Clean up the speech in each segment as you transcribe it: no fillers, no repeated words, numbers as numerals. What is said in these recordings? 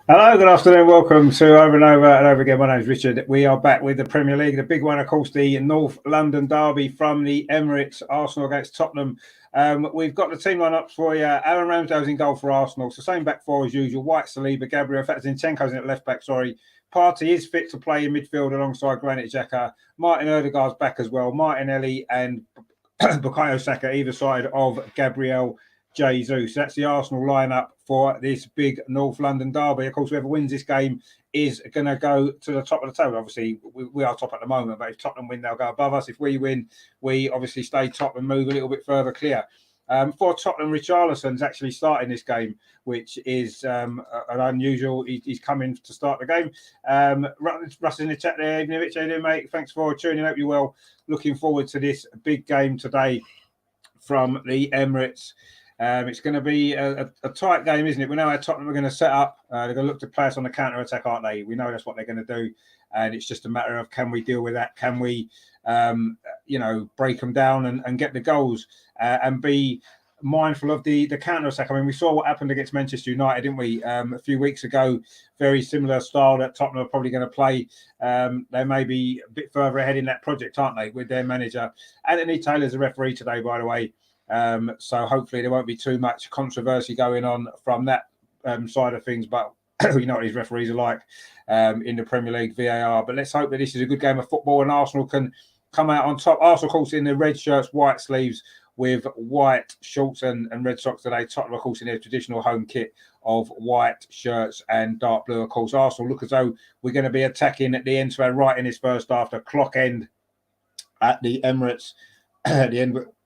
Hello, good afternoon. Welcome to Over and Over again. My name is Richard. We are back with the Premier League. The big one, of course, the North London derby from the Emirates, Arsenal against Tottenham. We've got the team lineups for you. Aaron Ramsdale's in goal for Arsenal. It's the same back four as usual. White, Saliba, Gabriel. In fact, Zinchenko's in at left back, sorry. Partey is fit to play in midfield alongside Granit Xhaka. Martin Odegaard's back as well. Martinelli and Bukayo Saka either side of Gabriel Jesus. That's the Arsenal lineup for this big North London derby. Of course, whoever wins this game is going to go to the top of the table. Obviously, we are top at the moment, but if Tottenham win, they'll go above us. If we win, we obviously stay top and move a little bit further clear. For Tottenham, Richarlison's actually starting this game, which is an unusual. He's coming to start the game. Russ in the chat there. Evening, Rich. How you doing, mate? Thanks for tuning. Hope you're well. Looking forward to this big game today from the Emirates. It's going to be a tight game, isn't it? We know how Tottenham are going to set up. They're going to look to play us on the counter attack, aren't they? We know that's what they're going to do, and it's just a matter of can we deal with that? Can we, break them down and get the goals and be mindful of the counter attack? I mean, we saw what happened against Manchester United, didn't we? A few weeks ago, very similar style that Tottenham are probably going to play. They may be a bit further ahead in that project, aren't they, with their manager? Anthony Taylor's a referee today, by the way. So hopefully there won't be too much controversy going on from that side of things. But you know what these referees are like in the Premier League, VAR. But let's hope that this is a good game of football and Arsenal can come out on top. Arsenal, of course, in the red shirts, white sleeves with white shorts and red socks today. Tottenham, of course, in their traditional home kit of white shirts and dark blue. Of course, Arsenal look as though we're going to be attacking at the end, so right in this first half, the clock end at the Emirates. the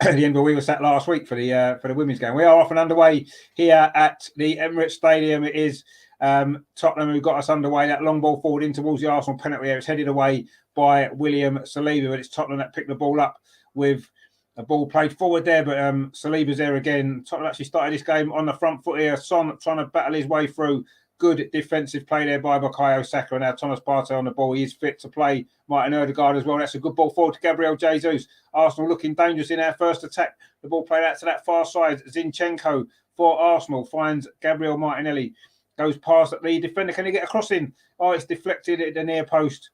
end where we were sat last week for the women's game. We are off and underway here at the Emirates Stadium. It is Tottenham who got us underway. That long ball forward in towards the Arsenal penalty area. It's headed away by William Saliba, but it's Tottenham that picked the ball up with a ball played forward there. But Saliba's there again. Tottenham actually started this game on the front foot here. Son trying to battle his way through. Good defensive play there by Bukayo Saka. And now Thomas Partey on the ball. He is fit to play. Martin Odegaard as well. That's a good ball forward to Gabriel Jesus. Arsenal looking dangerous in our first attack. The ball played out to that far side. Zinchenko for Arsenal finds Gabriel Martinelli. Goes past the defender. Can he get a cross in? Oh, it's deflected at the near post.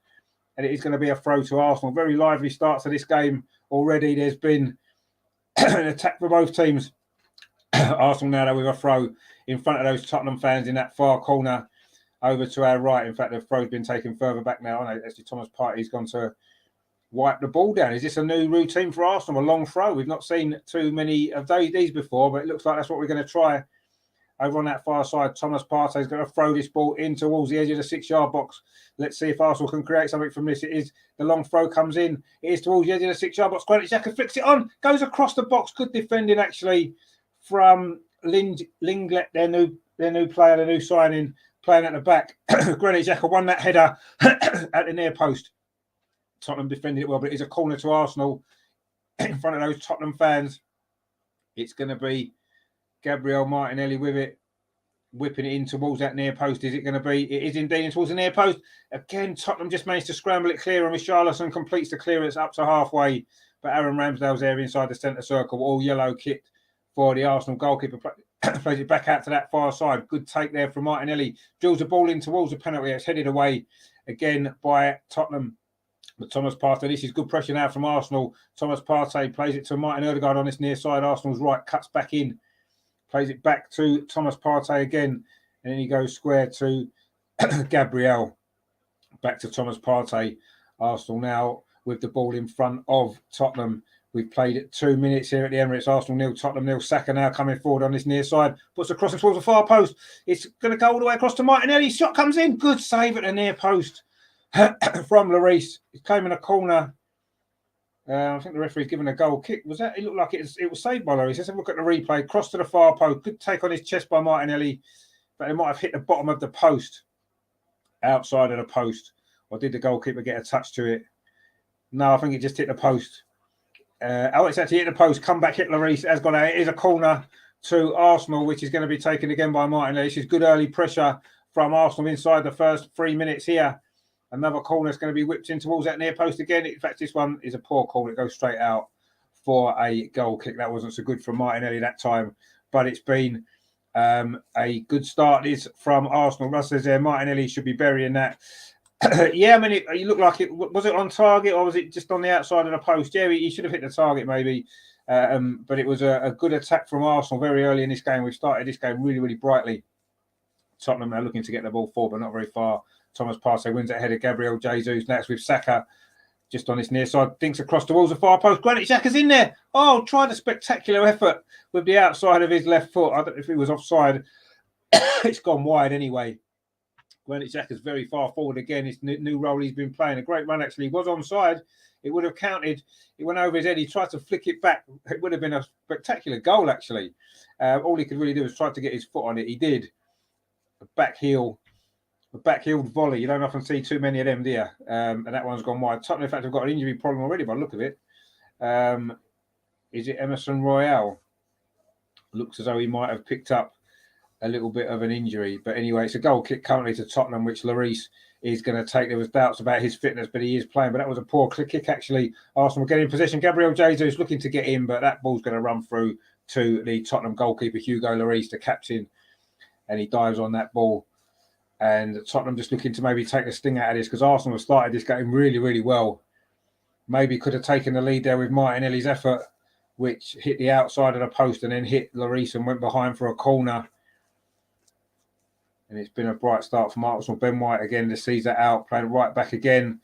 And it is going to be a throw to Arsenal. Very lively start to this game already. There's been an attack for both teams. Arsenal now though with a throw in front of those Tottenham fans in that far corner over to our right. In fact, the throw's been taken further back now. I know actually Thomas Partey's gone to wipe the ball down. Is this a new routine for Arsenal? A long throw? We've not seen too many of these before, but it looks like that's what we're going to try over on that far side. Thomas Partey's going to throw this ball in towards the edge of the 6-yard box. Let's see if Arsenal can create something from this. It is the long throw comes in. It is towards the edge of the 6-yard box. Granit Xhaka flicks it on, goes across the box. Good defending actually from Linglet, their new player, the new signing, playing at the back. Granit Xhaka won that header at the near post. Tottenham defended it well, but it is a corner to Arsenal in front of those Tottenham fans. It's going to be Gabriel Martinelli with it, whipping it in towards that near post. Is it going to be? It is indeed towards the near post. Again, Tottenham just managed to scramble it clear, and Richarlison completes the clearance up to halfway. But Aaron Ramsdale's there inside the centre circle, all yellow kit for the Arsenal goalkeeper. Plays it back out to that far side. Good take there from Martinelli. Drills the ball in towards the penalty. It's headed away again by Tottenham. But Thomas Partey, this is good pressure now from Arsenal. Thomas Partey plays it to Martin Odegaard on this near side. Arsenal's right, cuts back in. Plays it back to Thomas Partey again. And then he goes square to Gabriel. Back to Thomas Partey. Arsenal now with the ball in front of Tottenham. We've played it 2 minutes here at the Emirates. Arsenal 0, Tottenham 0. Saka now coming forward on this near side. Puts a crossing towards the far post. It's going to go all the way across to Martinelli. Shot comes in. Good save at the near post from Lloris. It came in a corner. I think the referee's given a goal kick. Was that? It looked like it was saved by Lloris. Let's have a look at the replay. Cross to the far post. Good take on his chest by Martinelli. But it might have hit the bottom of the post. Outside of the post. Or did the goalkeeper get a touch to it? No, I think it just hit the post. It's actually hit the post. Come back, hit Lloris. Has gone out. It is a corner to Arsenal, which is going to be taken again by Martinelli. This is good early pressure from Arsenal inside the first 3 minutes here. Another corner is going to be whipped in towards that near post again. In fact, this one is a poor corner. It goes straight out for a goal kick. That wasn't so good from Martinelli that time, but it's been A good start is from Arsenal. Russ says there, Martinelli should be burying that. Yeah, I mean, it looked like it. Was it on target or was it just on the outside of the post? Yeah, he should have hit the target maybe. But it was a good attack from Arsenal very early in this game. We've started this game really, really brightly. Tottenham are looking to get the ball forward, but not very far. Thomas Partey wins ahead of Gabriel Jesus. Next with Saka. Just on this near side, thinks across the walls of far post. Granit Xhaka's in there. Oh, tried a spectacular effort with the outside of his left foot. I don't know if he was offside. It's gone wide anyway. Granit Xhaka's very far forward again. His new role he's been playing. A great run, actually. He was onside. It would have counted. It went over his head. He tried to flick it back. It would have been a spectacular goal, actually. All he could really do was try to get his foot on it. He did. A back-heeled volley. You don't often see too many of them, do you? And that one's gone wide. Tottenham, in fact, have got an injury problem already by the look of it. Is it Emerson Royale? Looks as though he might have picked up a little bit of an injury. But anyway, it's a goal kick currently to Tottenham, which Lloris is going to take. There was doubts about his fitness, but he is playing. But that was a poor kick, actually. Arsenal getting in possession. Gabriel Jesus looking to get in, but that ball's going to run through to the Tottenham goalkeeper, Hugo Lloris, the captain. And he dives on that ball. And Tottenham just looking to maybe take a sting out of this because Arsenal have started this game really, really well. Maybe could have taken the lead there with Martinelli's effort, which hit the outside of the post and then hit Lloris and went behind for a corner. And it's been a bright start from Arsenal. Ben White again to seize that out, playing right back again.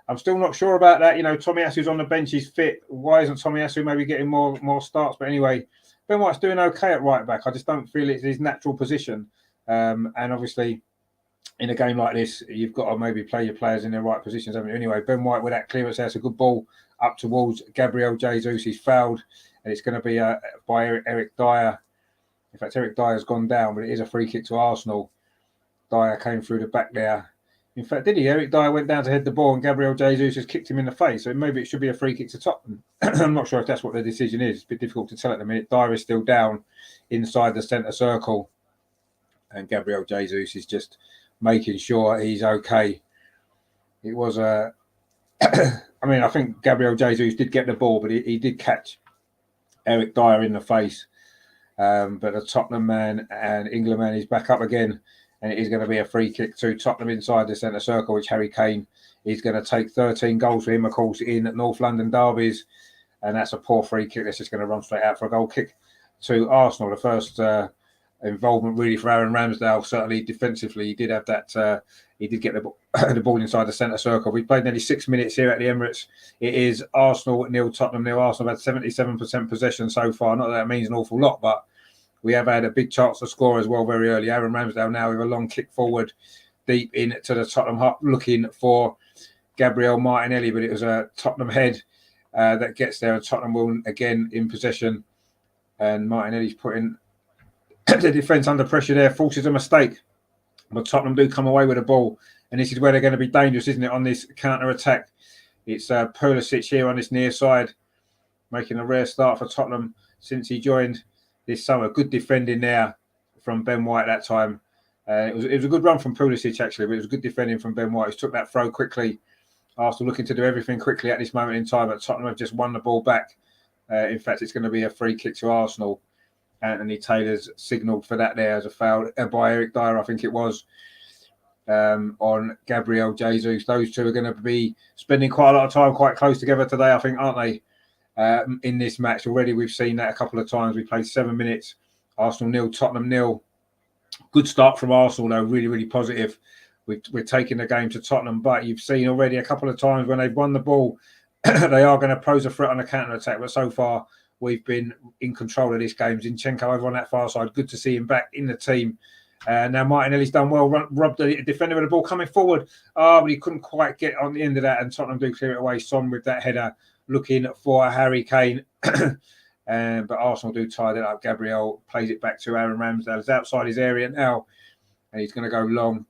I'm still not sure about that. You know, Tomiyasu's on the bench, he's fit. Why isn't Tomiyasu maybe getting more starts? But anyway, Ben White's doing okay at right back. I just don't feel it's his natural position. And obviously, in a game like this, you've got to maybe play your players in their right positions, haven't you? Anyway, Ben White with that clearance, that's a good ball up towards Gabriel Jesus. He's fouled, and it's going to be by Eric Dyer. In fact, Eric Dyer's gone down, but it is a free kick to Arsenal. Dyer came through the back there. In fact, did he? Eric Dyer went down to head the ball, and Gabriel Jesus just kicked him in the face. So maybe it should be a free kick to Tottenham. I'm not sure if that's what the decision is. It's a bit difficult to tell at the minute. Dyer is still down inside the centre circle, and Gabriel Jesus is just making sure he's okay. It was a... I mean, I think Gabriel Jesus did get the ball, but he did catch Eric Dyer in the face. But the Tottenham man and England man is back up again, and it is going to be a free kick to Tottenham inside the centre circle, which Harry Kane is going to take 13 goals for him, of course, in North London derbies. And that's a poor free kick. That's just going to run straight out for a goal kick to Arsenal. The first... involvement really for Aaron Ramsdale. Certainly defensively, he did have that. He did get the ball inside the centre circle. We played nearly 6 minutes here at the Emirates. It is Arsenal 0, Tottenham 0. Arsenal have had 77% possession so far. Not that means an awful lot, but we have had a big chance to score as well very early. Aaron Ramsdale now with a long kick forward deep into the Tottenham hut, looking for Gabriel Martinelli, but it was a Tottenham head that gets there, and Tottenham will again in possession. And Martinelli's putting the defence under pressure there, forces a mistake. But Tottenham do come away with the ball. And this is where they're going to be dangerous, isn't it, on this counter-attack. It's Pulisic here on this near side, making a rare start for Tottenham since he joined this summer. Good defending there from Ben White that time. It was a good run from Pulisic, actually, but it was good defending from Ben White. He took that throw quickly. Arsenal looking to do everything quickly at this moment in time, but Tottenham have just won the ball back. In fact, it's going to be a free kick to Arsenal. Anthony Taylor's signalled for that there as a foul by Eric Dyer, I think it was, on Gabriel Jesus. Those two are going to be spending quite a lot of time quite close together today, I think, aren't they, in this match? Already we've seen that a couple of times. We played 7 minutes. Arsenal 0, Tottenham 0. Good start from Arsenal, though, really, really positive. We're taking the game to Tottenham, but you've seen already a couple of times when they've won the ball, they are going to pose a threat on the counter-attack, but so far, we've been in control of this game. Zinchenko over on that far side. Good to see him back in the team. Now Martinelli's done well. Robbed the defender with the ball coming forward. But he couldn't quite get on the end of that. And Tottenham do clear it away. Son with that header looking for Harry Kane. But Arsenal do tie that up. Gabriel plays it back to Aaron Ramsdale. He's outside his area now. And he's going to go long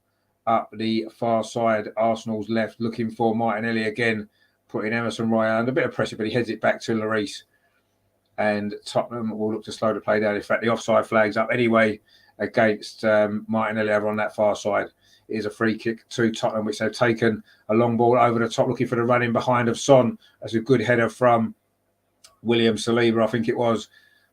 up the far side. Arsenal's left looking for Martinelli again. Putting Emerson Royale under a bit of pressure. But he heads it back to Lloris. And Tottenham will look to slow the play down. In fact, the offside flag's up anyway against Martinelli over on that far side. It is a free kick to Tottenham, which they've taken a long ball over the top, looking for the run in behind of Son. That's a good header from William Saliba, I think it was.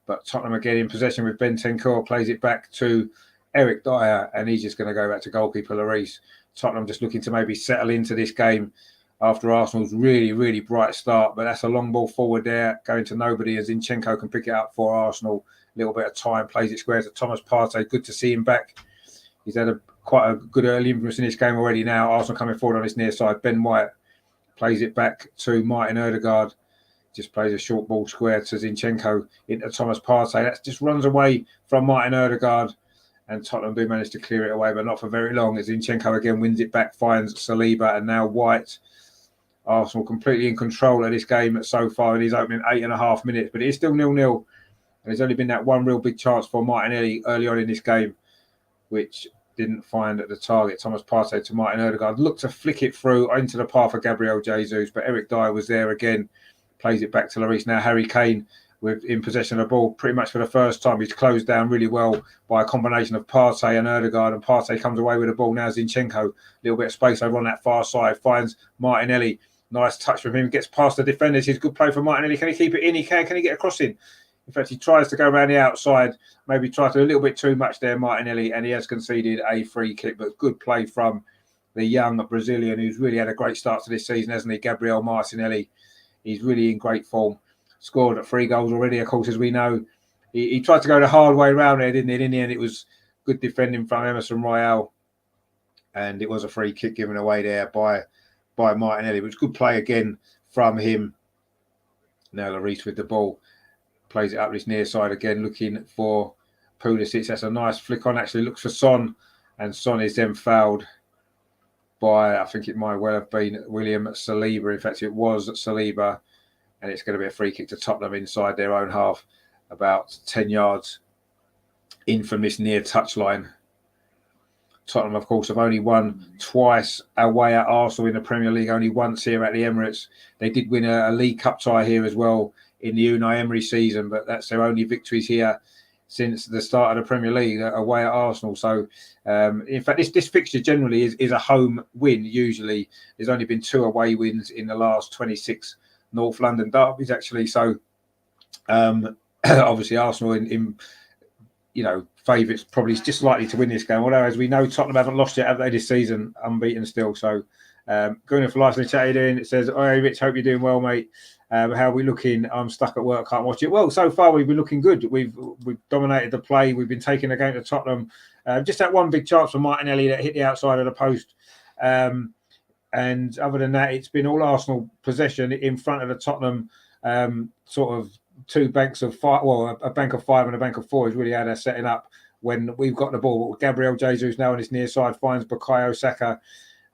But Tottenham again in possession with Bentancur, plays it back to Eric Dyer, and he's just going to go back to goalkeeper Lloris. Tottenham just looking to maybe settle into this game after Arsenal's really, really bright start. But that's a long ball forward there, going to nobody, as Zinchenko can pick it up for Arsenal. A little bit of time, plays it square to Thomas Partey. Good to see him back. He's had quite a good early influence in this game already now. Arsenal coming forward on this near side. Ben White plays it back to Martin Ødegaard. Just plays a short ball square to Zinchenko into Thomas Partey. That just runs away from Martin Ødegaard. And Tottenham do manage to clear it away, but not for very long. As Zinchenko again wins it back, finds Saliba, and now White. Arsenal completely in control of this game so far in his opening 8.5 minutes, but it is still 0-0. And there's only been that one real big chance for Martinelli early on in this game, which didn't find the target. Thomas Partey to Martin Ødegaard. Looked to flick it through into the path of Gabriel Jesus, but Eric Dyer was there again. Plays it back to Lloris. Now Harry Kane in possession of the ball pretty much for the first time. He's closed down really well by a combination of Partey and Ødegaard, and Partey comes away with the ball. Now Zinchenko, a little bit of space over on that far side, finds Martinelli. Nice touch from him, gets past the defenders. It's good play for Martinelli. Can he keep it in? He can. Can he get a cross in? In fact, he tries to go around the outside, maybe try to do a little bit too much there, Martinelli, and he has conceded a free kick. But good play from the young Brazilian, who's really had a great start to this season, hasn't he? Gabriel Martinelli. He's really in great form. Scored 3 goals already, of course, as we know. He tried to go the hard way around there, didn't he? In the end, it was good defending from Emerson Royal. And it was a free kick given away there by Martinelli. It was good play again from him. Now Lloris with the ball. Plays it up this near side again, looking for Pulisic. That's a nice flick on, actually. Looks for Son. And Son is then fouled by, I think it might well have been William Saliba. In fact, it was Saliba. And it's going to be a free kick to Tottenham inside their own half, about 10 yards in from this near touchline. Tottenham, of course, have only won twice away at Arsenal in the Premier League, only once here at the Emirates. They did win a League Cup tie here as well in the Unai Emery season, but that's their only victories here since the start of the Premier League away at Arsenal. So, in fact, this fixture generally is a home win, usually. There's only been 2 away wins in the last 26 North London derbies, actually. So, obviously, Arsenal in favourites, probably just likely to win this game. Although, as we know, Tottenham haven't lost yet, have they, this season? Unbeaten still. So, going for life in the chat, how you doing? It says, "Hey, Rich, hope you're doing well, mate. How are we looking? I'm stuck at work, can't watch it." Well, so far we've been looking good. We've dominated the play. We've been taking the game to Tottenham. Just that one big chance for Martinelli that hit the outside of the post. And other than that, it's been all Arsenal possession in front of the Tottenham sort of 2 banks of 5. Well, a bank of 5 and a bank of 4 is really how they're setting up when we've got the ball. Gabriel Jesus now on his near side finds Bukayo Saka.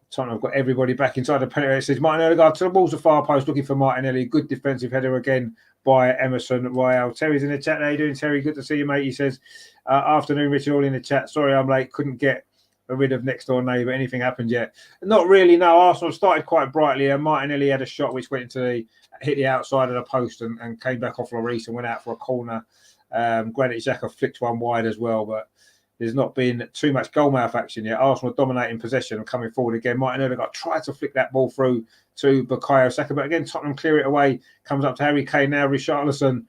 Tottenham have got everybody back inside the penalty. It says Martin Ødegaard to the balls of far post, looking for Martinelli. Good defensive header again by Emerson Royal. Terry's in the chat. How you doing, Terry? Good to see you, mate. He says, afternoon, Richard, all in the chat. Sorry I'm late. Couldn't get rid of next door neighbour. Anything happened yet? Not really, no. Arsenal started quite brightly, and Martinelli had a shot which went into hit the outside of the post and came back off Lloris and went out for a corner. Granit Xhaka flicked one wide as well, but there's not been too much goalmouth action yet. Arsenal dominating possession and coming forward again. Martin Ødegaard tried to flick that ball through to Bukayo Saka, but again, Tottenham clear it away. Comes up to Harry Kane now. Richarlison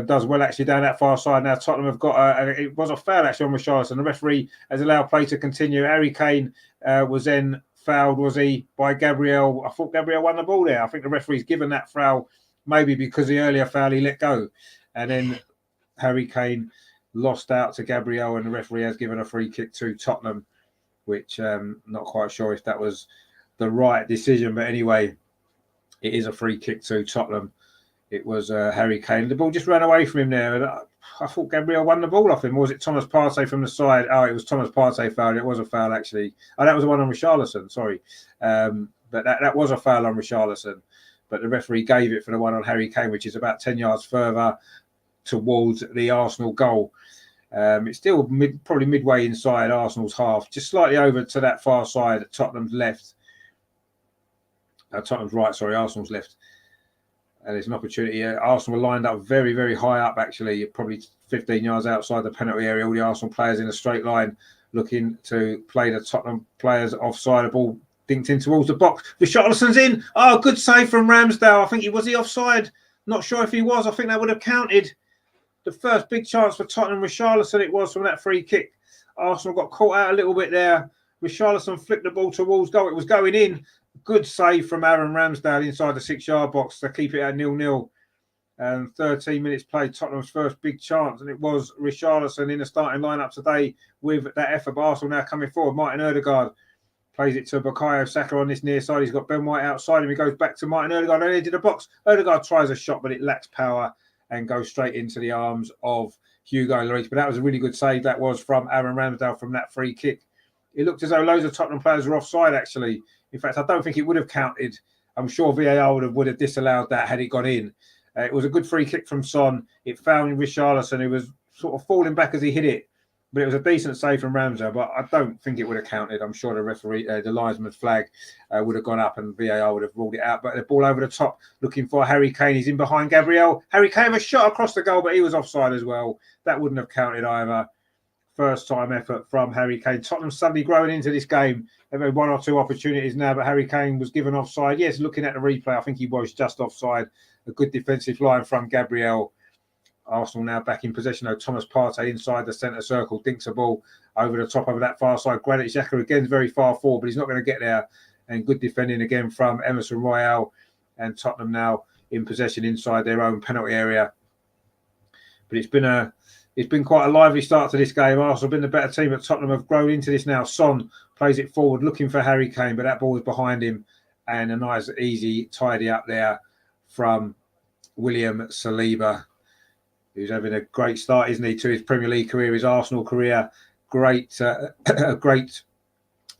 does well actually down that far side. Now Tottenham have got it was a foul actually on Richarlison. The referee has allowed play to continue. Harry Kane was then fouled, was he, by Gabriel? I thought Gabriel won the ball there. I think the referee's given that foul maybe because the earlier foul he let go. And then Harry Kane lost out to Gabriel, and the referee has given a free kick to Tottenham, which not quite sure if that was the right decision. But anyway, it is a free kick to Tottenham. It was Harry Kane. The ball just ran away from him there. I thought Gabriel won the ball off him. Or was it Thomas Partey from the side? Oh, it was Thomas Partey fouled. It was a foul, actually. Oh, that was the one on Richarlison, sorry. But that was a foul on Richarlison. But the referee gave it for the one on Harry Kane, which is about 10 yards further towards the Arsenal goal. It's still probably midway inside Arsenal's half, just slightly over to that far side at Tottenham's left. Tottenham's right, sorry, Arsenal's left. And there's an opportunity here. Arsenal were lined up very, very high up, actually, probably 15 yards outside the penalty area. All the Arsenal players in a straight line looking to play the Tottenham players offside. The ball dinked in towards the box. Richarlison's in. Oh, good save from Ramsdale. I think was he offside? Not sure if he was. I think that would have counted. the first big chance for Tottenham. Richarlison it was from that free kick. Arsenal got caught out a little bit there. Richarlison flicked the ball towards goal. It was going in. Good save from Aaron Ramsdale inside the 6-yard box to keep it at 0-0. And 13 minutes played, Tottenham's first big chance, and it was Richarlison in the starting lineup today with that effort. But Arsenal now coming forward. Martin Ødegaard plays it to Bukayo Saka on this near side. He's got Ben White outside him. He goes back to Martin Ødegaard. Only did a box. Ødegaard tries a shot, but it lacks power and goes straight into the arms of Hugo Lloris. But that was a really good save. That was from Aaron Ramsdale from that free kick. It looked as though loads of Tottenham players were offside, actually. In fact, I don't think it would have counted. I'm sure VAR would have disallowed that had it gone in. It was a good free kick from Son. It found Richarlison, who was sort of falling back as he hit it. But it was a decent save from Ramsdale. But I don't think it would have counted. I'm sure the referee, the linesman's flag would have gone up and VAR would have ruled it out. But the ball over the top, looking for Harry Kane. He's in behind Gabriel. Harry Kane was shot across the goal, but he was offside as well. That wouldn't have counted either. First time effort from Harry Kane. Tottenham suddenly growing into this game. They've had one or two opportunities now, but Harry Kane was given offside. Yes, looking at the replay, I think he was just offside. A good defensive line from Gabriel. Arsenal now back in possession. Thomas Partey inside the centre circle. Dinks a ball over the top over that far side. Granit Xhaka again very far forward, but he's not going to get there. And good defending again from Emerson Royal. And Tottenham now in possession inside their own penalty area. But it's been quite a lively start to this game. Arsenal have been the better team, but Tottenham have grown into this now. Son plays it forward, looking for Harry Kane, but that ball was behind him. And a nice, easy, tidy up there from William Saliba, who's having a great start, isn't he, to his Premier League career, his Arsenal career. Great, a great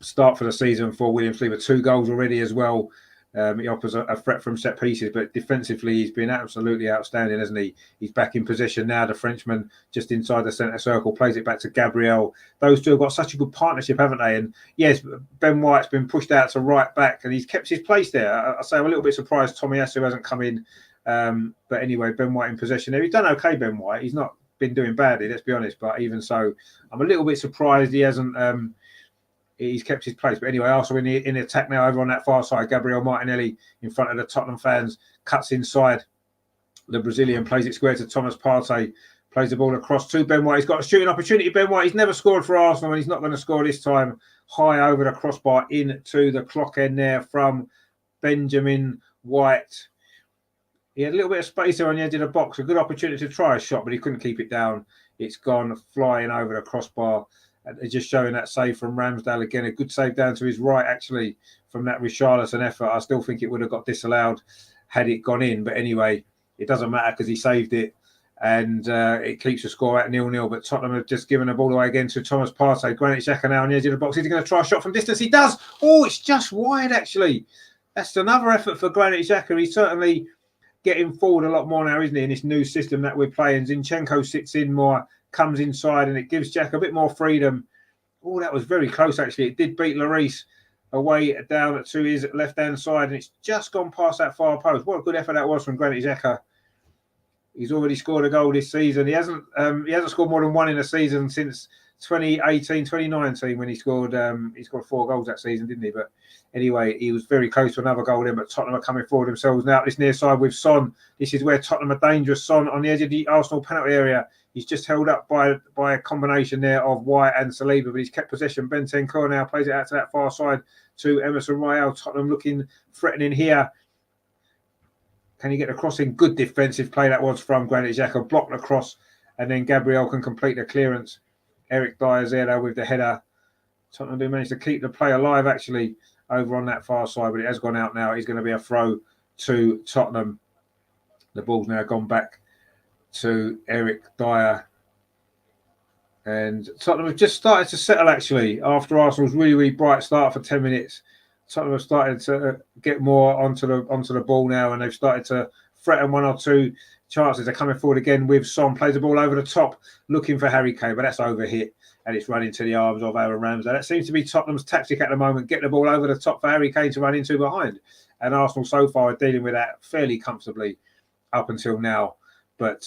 start for the season for William Saliba. 2 goals already as well. He offers a threat from set pieces, but defensively he's been absolutely outstanding, hasn't he? He's back in position now. The Frenchman just inside the centre circle plays it back to Gabriel. Those two have got such a good partnership, haven't they? And yes, Ben White's been pushed out to right back and he's kept his place there. I say I'm a little bit surprised Tomiyasu hasn't come in. But anyway, Ben White in possession there. He's done okay, Ben White. He's not been doing badly, let's be honest. But even so, I'm a little bit surprised he hasn't... he's kept his place. But anyway, also in the attack now over on that far side, Gabriel Martinelli in front of the Tottenham fans, cuts inside. The Brazilian plays it square to Thomas Partey, plays the ball across to Ben White. He's got a shooting opportunity, Ben White. He's never scored for Arsenal and he's not going to score this time. High over the crossbar into the clock end there from Benjamin White. He had a little bit of space there on the edge of the box. A good opportunity to try a shot, but he couldn't keep it down. It's gone flying over the crossbar. And just showing that save from Ramsdale again. A good save down to his right, actually, from that Richarlison effort. I still think it would have got disallowed had it gone in. But anyway, it doesn't matter because he saved it. And it keeps the score at 0-0. But Tottenham have just given the ball away again to Thomas Partey. Granit Xhaka now on the edge of the box. He's going to try a shot from distance. He does. Oh, it's just wide, actually. That's another effort for Granit Xhaka. He's certainly getting forward a lot more now, isn't he, in this new system that we're playing. Zinchenko sits in more, comes inside, and it gives Jack a bit more freedom. Oh, that was very close, actually. It did beat Lloris away down to his left-hand side, and it's just gone past that far post. What a good effort that was from Granit Xhaka. He's already scored a goal this season. He hasn't scored more than one in a season since 2018, 2019 when he scored 4 goals that season, didn't he? But anyway, he was very close to another goal then, but Tottenham are coming forward themselves now. This near side with Son. This is where Tottenham are dangerous. Son on the edge of the Arsenal penalty area. He's just held up by a combination there of White and Saliba, but he's kept possession. Bentancur now plays it out to that far side to Emerson Royal. Tottenham looking threatening here. Can he get the crossing? Good defensive play that was from Granit Xhaka. Blocked the cross, and then Gabriel can complete the clearance. Eric Dyer's there though with the header. Tottenham do manage to keep the play alive actually over on that far side, but it has gone out now. It's going to be a throw to Tottenham. The ball's now gone back to Eric Dyer. And Tottenham have just started to settle actually after Arsenal's really bright start for 10 minutes. Tottenham have started to get more onto the ball now, and they've started to threaten 1 or 2 chances. They're coming forward again with Son, plays the ball over the top, looking for Harry Kane, but that's overhit, and it's run into the arms of Aaron Ramsdale. That seems to be Tottenham's tactic at the moment, get the ball over the top for Harry Kane to run into behind. And Arsenal so far are dealing with that fairly comfortably up until now. But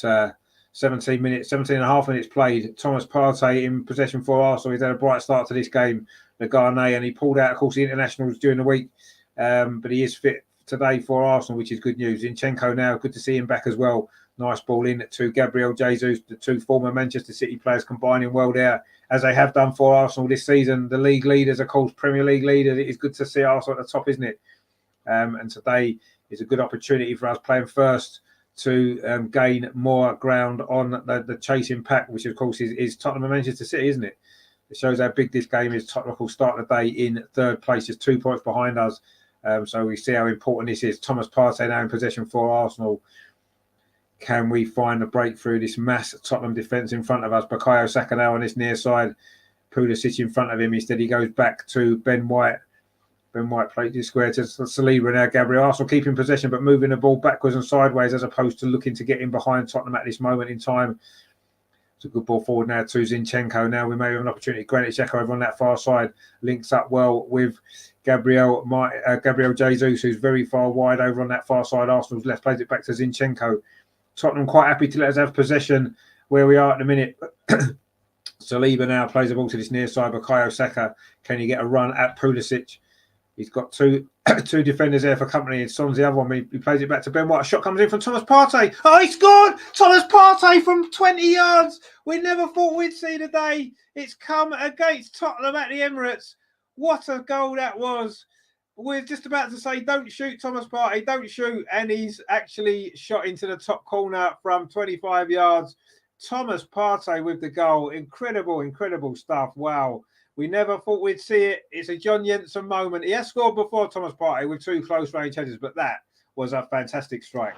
17 and a half minutes played. Thomas Partey in possession for Arsenal. He's had a bright start to this game, the Ghanaian, and he pulled out, of course, the internationals during the week. But he is fit today for Arsenal, which is good news. Zinchenko now, good to see him back as well. Nice ball in to Gabriel Jesus, the two former Manchester City players combining well there, as they have done for Arsenal this season. The league leaders, of course, Premier League leaders. It is good to see Arsenal at the top, isn't it? And today is a good opportunity for us playing first to gain more ground on the chasing pack, which of course is Tottenham and Manchester City, isn't it? It shows how big this game is. Tottenham will start the day in third place, just 2 points behind us. So we see how important this is. Thomas Partey now in possession for Arsenal. Can we find a breakthrough this mass Tottenham defence in front of us? Bukayo Saka now on this near side. Pulisic in front of him. Instead, he goes back to Ben White. Ben White plays this square to Saliba now. Gabriel. Arsenal keeping possession but moving the ball backwards and sideways as opposed to looking to get in behind Tottenham at this moment in time. It's a good ball forward now to Zinchenko. Now we may have an opportunity. Granit Xhaka over on that far side links up well with Gabriel Jesus, who's very far wide over on that far side. Arsenal's left, plays it back to Zinchenko. Tottenham quite happy to let us have possession where we are at the minute. Saliba now plays the ball to this near side. Bukayo Saka. Can he get a run at Pulisic? He's got two defenders there for company. And Son's the other one. He plays it back to Ben White. A shot comes in from Thomas Partey. Oh, he scored! Thomas Partey from 20 yards. We never thought we'd see the day. It's come against Tottenham at the Emirates. What a goal that was. We're just about to say, don't shoot, Thomas Partey, don't shoot. And he's actually shot into the top corner from 25 yards. Thomas Partey with the goal. Incredible, incredible stuff. Wow. We never thought we'd see it. It's a John Jensen moment. He has scored before, Thomas Partey, with 2 close range headers, but that was a fantastic strike.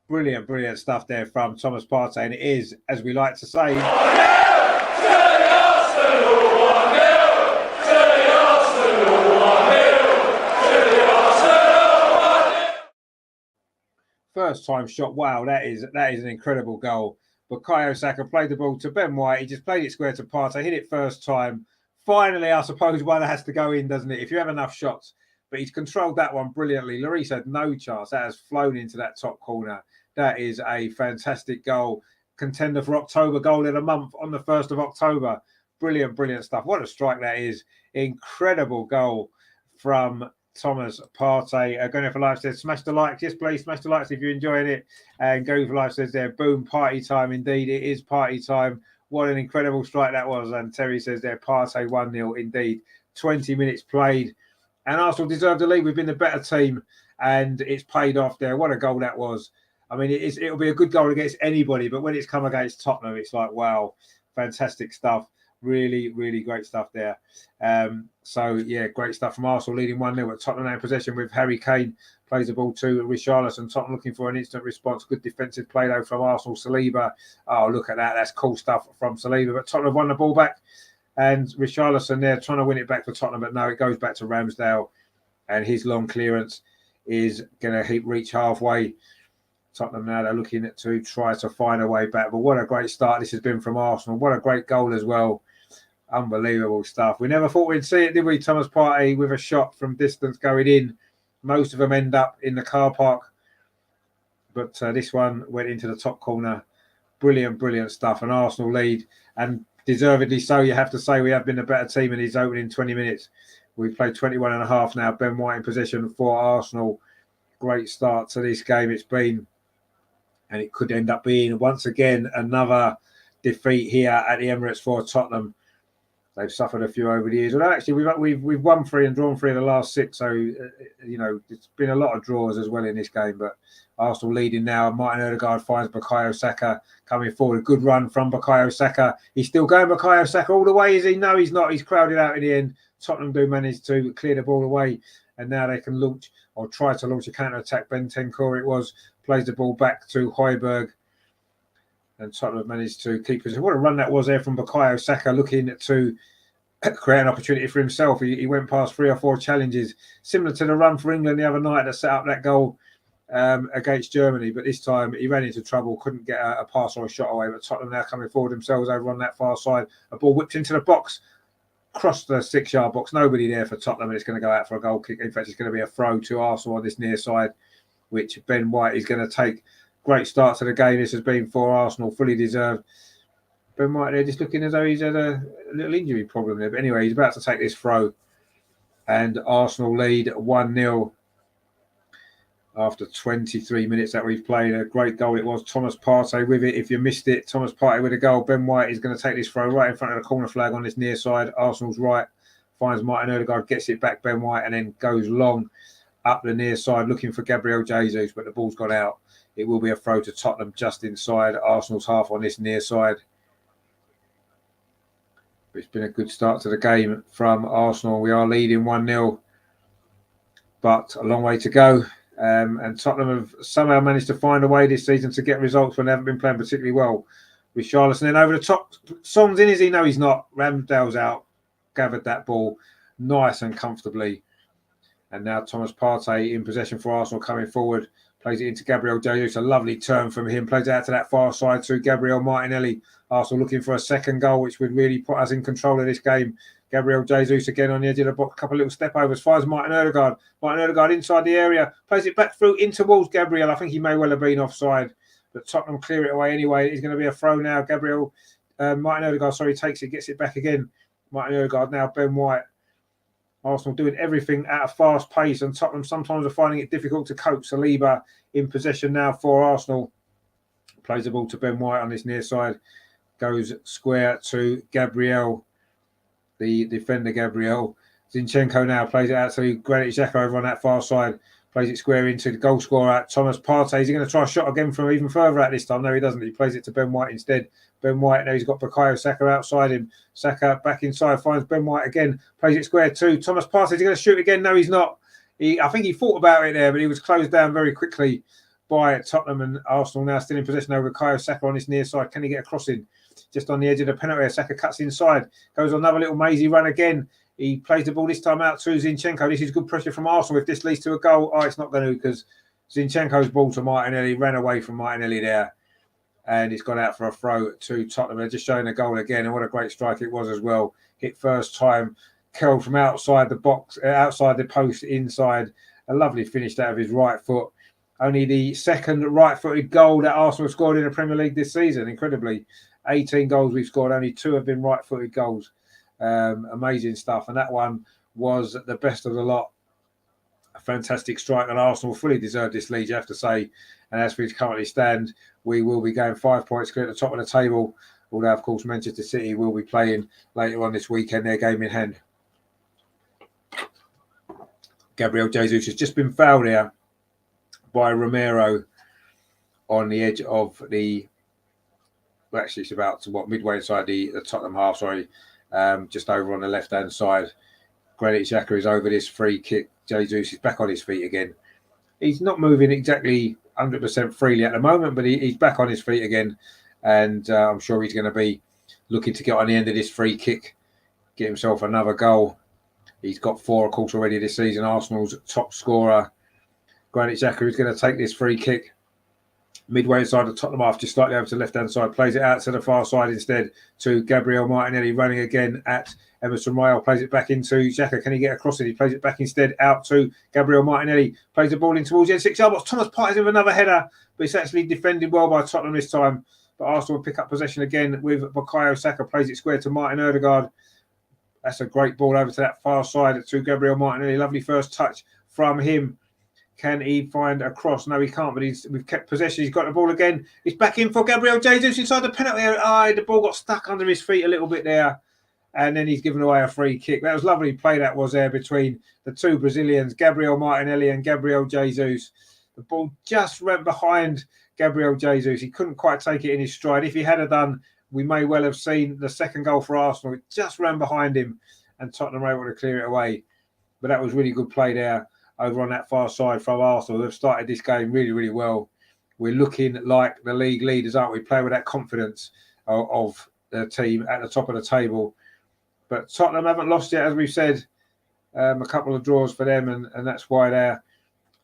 Brilliant, brilliant stuff there from Thomas Partey. And it is, as we like to say... First time shot. Wow, that is an incredible goal. Bukayo Saka played the ball to Ben White. He just played it square to Partey, hit it first time. Finally, I suppose one has to go in, doesn't it? If you have enough shots. But he's controlled that one brilliantly. Lloris had no chance. That has flown into that top corner. That is a fantastic goal. Contender for October goal of the month on the 1st of October. Brilliant, brilliant stuff. What a strike that is. Incredible goal from Thomas Partey. Going for Life says, smash the likes. Yes, please, smash the likes if you're enjoying it. And Go for Life says there, boom, party time. Indeed, it is party time. What an incredible strike that was. And Terry says there, Partey 1-0. Indeed, 20 minutes played. And Arsenal deserved the lead. We've been the better team. And it's paid off there. What a goal that was. I mean, it'll be a good goal against anybody. But when it's come against Tottenham, it's like, wow, fantastic stuff. Really, really great stuff there. So, yeah, great stuff from Arsenal, leading 1-0 at Tottenham now in possession with Harry Kane. Plays the ball to Richarlison. Tottenham looking for an instant response. Good defensive play, though, from Arsenal. Saliba. Oh, look at that. That's cool stuff from Saliba. But Tottenham have won the ball back. And Richarlison there trying to win it back for Tottenham. But no, it goes back to Ramsdale. And his long clearance is going to reach halfway. Tottenham now, they're looking to try to find a way back. But what a great start this has been from Arsenal. What a great goal as well. Unbelievable stuff. We never thought we'd see it, did we? Thomas Partey with a shot from distance going in. Most of them end up in the car park. But this one went into the top corner. Brilliant, brilliant stuff. An Arsenal lead. And deservedly so, you have to say. We have been a better team in these opening 20 minutes. We've played 21 and a half now. Ben White in possession for Arsenal. Great start to this game it's been. And it could end up being, once again, another defeat here at the Emirates for Tottenham. They've suffered a few over the years. Well, actually, we've won 3 and drawn 3 in the last 6. So, you know, it's been a lot of draws as well in this game. But Arsenal leading now. Martin Odegaard finds Bukayo Saka coming forward. A good run from Bukayo Saka. He's still going Bukayo Saka all the way, is he? No, he's not. He's crowded out in the end. Tottenham do manage to clear the ball away. And now they can launch or try to launch a counter-attack. Bentancur it was. Plays the ball back to Højbjerg. And Tottenham managed to keep it. What a run that was there from Bukayo Saka, looking to create an opportunity for himself. He went past 3 or 4 challenges, similar to the run for England the other night that set up that goal against Germany. But this time he ran into trouble, couldn't get a pass or a shot away. But Tottenham now coming forward themselves over on that far side. A ball whipped into the box, crossed the 6-yard box. Nobody there for Tottenham, and it's going to go out for a goal kick. In fact, it's going to be a throw to Arsenal on this near side, which Ben White is going to take. Great start to the game this has been for Arsenal, fully deserved. Ben White there just looking as though he's had a little injury problem there. But anyway, he's about to take this throw. And Arsenal lead 1-0 after 23 minutes that we've played. A great goal it was. Thomas Partey with it. If you missed it, Thomas Partey with a goal. Ben White is going to take this throw right in front of the corner flag on this near side. Arsenal's right. Finds Martin Odegaard, gets it back, Ben White, and then goes long up the near side looking for Gabriel Jesus, but the ball's gone out. It will be a throw to Tottenham just inside Arsenal's half on this near side. But it's been a good start to the game from Arsenal. We are leading 1-0, but a long way to go. And Tottenham have somehow managed to find a way this season to get results when they haven't been playing particularly well. With Richarlison then over the top. Son's in, is he? No, he's not. Ramsdale's out. Gathered that ball nice and comfortably. And now Thomas Partey in possession for Arsenal coming forward. Plays it into Gabriel Jesus. A lovely turn from him. Plays it out to that far side to Gabriel Martinelli. Arsenal looking for a second goal, which would really put us in control of this game. Gabriel Jesus again on the edge of the box. A couple of little step overs. Fires Martin Odegaard. Martin Odegaard inside the area. Plays it back through in towards Gabriel. I think he may well have been offside. But Tottenham clear it away anyway. It's going to be a throw now. Martin Odegaard, takes it. Gets it back again. Martin Odegaard now. Ben White. Arsenal doing everything at a fast pace, and Tottenham sometimes are finding it difficult to cope. Saliba in possession now for Arsenal. Plays the ball to Ben White on this near side. Goes square to Gabriel, the defender Gabriel. Zinchenko now plays it out to Granit Xhaka over on that far side. Plays it square into the goal scorer, Thomas Partey. Is he going to try a shot again from even further out this time? No, he doesn't. He plays it to Ben White instead. Ben White, now he's got Bukayo Saka outside him. Saka back inside, finds Ben White again. Plays it square too. Thomas Partey, is he going to shoot again? No, he's not. I think he thought about it there, but he was closed down very quickly by Tottenham, and Arsenal now still in possession over Bukayo Saka on this near side. Can he get a crossing? Just on the edge of the penalty area. Saka cuts inside. Goes on another little mazy run again. He plays the ball this time out to Zinchenko. This is good pressure from Arsenal. If this leads to a goal, it's not going to, because Zinchenko's ball to Martinelli ran away from Martinelli there. And it's gone out for a throw to Tottenham. They're just showing the goal again. And what a great strike it was as well. Hit first time. Curled from outside the box, outside the post, inside. A lovely finish out of his right foot. Only the second right-footed goal that Arsenal scored in the Premier League this season. Incredibly. 18 goals we've scored. Only 2 have been right-footed goals. Amazing stuff. And that one was the best of the lot. A fantastic strike, and Arsenal fully deserved this lead, you have to say. And as we currently stand, we will be going 5 points clear at the top of the table. Although, of course, Manchester City will be playing later on this weekend, their game in hand. Gabriel Jesus has just been fouled here by Romero on the edge of the... Well, actually, it's about midway inside the Tottenham half, just over on the left-hand side. Granit Xhaka is over this free kick. Jesus is back on his feet again. He's not moving exactly 100% freely at the moment, but he's back on his feet again. And I'm sure he's going to be looking to get on the end of this free kick, get himself another goal. He's got 4, of course, already this season. Arsenal's top scorer. Granit Xhaka is going to take this free kick. Midway inside the Tottenham half, just slightly over to the left-hand side. Plays it out to the far side instead to Gabriel Martinelli, running again at Emerson Royal. Plays it back into Xhaka. Can he get across it? He plays it back instead out to Gabriel Martinelli. Plays the ball in towards the end 6-yard box. Thomas Partey with another header, but it's actually defended well by Tottenham this time. But Arsenal will pick up possession again with Bukayo Saka. Plays it square to Martin Odegaard. That's a great ball over to that far side to Gabriel Martinelli. Lovely first touch from him. Can he find a cross? No, he can't, but we've kept possession. He's got the ball again. He's back in for Gabriel Jesus inside the penalty area. The ball got stuck under his feet a little bit there. And then he's given away a free kick. That was lovely play that was there between the 2 Brazilians, Gabriel Martinelli and Gabriel Jesus. The ball just ran behind Gabriel Jesus. He couldn't quite take it in his stride. If he had done, we may well have seen the second goal for Arsenal. It just ran behind him, and Tottenham were able to clear it away. But that was really good play there over on that far side from Arsenal. They've started this game really, really well. We're looking like the league leaders, aren't we? Playing with that confidence of the team at the top of the table. But Tottenham haven't lost yet, as we've said. A couple of draws for them, and that's why they're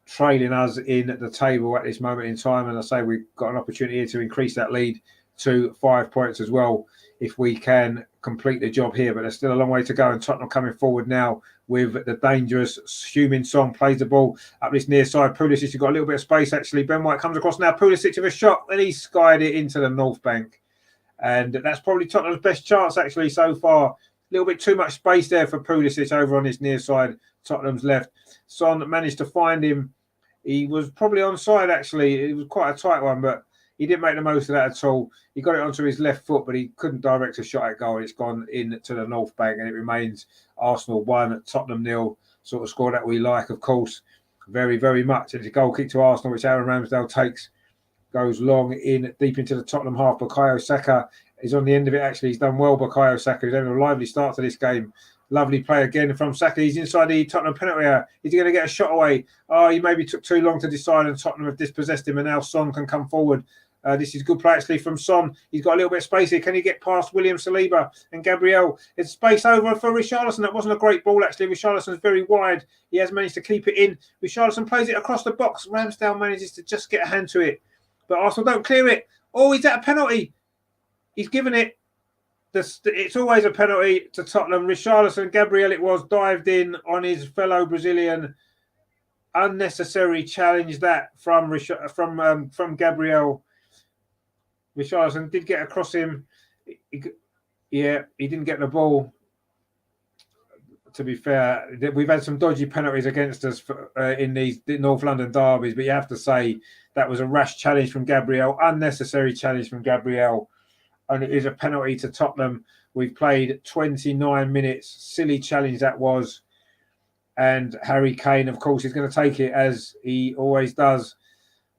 trailing us in the table at this moment in time. And I say we've got an opportunity here to increase that lead to 5 points as well, if we can complete the job here. But there's still a long way to go, and Tottenham coming forward now with the dangerous Heung-min Son. Plays the ball up this near side. Pulisic has got a little bit of space, actually. Ben White comes across now. Pulisic with a shot, and he skied it into the north bank. And that's probably Tottenham's best chance, actually, so far. A little bit too much space there for Pulisic over on his near side, Tottenham's left. Son managed to find him He was probably onside, actually. It was quite a tight one, but he didn't make the most of that at all. He got it onto his left foot, but he couldn't direct a shot at goal. It's gone in to the North Bank, and it remains Arsenal 1, Tottenham 0. Sort of score that we like, of course, very, very much. It's a goal kick to Arsenal, which Aaron Ramsdale takes. Goes long in, deep into the Tottenham half. Bukayo Saka is on the end of it, actually. He's done well, Bukayo Saka. He's having a lively start to this game. Lovely play again from Saka. He's inside the Tottenham penalty area. He's going to get a shot away. Oh, he maybe took too long to decide, and Tottenham have dispossessed him, and now Son can come forward. This is good play, actually, from Son. He's got a little bit of space here. Can he get past William Saliba and Gabriel? It's space over for Richarlison. That wasn't a great ball, actually. Richarlison's very wide. He has managed to keep it in. Richarlison plays it across the box. Ramsdale manages to just get a hand to it. But Arsenal don't clear it. Oh, he's at a penalty. He's given it. It's always a penalty to Tottenham. Richarlison, Gabriel, it was, dived in on his fellow Brazilian. Unnecessary challenge that from Gabriel. Richarlison did get across him. He didn't get the ball. To be fair, we've had some dodgy penalties against us in these North London derbies, but you have to say that was a rash challenge from Gabriel, unnecessary challenge from Gabriel, and it is a penalty to Tottenham. We've played 29 minutes. Silly challenge that was. And Harry Kane, of course, is going to take it, as he always does.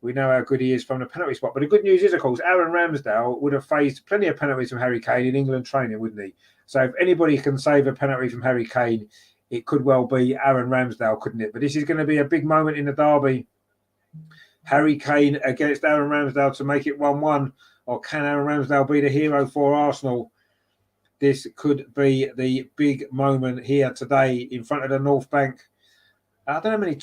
We know how good he is from the penalty spot. But the good news is, of course, Aaron Ramsdale would have faced plenty of penalties from Harry Kane in England training, wouldn't he? So if anybody can save a penalty from Harry Kane, it could well be Aaron Ramsdale, couldn't it? But this is going to be a big moment in the derby. Harry Kane against Aaron Ramsdale to make it 1-1. Or can Aaron Ramsdale be the hero for Arsenal? This could be the big moment here today in front of the North Bank. I don't know how many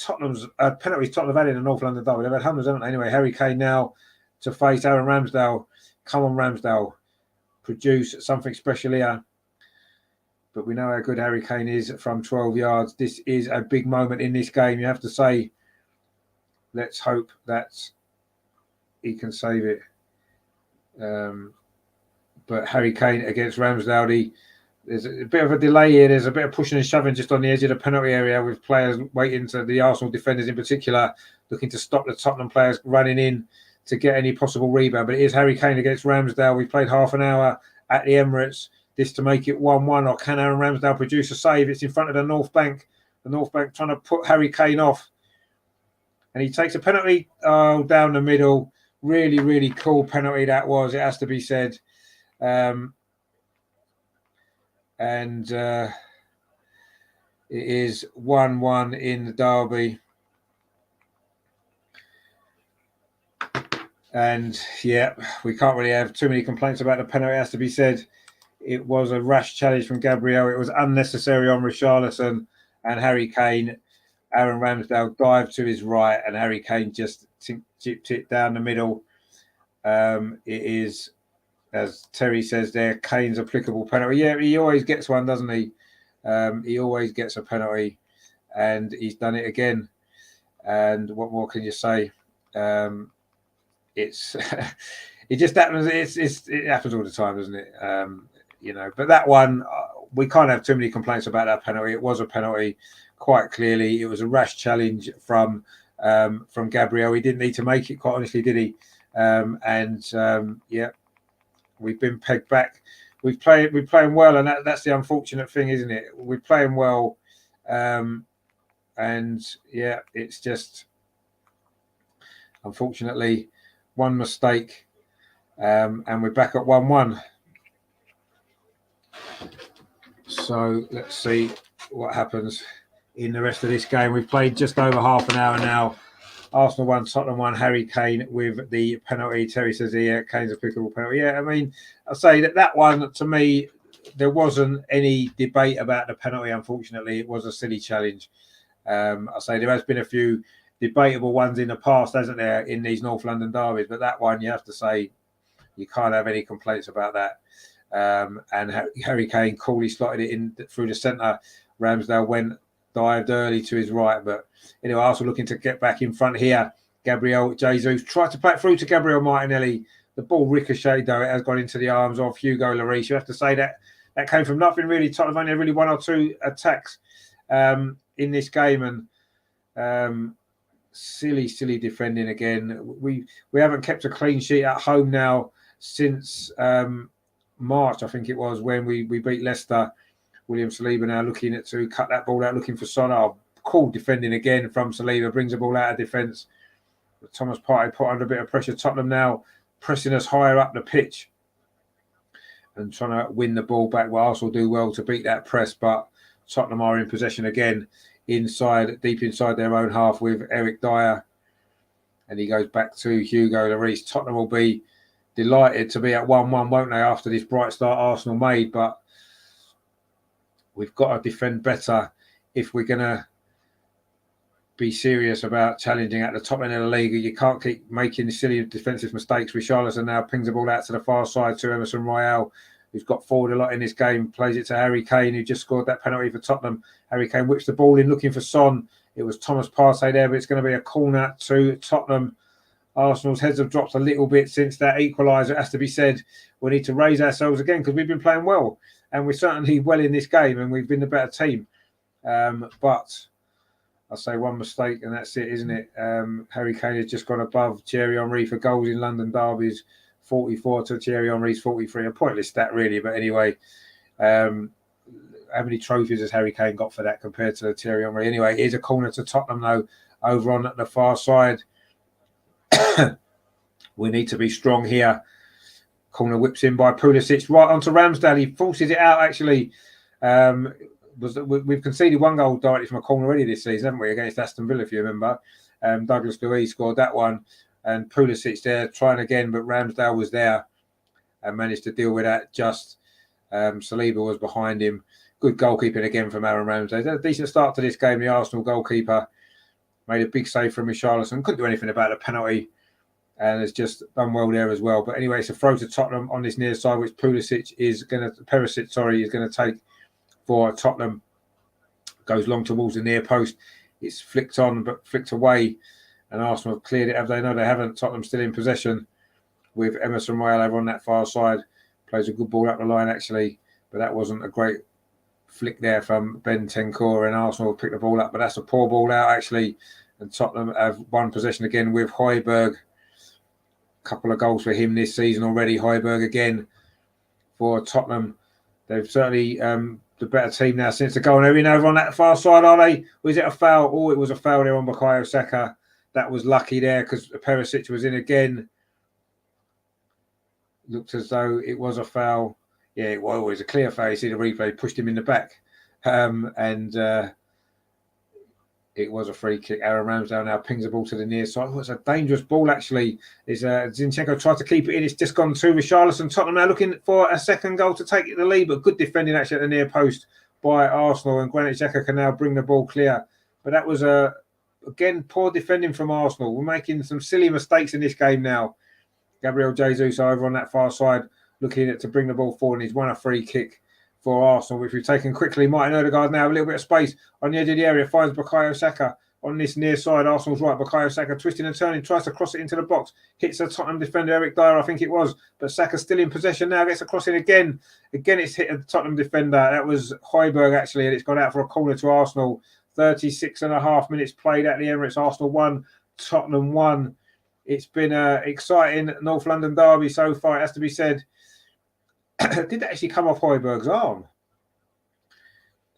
penalties Tottenham have had in the North London derby. They've had hundreds, haven't they? Anyway, Harry Kane now to face Aaron Ramsdale. Come on, Ramsdale. Produce something special here. But we know how good Harry Kane is from 12 yards. This is a big moment in this game. You have to say, let's hope that he can save it. But Harry Kane against Ramsdale, there's a bit of a delay here. There's a bit of pushing and shoving just on the edge of the penalty area, with players waiting to, the Arsenal defenders in particular, looking to stop the Tottenham players running in to get any possible rebound. But it is Harry Kane against Ramsdale. We've played half an hour at the Emirates. This to make it 1-1, or can Aaron Ramsdale produce a save? It's in front of the North Bank. The North Bank trying to put Harry Kane off. And he takes a penalty down the middle. Really, really cool penalty that was, it has to be said. It is 1-1 in the derby. And yeah, we can't really have too many complaints about the penalty, it has to be said. It was a rash challenge from Gabriel. It was unnecessary on Richarlison and Harry Kane. Aaron Ramsdale dived to his right, and Harry Kane just chipped it down the middle. It is, as Terry says there, Kane's applicable penalty. Yeah, he always gets one, doesn't he? He always gets a penalty, and he's done it again. And what more can you say? It's it just happens. It happens all the time, doesn't it? But that one, we can't have too many complaints about that penalty. It was a penalty, quite clearly. It was a rash challenge from Gabriel. He didn't need to make it, quite honestly, did he? We've been pegged back. We're playing well, and that's the unfortunate thing, isn't it? We're playing well, it's just, unfortunately, one mistake, and we're back at 1-1. So let's see what happens in the rest of this game. We've played just over half an hour now. Arsenal 1, Tottenham 1, Harry Kane with the penalty. Terry says here, Kane's a applicable penalty. Yeah, I mean, I'll say that one, to me, there wasn't any debate about the penalty, unfortunately. It was a silly challenge. I'll say there has been a few debatable ones in the past, hasn't there, in these North London derbies, but that one, you have to say, you can't have any complaints about that. And Harry Kane coolly slotted it in through the centre. Ramsdale dived early to his right, but anyway, Arsenal looking to get back in front here. Gabriel Jesus tried to play it through to Gabriel Martinelli. The ball ricocheted, though. It has gone into the arms of Hugo Lloris. You have to say that came from nothing, really. Tottenham only had really one or two attacks in this game, and silly defending again. We haven't kept a clean sheet at home now since March, I think it was, when we beat Leicester. William Saliba now looking to cut that ball out, looking for Son. Cool defending again from Saliba, brings the ball out of defence. Thomas Partey put under a bit of pressure. Tottenham now pressing us higher up the pitch and trying to win the ball back. Well, Arsenal do well to beat that press, but Tottenham are in possession again, deep inside their own half with Eric Dyer. And he goes back to Hugo Lloris. Tottenham will be delighted to be at 1-1, won't they, after this bright start Arsenal made? But we've got to defend better if we're going to be serious about challenging at the top end of the league. You can't keep making silly defensive mistakes. Richarlison now pings the ball out to the far side to Emerson Royale, who's got forward a lot in this game, plays it to Harry Kane, who just scored that penalty for Tottenham. Harry Kane whips the ball in, looking for Son. It was Thomas Partey there, but it's going to be a corner to Tottenham. Arsenal's heads have dropped a little bit since that equaliser, has to be said. We need to raise ourselves again because we've been playing well, and we're certainly well in this game, and we've been the better team. But I'll say one mistake, and that's it, isn't it? Harry Kane has just gone above Thierry Henry for goals in London derbies, 44 to Thierry Henry's 43. A pointless stat, really, but anyway. How many trophies has Harry Kane got for that compared to Thierry Henry? Anyway, here's a corner to Tottenham, though, over on the far side. We need to be strong here. Corner whips in by Pulisic, right onto Ramsdale. He forces it out, actually. We've conceded one goal directly from a corner already this season, haven't we, against Aston Villa, if you remember. Douglas Luiz scored that one, and Pulisic there trying again, but Ramsdale was there and managed to deal with that. Just Saliba was behind him. Good goalkeeping again from Aaron Ramsdale. A decent start to this game. The Arsenal goalkeeper made a big save from Richarlison. Couldn't do anything about the penalty, and has just done well there as well. But anyway, it's a throw to Tottenham on this near side, which Perisic is going to take for Tottenham. Goes long towards the near post. It's flicked on, but flicked away, and Arsenal have cleared it. Have they? No, they haven't. Tottenham still in possession with Emerson Royale over on that far side. Plays a good ball up the line, actually, but that wasn't a great flick there from Ben Tenkor, and Arsenal picked the ball up, but that's a poor ball out, actually. And Tottenham have won possession again with Højbjerg. A couple of goals for him this season already. Højbjerg again for Tottenham. They've certainly the better team now since the goal. They're in over on that far side, are they? Was it a foul? Oh, it was a foul there on Bukayo Saka. That was lucky there because Perisic was in again. Looked as though it was a foul. Yeah, it was a clear foul. You see the replay, pushed him in the back. It was a free kick. Aaron Ramsdale now pings the ball to the near side. Oh, it's a dangerous ball, actually. Zinchenko tried to keep it in. It's just gone to Richarlison. Tottenham now looking for a second goal to take it the lead, but good defending, actually, at the near post by Arsenal. And Granit Xhaka can now bring the ball clear. But that was, again, poor defending from Arsenal. We're making some silly mistakes in this game now. Gabriel Jesus over on that far side, looking to bring the ball forward, and he's won a free kick for Arsenal, which we've taken quickly. Martin Odegaard now, a little bit of space on the edge of the area, finds Bukayo Saka on this near side. Arsenal's right. Bukayo Saka twisting and turning, tries to cross it into the box. Hits a Tottenham defender, Eric Dyer, I think it was. But Saka's still in possession now, gets a cross in again. Again, it's hit a Tottenham defender. That was Højbjerg, actually, and it's gone out for a corner to Arsenal. 36 and a half minutes played at the Emirates. Arsenal 1, Tottenham 1. It's been an exciting North London derby so far, it has to be said. Did that actually come off Højbjerg's arm?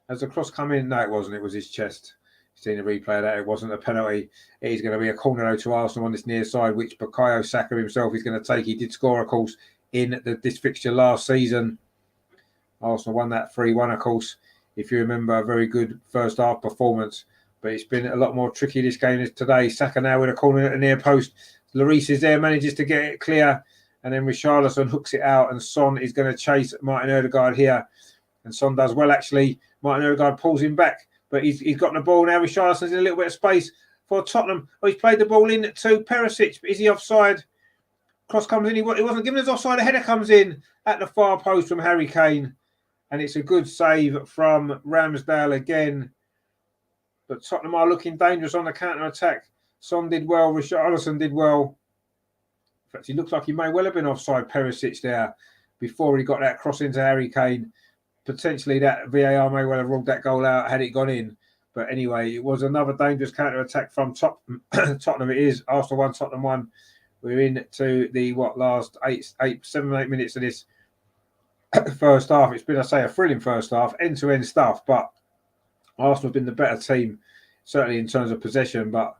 Has the cross come in? No, it wasn't. It was his chest. Seen a replay of that. It wasn't a penalty. It is going to be a corner though to Arsenal on this near side, which Bukayo Saka himself is going to take. He did score, of course, in this fixture last season. Arsenal won that 3-1, of course. If you remember, a very good first half performance. But it's been a lot more tricky this game today. Saka now with a corner at the near post. Lloris is there, manages to get it clear. And then Richarlison hooks it out. And Son is going to chase Martin Odegaard here. And Son does well, actually. Martin Odegaard pulls him back. But he's got the ball now. Richarlison's in a little bit of space for Tottenham. Oh, he's played the ball in to Perisic. Is he offside? Cross comes in. He wasn't given his offside. A header comes in at the far post from Harry Kane. And it's a good save from Ramsdale again. But Tottenham are looking dangerous on the counter-attack. Son did well. Richarlison did well. In fact, he looks like he may well have been offside, Perisic, there, before he got that cross into Harry Kane. Potentially that VAR may well have ruled that goal out had it gone in. But anyway, it was another dangerous counter-attack from Tottenham. It is Arsenal 1, Tottenham 1. We're into the last 7 or 8 minutes of this first half. It's been, I say, a thrilling first half, end-to-end stuff. But Arsenal have been the better team, certainly in terms of possession. But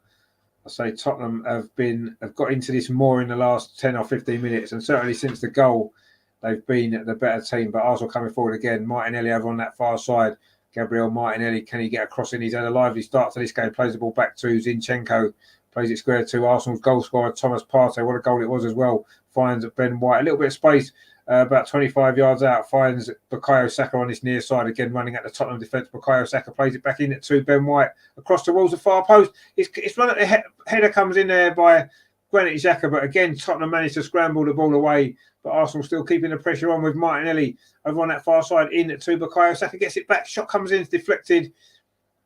I say Tottenham have got into this more in the last 10 or 15 minutes, and certainly since the goal, they've been the better team. But Arsenal coming forward again. Martinelli over on that far side. Gabriel Martinelli, can he get across in? He's had a lively start to this game. Plays the ball back to Zinchenko. Plays it square to Arsenal's goal scorer, Thomas Partey. What a goal it was as well. Finds Ben White. A little bit of space, about 25 yards out. Finds Bukayo Saka on his near side. Again, running at the Tottenham defence. Bukayo Saka plays it back in to Ben White. Across towards the far post. It's run at the header comes in there by Granit Xhaka. But again, Tottenham managed to scramble the ball away. But Arsenal still keeping the pressure on with Martinelli over on that far side in to Bukayo Saka. Gets it back. Shot comes in. It's deflected.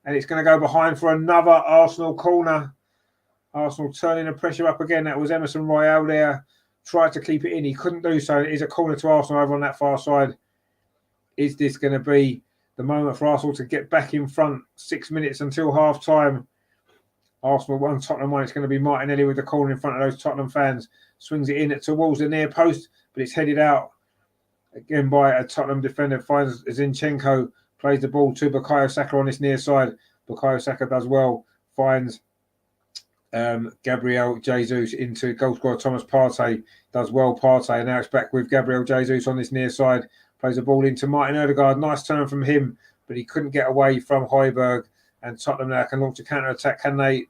And it's going to go behind for another Arsenal corner. Arsenal turning the pressure up again. That was Emerson Royale there. Tried to keep it in. He couldn't do so. It is a corner to Arsenal over on that far side. Is this going to be the moment for Arsenal to get back in front? 6 minutes until half time. Arsenal 1, Tottenham 1. It's going to be Martinelli with the corner in front of those Tottenham fans. Swings it in towards the near post, but it's headed out again by a Tottenham defender. Finds Zinchenko. Plays the ball to Bukayo Saka on his near side. Bukayo Saka does well. Finds Gabriel Jesus into goal scorer Thomas Partey. Does well, Partey. And now it's back with Gabriel Jesus on this near side. Plays the ball into Martin Odegaard. Nice turn from him, but he couldn't get away from Højbjerg. And Tottenham now can launch a counter-attack. Can they?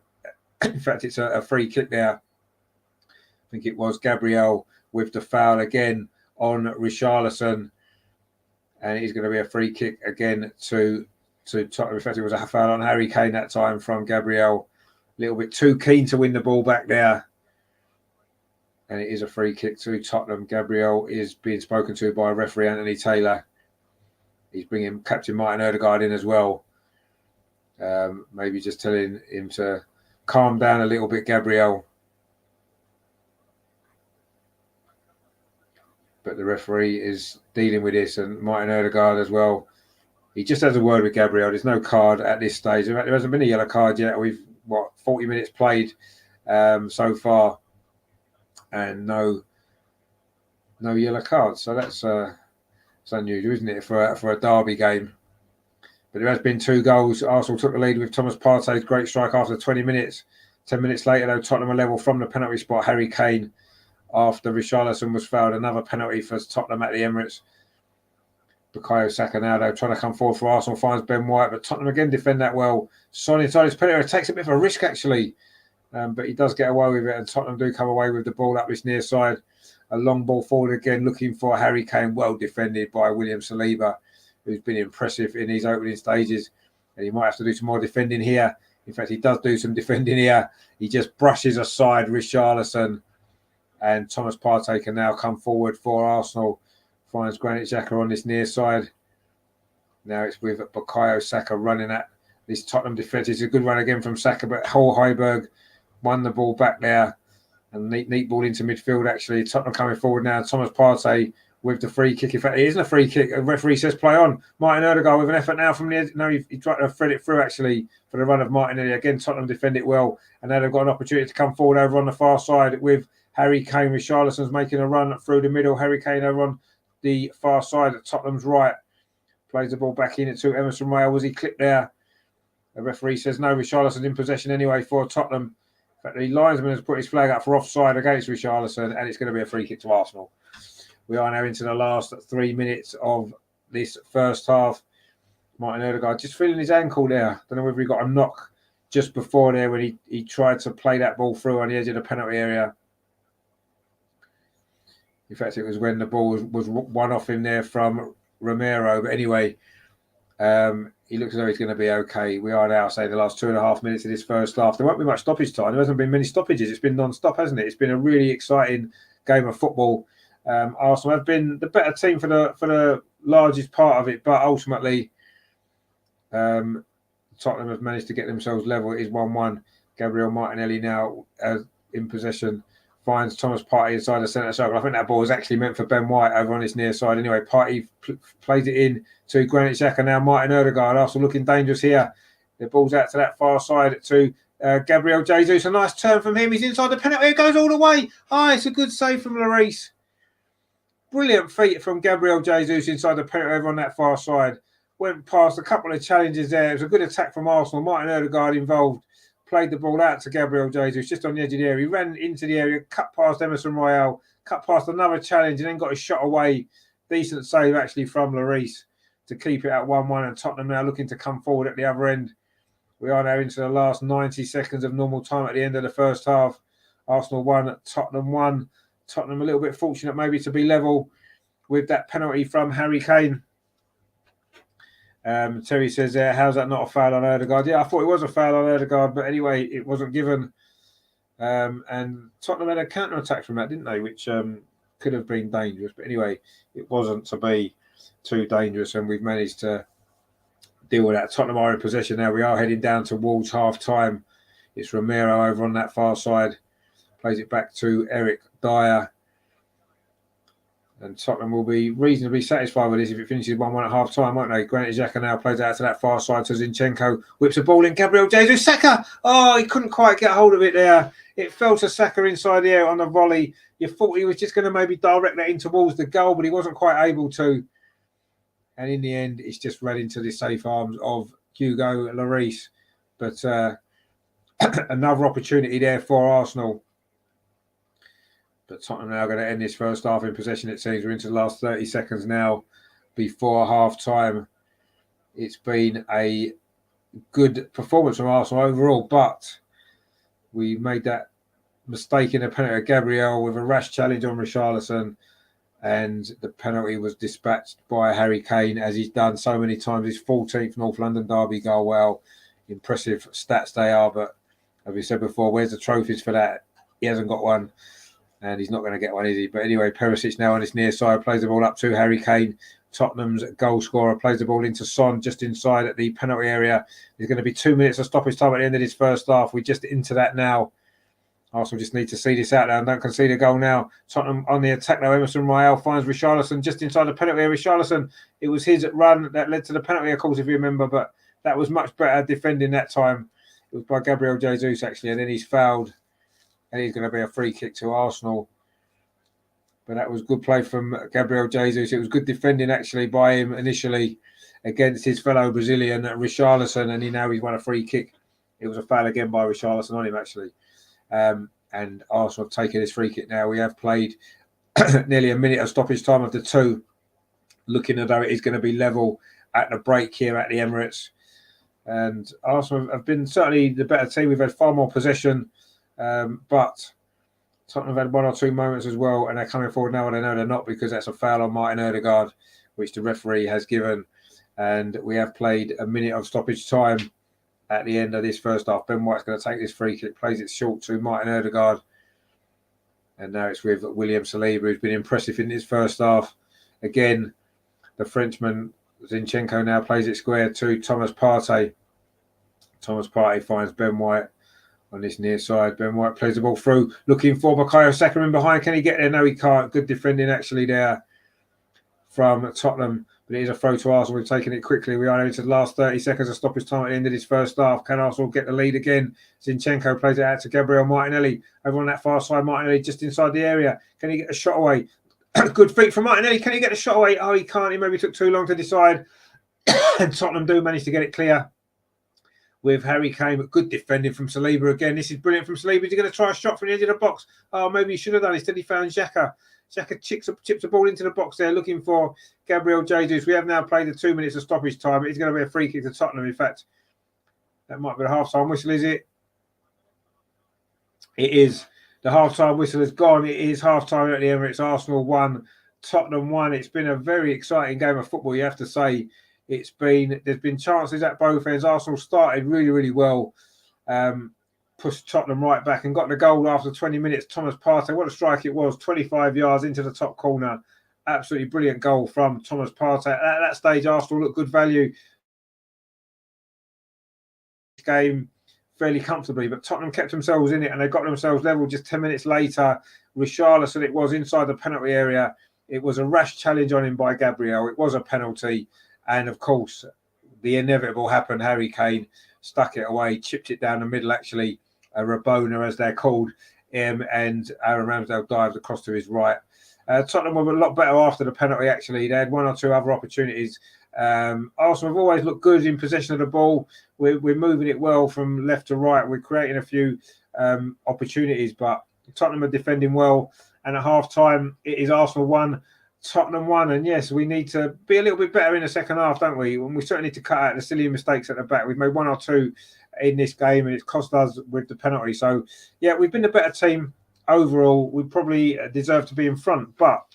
In fact, it's a free kick there. I think it was Gabriel with the foul again on Richarlison. And it's going to be a free kick again to Tottenham. In fact, it was a foul on Harry Kane that time from Gabriel. A little bit too keen to win the ball back there. And it is a free kick to Tottenham. Gabriel is being spoken to by referee Anthony Taylor. He's bringing Captain Martin Odegaard in as well. Maybe just telling him to calm down a little bit, Gabriel. But the referee is dealing with this, and Martin Odegaard as well. He just has a word with Gabriel. There's no card at this stage. There hasn't been a yellow card yet. We've 40 minutes played so far, and no yellow cards. So that's it's unusual, isn't it, for a derby game? But there has been 2 goals. Arsenal took the lead with Thomas Partey's great strike after 20 minutes. 10 minutes later, though, Tottenham are level from the penalty spot. Harry Kane, after Richarlison was fouled, another penalty for Tottenham at the Emirates. Bukayo Saka now, though, trying to come forward for Arsenal, finds Ben White, but Tottenham again defend that well. Son inside his penalty, takes a bit of a risk, actually. But he does get away with it, and Tottenham do come away with the ball up this near side. A long ball forward again, looking for Harry Kane, well defended by William Saliba, who's been impressive in these opening stages. And he might have to do some more defending here. In fact, he does do some defending here. He just brushes aside Richarlison. And Thomas Partey can now come forward for Arsenal. Finds Granit Xhaka on this near side. Now it's with Bukayo Saka running at this Tottenham defence. It's a good run again from Saka, but Højbjerg won the ball back there. And neat ball into midfield, actually. Tottenham coming forward now. Thomas Partey with the free kick. In fact, it isn't a free kick. A referee says play on. Martin Odegaard with an effort now from the edge. No, he tried to thread it through, actually, for the run of Martinelli. Again, Tottenham defend it well. And now they've got an opportunity to come forward over on the far side with Harry Kane. Richarlison's making a run through the middle. Harry Kane over on the far side at Tottenham's right. Plays the ball back in to Emerson Royale. Was he clipped there? The referee says no. Richarlison's in possession anyway for Tottenham. In fact, the linesman has put his flag up for offside against Richarlison, and it's going to be a free kick to Arsenal. We are now into the last 3 minutes of this first half. Martin Odegaard just feeling his ankle there. Don't know whether he got a knock just before there when he tried to play that ball through on the edge of the penalty area. In fact, it was when the ball was won off him there from Romero. But anyway, he looks as though he's going to be okay. We are now, say, the last 2.5 minutes of this first half. There won't be much stoppage time. There hasn't been many stoppages. It's been non-stop, hasn't it? It's been a really exciting game of football. Arsenal have been the better team for the largest part of it, but ultimately, Tottenham have managed to get themselves level. It is 1-1. Gabriel Martinelli now in possession. Finds Thomas Partey inside the centre circle. I think that ball was actually meant for Ben White over on his near side. Anyway, Partey plays it in to Granit Xhaka. Now Martin Odegaard. Arsenal looking dangerous here. The ball's out to that far side to Gabriel Jesus. A nice turn from him. He's inside the penalty. It goes all the way. It's a good save from Lloris. Brilliant feat from Gabriel Jesus inside the penalty over on that far side. Went past a couple of challenges there. It was a good attack from Arsenal. Martin Ødegaard involved. Played the ball out to Gabriel Jesus just on the edge of the area. He ran into the area, cut past Emerson Royale, cut past another challenge, and then got a shot away. Decent save actually from Lloris to keep it at 1-1. And Tottenham now looking to come forward at the other end. We are now into the last 90 seconds of normal time at the end of the first half. Arsenal 1, Tottenham 1. Tottenham a little bit fortunate maybe to be level with that penalty from Harry Kane. Terry says, how's that not a foul on Ødegaard? Yeah, I thought it was a foul on Ødegaard, but anyway, it wasn't given. And Tottenham had a counter-attack from that, didn't they? Which could have been dangerous. But anyway, it wasn't to be too dangerous, and we've managed to deal with that. Tottenham are in possession now. We are heading down towards half-time. It's Romero over on that far side. Plays it back to Eric Dyer. And Tottenham will be reasonably satisfied with this if it finishes 1-1 at half-time, won't they? Granit Xhaka now plays out to that far side to Zinchenko. Whips the ball in. Gabriel Jesus. Saka! He couldn't quite get hold of it there. It fell to Saka inside the air on the volley. You thought he was just going to maybe direct that in towards the goal, but he wasn't quite able to. And in the end, it's just ran into the safe arms of Hugo Lloris. But another opportunity there for Arsenal. But Tottenham now going to end this first half in possession, it seems. We're into the last 30 seconds now before half-time. It's been a good performance from Arsenal overall, but we made that mistake in a penalty of Gabriel with a rash challenge on Richarlison, and the penalty was dispatched by Harry Kane, as he's done so many times. His 14th North London derby goal. Well, impressive stats they are, but as we said before, where's the trophies for that? He hasn't got one. And he's not going to get one, is he? But anyway, Perisic now on his near side, plays the ball up to Harry Kane. Tottenham's goal scorer plays the ball into Son just inside at the penalty area. There's going to be 2 minutes of stoppage time at the end of this first half. We're just into that now. Arsenal just need to see this out now and don't concede a goal now. Tottenham on the attack now. Emerson Royale finds Richarlison just inside the penalty area. Richarlison, it was his run that led to the penalty, of course, if you remember, but that was much better defending that time. It was by Gabriel Jesus, actually, and then he's fouled. And he's going to be a free kick to Arsenal. But that was good play from Gabriel Jesus. It was good defending, actually, by him initially against his fellow Brazilian, Richarlison. And now he's won a free kick. It was a foul again by Richarlison on him, actually. And Arsenal have taken this free kick now. We have played nearly a minute of stoppage time of the two. Looking as though it is going to be level at the break here at the Emirates. And Arsenal have been certainly the better team. We've had far more possession. But Tottenham have had one or two moments as well, and they're coming forward now, and I know they're not because that's a foul on Martin Ødegaard, which the referee has given. And we have played a minute of stoppage time at the end of this first half. Ben White's going to take this free kick, plays it short to Martin Ødegaard. And now it's with William Saliba, who's been impressive in this first half. Again, the Frenchman Zinchenko now plays it square to Thomas Partey. Thomas Partey finds Ben White on this near side. Ben White plays the ball through, looking for Bukayo Saka in behind. Can he get there? No, he can't. Good defending actually there from Tottenham. But it is a throw to Arsenal. We've taken it quickly. We are into the last 30 seconds of stoppage time at the end of this first half. Can Arsenal get the lead again? Zinchenko plays it out to Gabriel Martinelli. Over on that far side, Martinelli just inside the area. Can he get a shot away? Good feet from Martinelli. Can he get a shot away? He can't. He maybe took too long to decide. And Tottenham do manage to get it clear with Harry Kane, but good defending from Saliba again. This is brilliant from Saliba. Is he going to try a shot from the edge of the box? Maybe he should have done. Instead, he found Xhaka. Xhaka chips the ball into the box there, looking for Gabriel Jesus. We have now played the 2 minutes of stoppage time. It's going to be a free kick to Tottenham. In fact, that might be the half-time whistle, is it? It is. The half-time whistle has gone. It is half-time at the Emirates. Arsenal 1, Tottenham 1. It's been a very exciting game of football, you have to say. There's been chances at both ends. Arsenal started really, really well. Pushed Tottenham right back and got the goal after 20 minutes. Thomas Partey, what a strike it was. 25 yards into the top corner. Absolutely brilliant goal from Thomas Partey. At that stage, Arsenal looked good value. Game fairly comfortably, but Tottenham kept themselves in it and they got themselves level just 10 minutes later. Richarlison, it was inside the penalty area. It was a rash challenge on him by Gabriel. It was a penalty. And of course, the inevitable happened. Harry Kane stuck it away, chipped it down the middle, actually, a Rabona, as they're called, and Aaron Ramsdale dived across to his right. Tottenham were a lot better after the penalty, actually. They had one or two other opportunities. Arsenal have always looked good in possession of the ball. We're moving it well from left to right. We're creating a few opportunities, but Tottenham are defending well. And at half-time, it is Arsenal 1, Tottenham 1. And yes, we need to be a little bit better in the second half, don't we? And we certainly need to cut out the silly mistakes at the back. We've made one or two in this game, and it's cost us with the penalty. So, yeah, we've been the better team overall. We probably deserve to be in front. But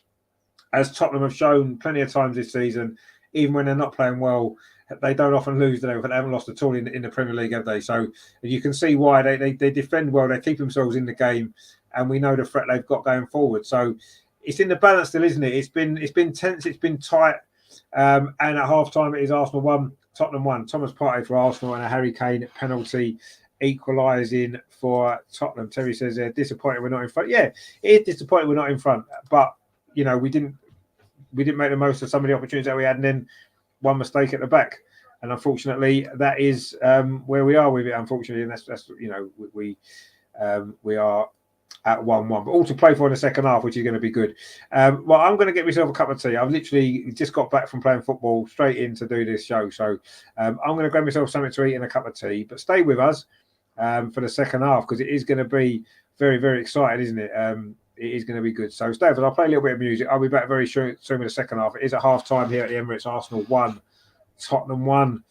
as Tottenham have shown plenty of times this season, even when they're not playing well, they don't often lose. They haven't lost at all in the Premier League, have they? So you can see why they defend well. They keep themselves in the game, and we know the threat they've got going forward. So it's in the balance still, isn't it? It's been tense. It's been tight. And at half time, it is Arsenal 1, Tottenham 1. Thomas Partey for Arsenal and a Harry Kane penalty equalising for Tottenham. Terry says they're disappointed we're not in front. Yeah, it is disappointing we're not in front. But you know, we didn't make the most of some of the opportunities that we had, and then one mistake at the back. And unfortunately, that is where we are with it. Unfortunately, and that's you know, we are at 1-1, but all to play for in the second half, which is going to be good. Well, I'm going to get myself a cup of tea. I've literally just got back from playing football straight in to do this show, so I'm going to grab myself something to eat and a cup of tea. But stay with us for the second half, because it is going to be very, very exciting, isn't it? It is going to be good. So stay with us. I'll play a little bit of music. I'll be back very soon with the second half. It is at half time here at the Emirates. Arsenal 1, Tottenham 1.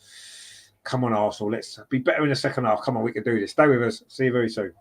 Come on, Arsenal. Let's be better in the second half. Come on, we can do this. Stay with us. See you very soon.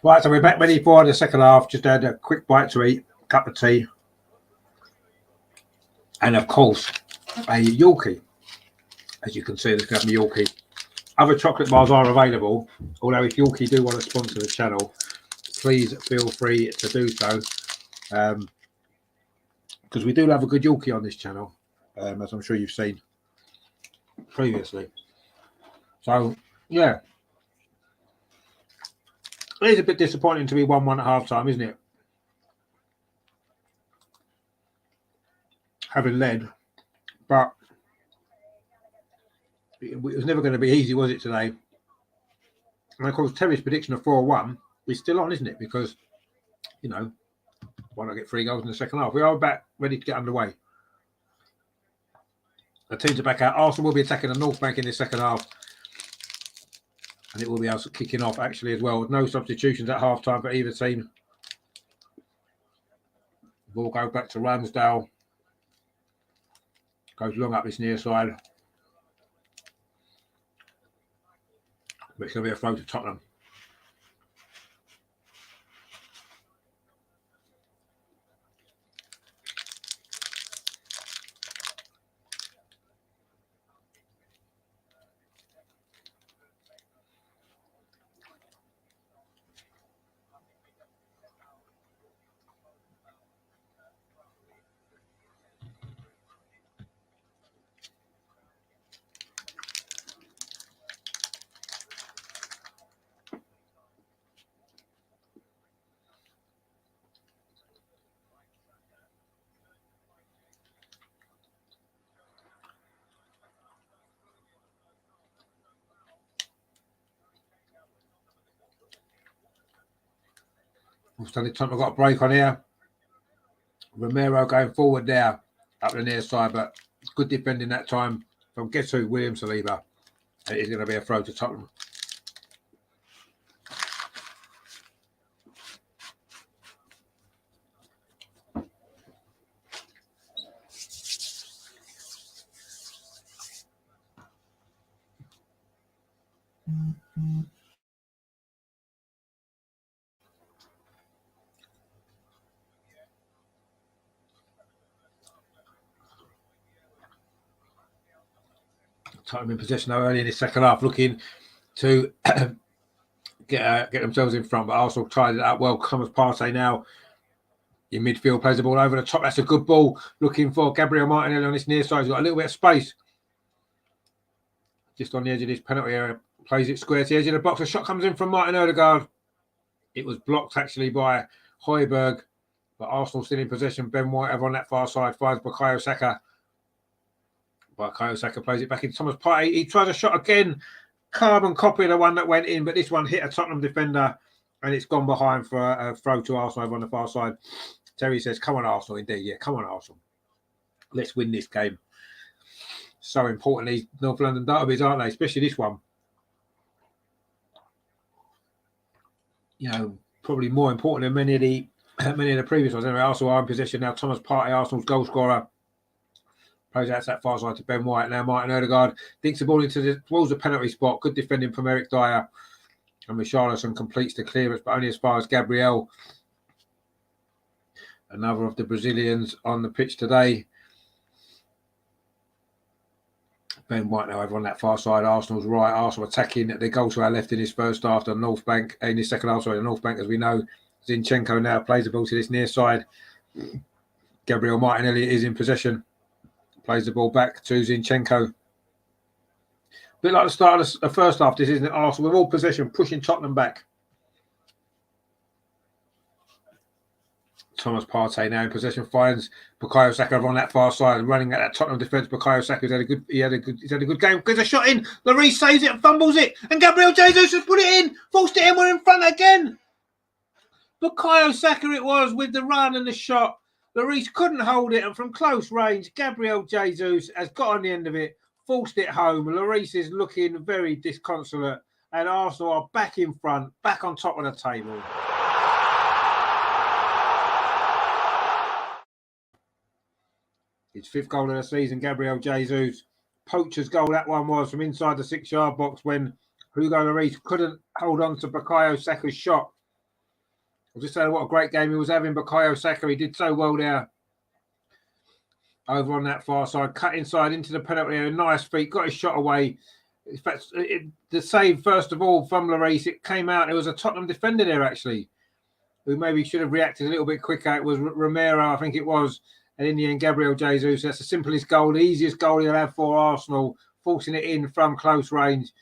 Right, so we're back ready for the second half. Just had a quick bite to eat, cup of tea, and of course, a Yorkie. As you can see, there's going to be Yorkie. Other chocolate bars are available, although if Yorkie do want to sponsor the channel, please feel free to do so. Because we do have a good Yorkie on this channel, as I'm sure you've seen previously. So, yeah. It is a bit disappointing to be 1-1 at half time, isn't it? Having led, but it was never going to be easy, was it, today? And of course, Terry's prediction of 4-1 is still on, isn't it? Because, you know, why not get 3 goals in the second half? We are back ready to get underway. The teams are back out. Arsenal will be attacking the North Bank in the second half. And it will be us kicking off actually as well. No substitutions at half time for either team. We'll go back to Ramsdale. Goes long up this near side. But it's going to be a throw to Tottenham. Tottenham got a break on here. Romero going forward there, up the near side, but good defending that time from guess who? William Saliba. It is going to be a throw to Tottenham. Tottenham in possession early in the second half, looking to get themselves in front, but Arsenal tied it up well. Thomas Partey now in midfield, plays the ball over the top. That's a good ball. Looking for Gabriel Martinelli on this near side. He's got a little bit of space. Just on the edge of this penalty area. Plays it square to the edge of the box. A shot comes in from Martin Odegaard. It was blocked actually by Højbjerg, but Arsenal still in possession. Ben White over on that far side finds Bukayo Saka. Bukayo Saka plays it back in Thomas Partey. He tries a shot again. Carbon copy of the one that went in, but this one hit a Tottenham defender and it's gone behind for a throw to Arsenal over on the far side. Terry says, come on, Arsenal, indeed. Yeah, come on, Arsenal. Let's win this game. So important, these North London derbies, aren't they? Especially this one. You know, probably more important than many of the previous ones. Anyway, Arsenal are in possession now. Thomas Partey, Arsenal's goal scorer, plays out that far side to Ben White. Now Martin Odegaard dinks the ball towards the penalty spot. Good defending from Eric Dyer. And Richarlison completes the clearance, but only as far as Gabriel. Another of the Brazilians on the pitch today. Ben White now over on that far side. Arsenal's right. Arsenal attacking. They goal to our left in his first half. The North Bank in his second half. Sorry, the North Bank, as we know. Zinchenko now plays the ball to this near side. Gabriel Martinelli is in possession. Plays the ball back to Zinchenko. A bit like the start of the first half, this isn't it? Arsenal with all possession, pushing Tottenham back. Thomas Partey now in possession, finds Bukayo Saka on that far side, running at that Tottenham defence. Bukayo Saka's had a good game. Gets a shot in. Lloris saves it and fumbles it, and Gabriel Jesus has put it in, forced it in. We're in front again. Bukayo Saka it was with the run and the shot. Lloris couldn't hold it, and from close range, Gabriel Jesus has got on the end of it, forced it home. Lloris is looking very disconsolate, and Arsenal are back in front, back on top of the table. His 5th goal of the season, Gabriel Jesus. Poacher's goal, that one was from inside the 6-yard box when Hugo Lloris couldn't hold on to Bukayo Saka's shot. was just saying what a great game he was having. Bukayo Saka, he did so well there. Over on that far side, cut inside into the penalty area, nice feet, got his shot away. In fact, the save, first of all, from Lloris, it came out. There was a Tottenham defender there, actually, who maybe should have reacted a little bit quicker. It was Romero, I think it was. And in the end, Gabriel Jesus. That's the simplest goal, the easiest goal he'll have for Arsenal, forcing it in from close range.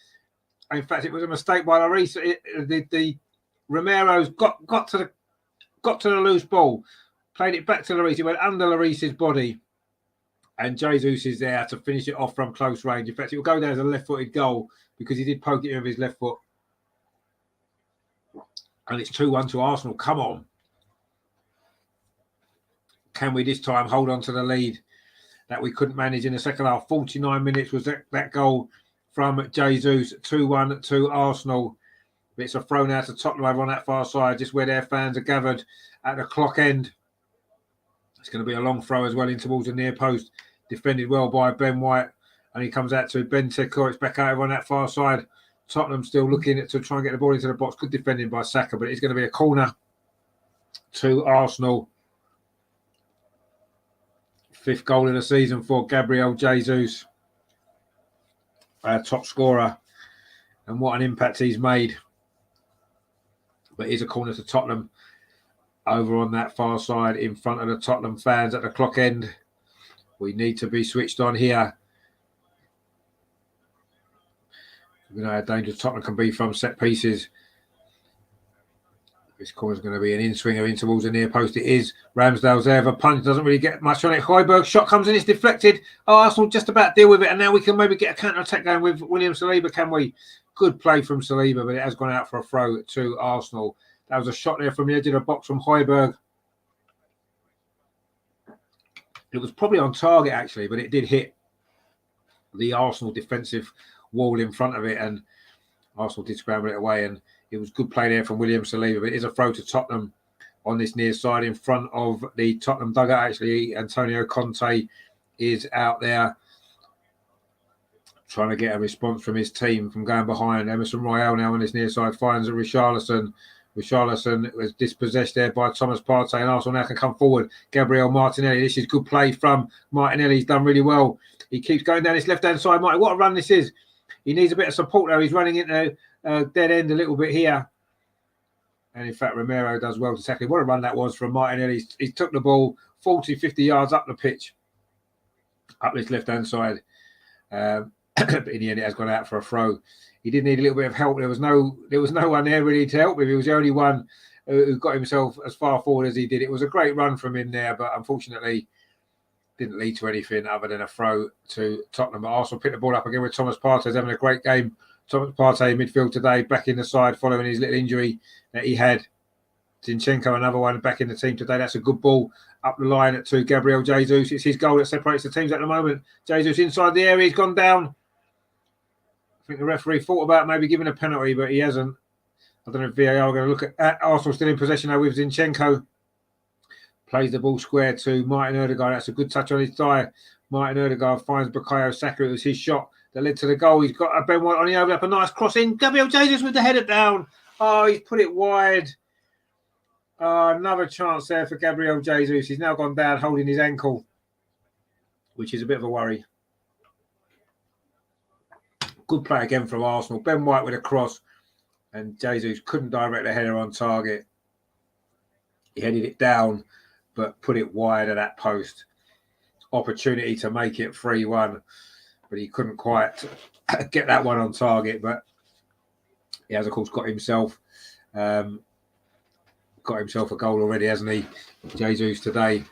In fact, it was a mistake by Lloris. The Romero's got to the loose ball, played it back to Lloris. It went under Lloris's body. And Jesus is there to finish it off from close range. In fact, it will go down as a left-footed goal because he did poke it in with his left foot. And it's 2-1 to Arsenal. Come on. Can we this time hold on to the lead that we couldn't manage in the second half? 49 minutes was that goal from Jesus. 2-1 to Arsenal. It's a throw now to Tottenham over on that far side, just where their fans are gathered at the clock end. It's going to be a long throw as well in towards the near post. Defended well by Ben White. And he comes out to Bentancur. It's back over on that far side. Tottenham still looking to try and get the ball into the box. Good defending by Saka, but it's going to be a corner to Arsenal. 5th goal of the season for Gabriel Jesus. Our top scorer. And what an impact he's made. But here's a corner to Tottenham. Over on that far side in front of the Tottenham fans at the clock end. We need to be switched on here. You know how dangerous Tottenham can be from set pieces. This corner is going to be an in-swinger in towards the near post. It is. Ramsdale's there. The punch doesn't really get much on it. Højbjerg's shot comes in. It's deflected. Oh, Arsenal just about deal with it. And now we can maybe get a counter-attack going with William Saliba, can we? Good play from Saliba, but it has gone out for a throw to Arsenal. That was a shot there from the edge of the box from Højbjerg. It was probably on target, actually, but it did hit the Arsenal defensive wall in front of it, and Arsenal did scramble it away, and it was good play there from William Saliba, but it is a throw to Tottenham on this near side in front of the Tottenham dugout, actually. Antonio Conte is out there trying to get a response from his team from going behind. Emerson Royale now on this near side finds Richarlison. Richarlison was dispossessed there by Thomas Partey, and Arsenal now can come forward. Gabriel Martinelli. This is good play from Martinelli. He's done really well. He keeps going down his left-hand side. Martin, what a run this is. He needs a bit of support there. He's running into a dead end a little bit here. And in fact, Romero does well to tackle. What a run that was from Martinelli. He took the ball 40, 50 yards up the pitch, up this left-hand side. But in the end, it has gone out for a throw. He did need a little bit of help. There was no one there really to help him. He was the only one who got himself as far forward as he did. It was a great run from him there, but unfortunately didn't lead to anything other than a throw to Tottenham. But Arsenal picked the ball up again with Thomas Partey having a great game. Thomas Partey in midfield today, back in the side following his little injury that he had. Zinchenko, another one back in the team today. That's a good ball up the line to Gabriel Jesus. It's his goal that separates the teams at the moment. Jesus inside the area. He's gone down. I think the referee thought about maybe giving a penalty, but he hasn't. I don't know if VAR are going to look at Arsenal still in possession now with Zinchenko. Plays the ball square to Martin Ødegaard. That's a good touch on his thigh. Martin Ødegaard finds Bukayo Saka. It was his shot that led to the goal. He's got a Ben White on the overlap. A nice cross in. Gabriel Jesus with the header down. Oh, he's put it wide. Another chance there for Gabriel Jesus. He's now gone down holding his ankle, which is a bit of a worry. Good play again from Arsenal. Ben White with a cross, and Jesus couldn't direct the header on target. He headed it down, but put it wide of that post. Opportunity to make it 3-1, but he couldn't quite get that one on target. But he has, of course, got himself a goal already, hasn't he? Jesus today,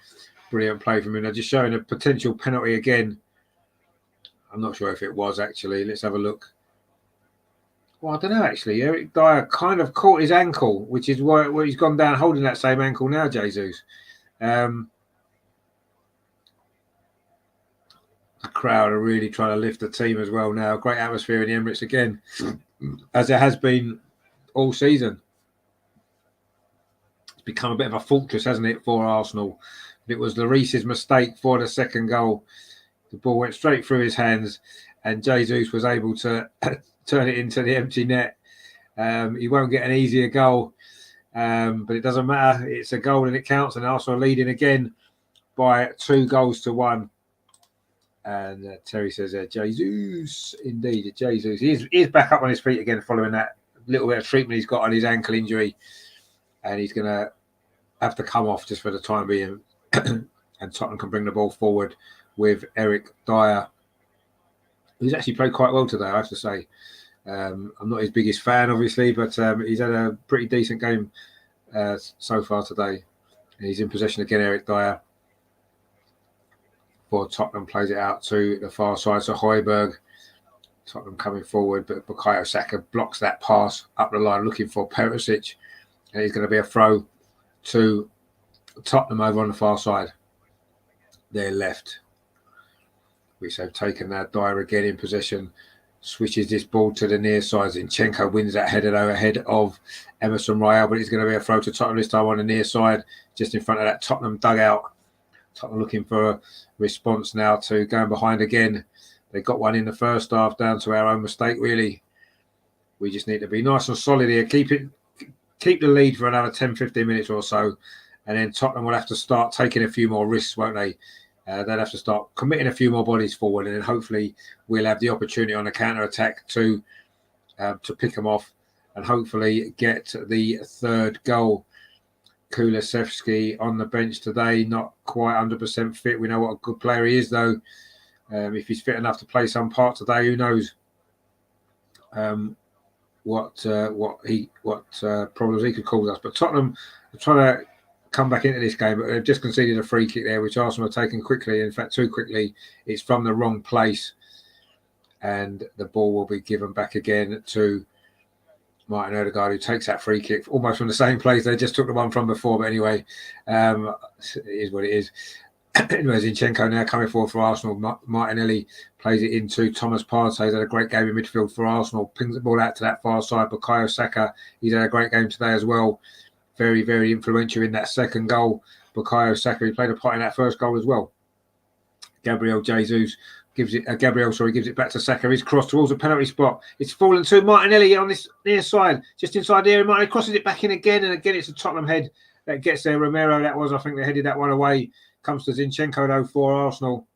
brilliant play from him. They're just showing a potential penalty again. I'm not sure if it was actually. Let's have a look. Well, I don't know actually. Eric Dyer kind of caught his ankle, which is where he's gone down holding that same ankle now, Jesus. The crowd are really trying to lift the team as well now. Great atmosphere in the Emirates again, as it has been all season. It's become a bit of a fortress, hasn't it, for Arsenal? It was Lloris's mistake for the second goal. The ball went straight through his hands, and Jesus was able to turn it into the empty net. He won't get an easier goal But it doesn't matter. It's a goal and it counts. And Arsenal leading again by 2-1. And Terry says, Jesus, indeed, Jesus. He's back up on his feet again following that little bit of treatment he's got on his ankle injury. And he's going to have to come off just for the time being. And Tottenham can bring the ball forward with Eric Dyer, who's actually played quite well today, I have to say. I'm not his biggest fan, obviously, but he's had a pretty decent game so far today. And he's in possession again, Eric Dyer. For Tottenham, plays it out to the far side, so Højbjerg. Tottenham coming forward, but Bukayo Saka blocks that pass up the line, looking for Perisic. And he's going to be a throw to Tottenham over on the far side. Their left, which they've taken that. Dyer again in possession, switches this ball to the near side. Zinchenko wins that header ahead of Emerson Royal, but it's going to be a throw to Tottenham this time on the near side, just in front of that Tottenham dugout. Tottenham looking for a response now to going behind again. They got one in the first half, down to our own mistake, really. We just need to be nice and solid here. Keep the lead for another 10-15 minutes or so, and then Tottenham will have to start taking a few more risks, won't they? They'll have to start committing a few more bodies forward, and then hopefully we'll have the opportunity on the counter-attack to pick them off and hopefully get the third goal. Kulusevski on the bench today, not quite 100% fit. We know what a good player he is, though. If he's fit enough to play some part today, who knows what problems he could cause us. But Tottenham are trying to come back into this game, but they've just conceded a free kick there, which Arsenal are taking quickly. In fact, too quickly. It's from the wrong place, and the ball will be given back again to Martin Odegaard, who takes that free kick almost from the same place they just took the one from before. But anyway, it is what it is. Anyway, Zinchenko now coming forward for Arsenal. Martinelli plays it into Thomas Partey. He's had a great game in midfield for Arsenal. Pings the ball out to that far side. Bukayo Saka, he's had a great game today as well. Very, very influential in that second goal. Bukayo Saka, he played a part in that first goal as well. Gabriel Jesus gives it back to Saka. He's crossed towards the penalty spot. It's fallen to Martinelli on this near side, just inside the area. Martinelli crosses it back in again, and again it's a Tottenham head that gets there. Romero, that was, I think they headed that one away. Comes to Zinchenko though for Arsenal.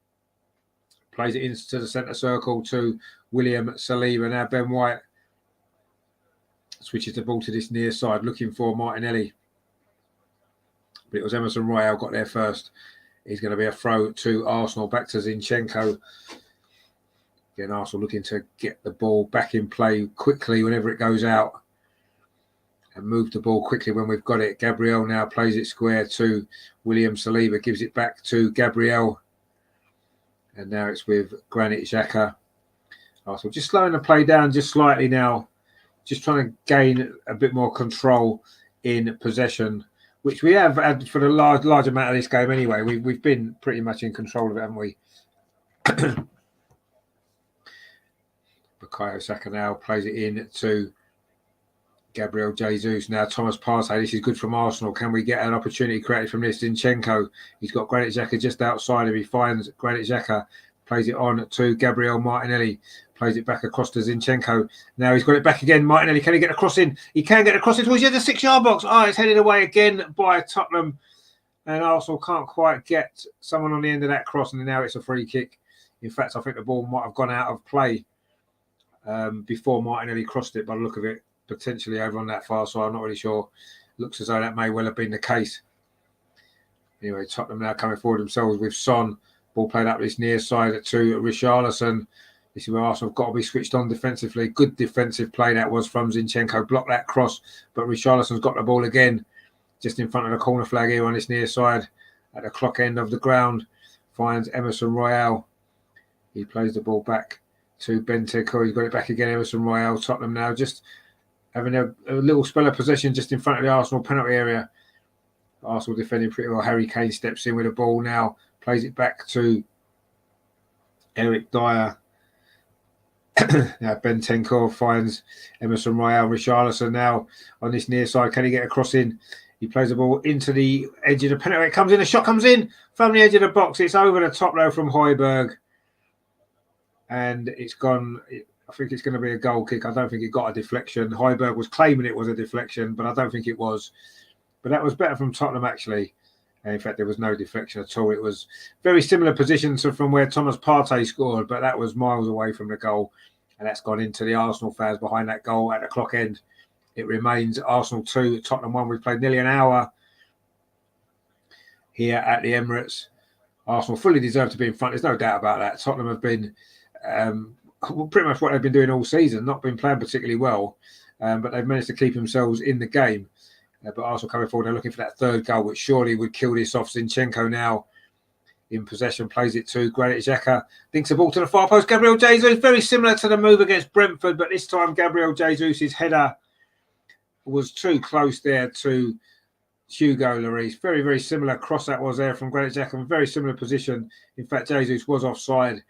Plays it into the centre circle to William Saliba. Now Ben White switches the ball to this near side, looking for Martinelli. But it was Emerson Royal got there first. He's going to be a throw to Arsenal, back to Zinchenko. Again, Arsenal looking to get the ball back in play quickly whenever it goes out, and move the ball quickly when we've got it. Gabriel now plays it square to William Saliba, gives it back to Gabriel. And now it's with Granit Xhaka. Arsenal just slowing the play down just slightly now, just trying to gain a bit more control in possession, which we have had for the large amount of this game anyway. We've been pretty much in control of it, haven't we? Bukayo Saka now plays it in to Gabriel Jesus. Now Thomas Partey, this is good from Arsenal. Can we get an opportunity created from this? Zinchenko, he's got Granit Xhaka just outside him. He finds Granit Xhaka, plays it on to Gabriel Martinelli, plays it back across to Zinchenko. Now he's got it back again. Martinelli, can he get a cross in? He can get a cross in towards the 6-yard box. It's headed away again by Tottenham. And Arsenal can't quite get someone on the end of that cross. And now it's a free kick. In fact, I think the ball might have gone out of play before Martinelli crossed it by the look of it. Potentially over on that far side. I'm not really sure. Looks as though that may well have been the case. Anyway, Tottenham now coming forward themselves with Son. Ball played up this near side to Richarlison. This is where Arsenal have got to be switched on defensively. Good defensive play that was from Zinchenko. Blocked that cross, but Richarlison's got the ball again, just in front of the corner flag here on this near side at the clock end of the ground. Finds Emerson Royal. He plays the ball back to Benteke. He's got it back again. Emerson Royal. Tottenham now just having a little spell of possession just in front of the Arsenal penalty area. Arsenal defending pretty well. Harry Kane steps in with the ball now. Plays it back to Eric Dyer. Now Benteke finds Emerson Royal. Richarlison now on this near side. Can he get a cross in? He plays the ball into the edge of the penalty. It comes in. The shot comes in from the edge of the box. It's over the top though from Højbjerg. And it's gone I think it's going to be a goal kick. I don't think it got a deflection. Højbjerg was claiming it was a deflection, but I don't think it was. But that was better from Tottenham, actually. And in fact, there was no deflection at all. It was very similar position to from where Thomas Partey scored, but that was miles away from the goal. And that's gone into the Arsenal fans behind that goal at the clock end. It remains Arsenal 2, Tottenham 1. We've played nearly an hour here at the Emirates. Arsenal fully deserve to be in front. There's no doubt about that. Tottenham have been pretty much what they've been doing all season, not been playing particularly well, but they've managed to keep themselves in the game. But Arsenal coming forward, they're looking for that third goal, which surely would kill this off. Zinchenko now in possession, plays it to Granit Xhaka, thinks the ball to the far post. Gabriel Jesus, very similar to the move against Brentford, but this time Gabriel Jesus' header was too close there to Hugo Lloris. Very, very similar cross that was there from Granit Xhaka, very similar position. In fact, Jesus was offside.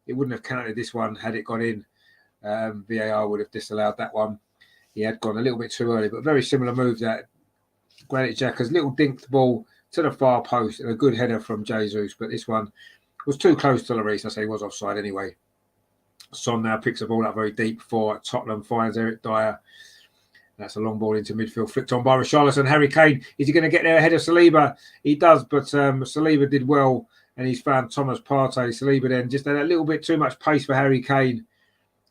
It wouldn't have counted this one had it gone in. VAR would have disallowed that one. He had gone a little bit too early, but very similar move that Granit Xhaka's little dinked ball to the far post and a good header from Jesus, but this one was too close to Lloris. I say he was offside anyway. Son now picks the ball up very deep for Tottenham, finds Eric Dyer. That's a long ball into midfield, flicked on by Richarlison. Harry Kane, is he going to get there ahead of Saliba? He does, but Saliba did well, and he's found Thomas Partey. Saliba then just had a little bit too much pace for Harry Kane.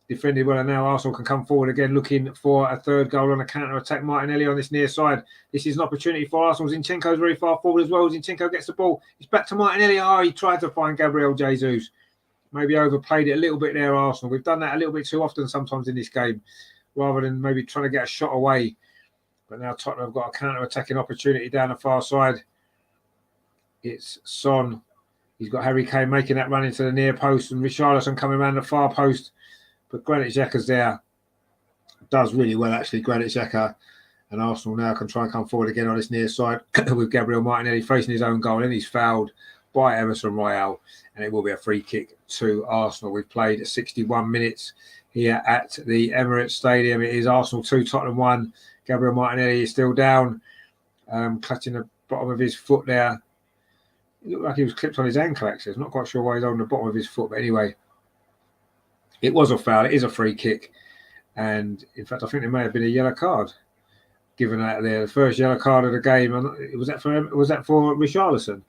Defended well, and now Arsenal can come forward again, looking for a third goal on a counter-attack. Martinelli on this near side. This is an opportunity for Arsenal. Zinchenko's very far forward as well. Zinchenko gets the ball. It's back to Martinelli. Oh, he tried to find Gabriel Jesus. Maybe overplayed it a little bit there, Arsenal. We've done that a little bit too often sometimes in this game, rather than maybe trying to get a shot away. But now Tottenham have got a counter-attacking opportunity down the far side. It's Son. He's got Harry Kane making that run into the near post, and Richarlison coming around the far post. But Granit Xhaka's there. Does really well, actually, Granit Xhaka. And Arsenal now can try and come forward again on this near side with Gabriel Martinelli facing his own goal. And he's fouled by Emerson Royale. And it will be a free kick to Arsenal. We've played 61 minutes here at the Emirates Stadium. It is Arsenal 2, Tottenham 1. Gabriel Martinelli is still down, clutching the bottom of his foot there. It looked like he was clipped on his ankle, actually. I'm not quite sure why he's on the bottom of his foot. But anyway, it was a foul. It is a free kick. And, in fact, I think there may have been a yellow card given out there. The first yellow card of the game. Was that for Richarlison?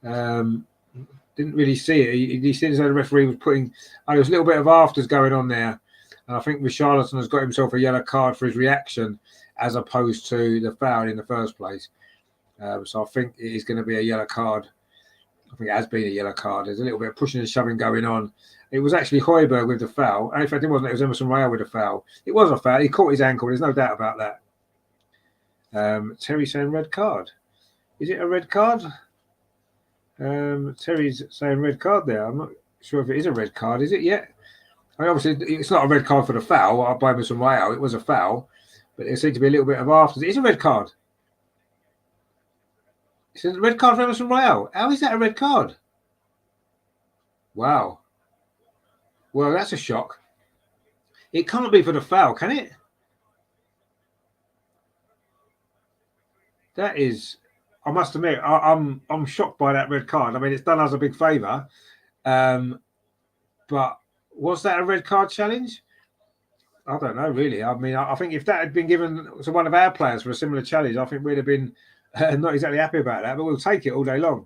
Didn't really see it. He seems as though the referee was putting... there was a little bit of afters going on there. And I think Richarlison has got himself a yellow card for his reaction as opposed to the foul in the first place. So I think it is going to be a yellow card. I think it has been a yellow card. There's a little bit of pushing and shoving going on. It was actually Højbjerg with the foul. And in fact, it wasn't. It was Emerson Royale with the foul. It was a foul. He caught his ankle. There's no doubt about that. Terry saying red card. Is it a red card? Terry's saying red card there. I'm not sure if it is a red card. Is it yet? I mean, obviously, it's not a red card for the foul by Emerson Royale. It was a foul. But there seemed to be a little bit of after. It's a red card. It's a red card for Emerson Royale. How is that a red card? Wow. Well, that's a shock. It can't be for the foul, can it? That is, I must admit, I'm shocked by that red card. I mean, it's done us a big favour. But was that a red card challenge? I don't know, really. I mean, I think if that had been given to one of our players for a similar challenge, I think we'd have been not exactly happy about that, but we'll take it all day long.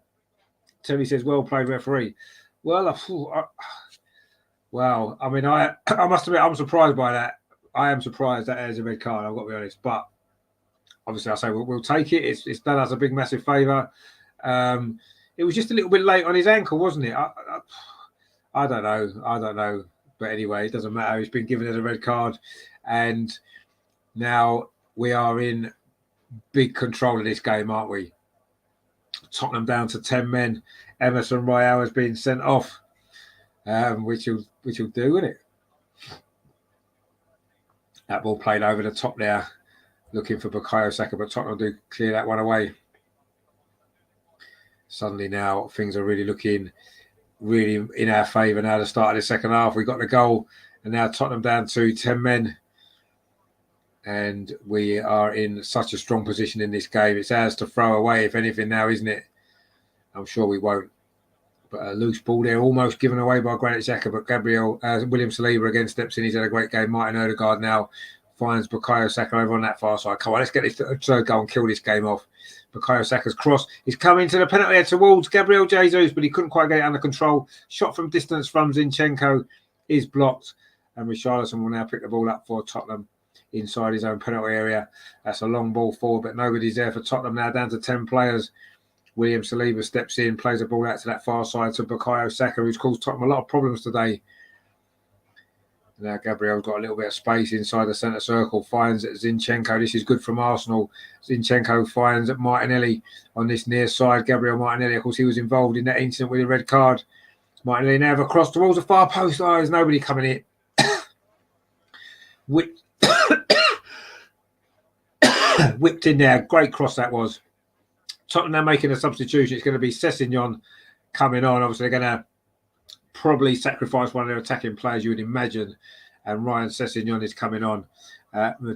Terry says, well played, referee. Well, wow. I mean, I must admit, I'm surprised by that. I am surprised that is a red card, I've got to be honest. But obviously, I say we'll take it. It's done us a big, massive favour. It was just a little bit late on his ankle, wasn't it? I don't know. But anyway, it doesn't matter. He's been given as a red card. And now we are in big control of this game, aren't we? Tottenham down to 10 men. Emerson Royale has been sent off, which will do, wouldn't it? That ball played over the top there, looking for Bukayo Saka, but Tottenham do clear that one away. Suddenly now things are really looking in our favour now. The start of the second half, we got the goal, and now Tottenham down to 10 men. And we are in such a strong position in this game. It's ours to throw away, if anything, now, isn't it? I'm sure we won't. But a loose ball there, almost given away by Granit Xhaka, but William Saliba again steps in. He's had a great game. Martin Odegaard now finds Bukayo Saka over on that far side. Come on, let's get this third goal and kill this game off. Bukayo Saka's cross is coming to the penalty area towards Gabriel Jesus, but he couldn't quite get it under control. Shot from distance from Zinchenko is blocked, and Richarlison will now pick the ball up for Tottenham inside his own penalty area. That's a long ball forward, but nobody's there for Tottenham now, down to 10 players. William Saliba steps in, plays the ball out to that far side to Bukayo Saka, who's caused Tottenham a lot of problems today. Now Gabriel's got a little bit of space inside the centre circle, finds Zinchenko. This is good from Arsenal. Zinchenko finds Martinelli on this near side. Gabriel Martinelli, of course, he was involved in that incident with a red card. Martinelli now across towards the far post. Oh, there's nobody coming in. Whipped in there. Great cross that was. Tottenham now making a substitution. It's going to be Sessegnon coming on. Obviously, they're going to probably sacrifice one of their attacking players, you would imagine. And Ryan Sessegnon is coming on.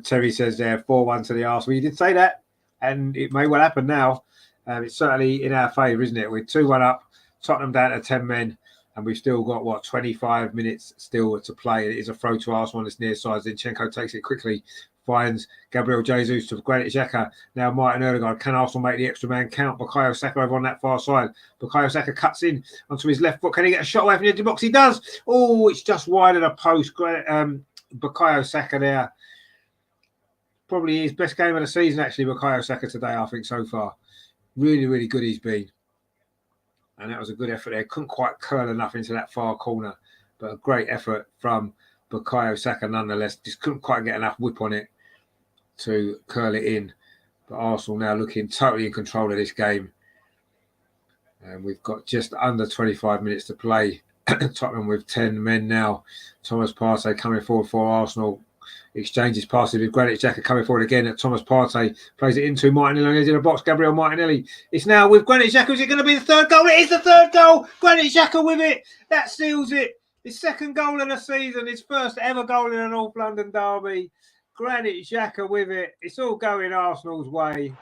Terry says there, 4-1 to the Arsenal. You did say that, and it may well happen now. It's certainly in our favour, isn't it? We're 2-1 up, Tottenham down to 10 men, and we've still got, 25 minutes still to play. It is a throw to Arsenal on this near side. Zinchenko takes it quickly, finds Gabriel Jesus to Granit Xhaka. Now Martin Odegaard. Can Arsenal make the extra man count? Bukayo Saka over on that far side. Bukayo Saka cuts in onto his left foot. Can he get a shot away from the empty box? He does. Oh, it's just wide of the post. Bukayo Saka there. Probably his best game of the season, actually, Bukayo Saka today, I think, so far. Really, really good he's been. And that was a good effort there. Couldn't quite curl enough into that far corner. But a great effort from Bukayo Saka nonetheless. Just couldn't quite get enough whip on it to curl it in. But Arsenal now looking totally in control of this game. And we've got just under 25 minutes to play. Tottenham with 10 men now. Thomas Partey coming forward for Arsenal. Exchanges passes with Granit Xhaka coming forward again. At Thomas Partey plays it into Martinelli in the box. Gabriel Martinelli. It's now with Granit Xhaka. Is it going to be the third goal? It is the third goal. Granit Xhaka with it. That seals it. His second goal of the season. His first ever goal in a North London derby. Granit Xhaka with it. It's all going Arsenal's way.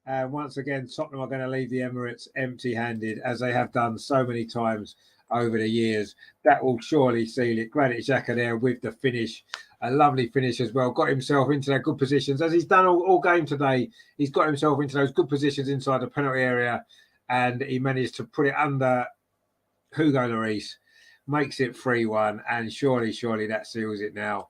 And once again, Tottenham are going to leave the Emirates empty-handed, as they have done so many times over the years. That will surely seal it. Granit Xhaka there with the finish. A lovely finish as well. Got himself into their good positions, as he's done all game today. He's got himself into those good positions inside the penalty area, and he managed to put it under Hugo Lloris. Makes it 3-1, and surely that seals it now.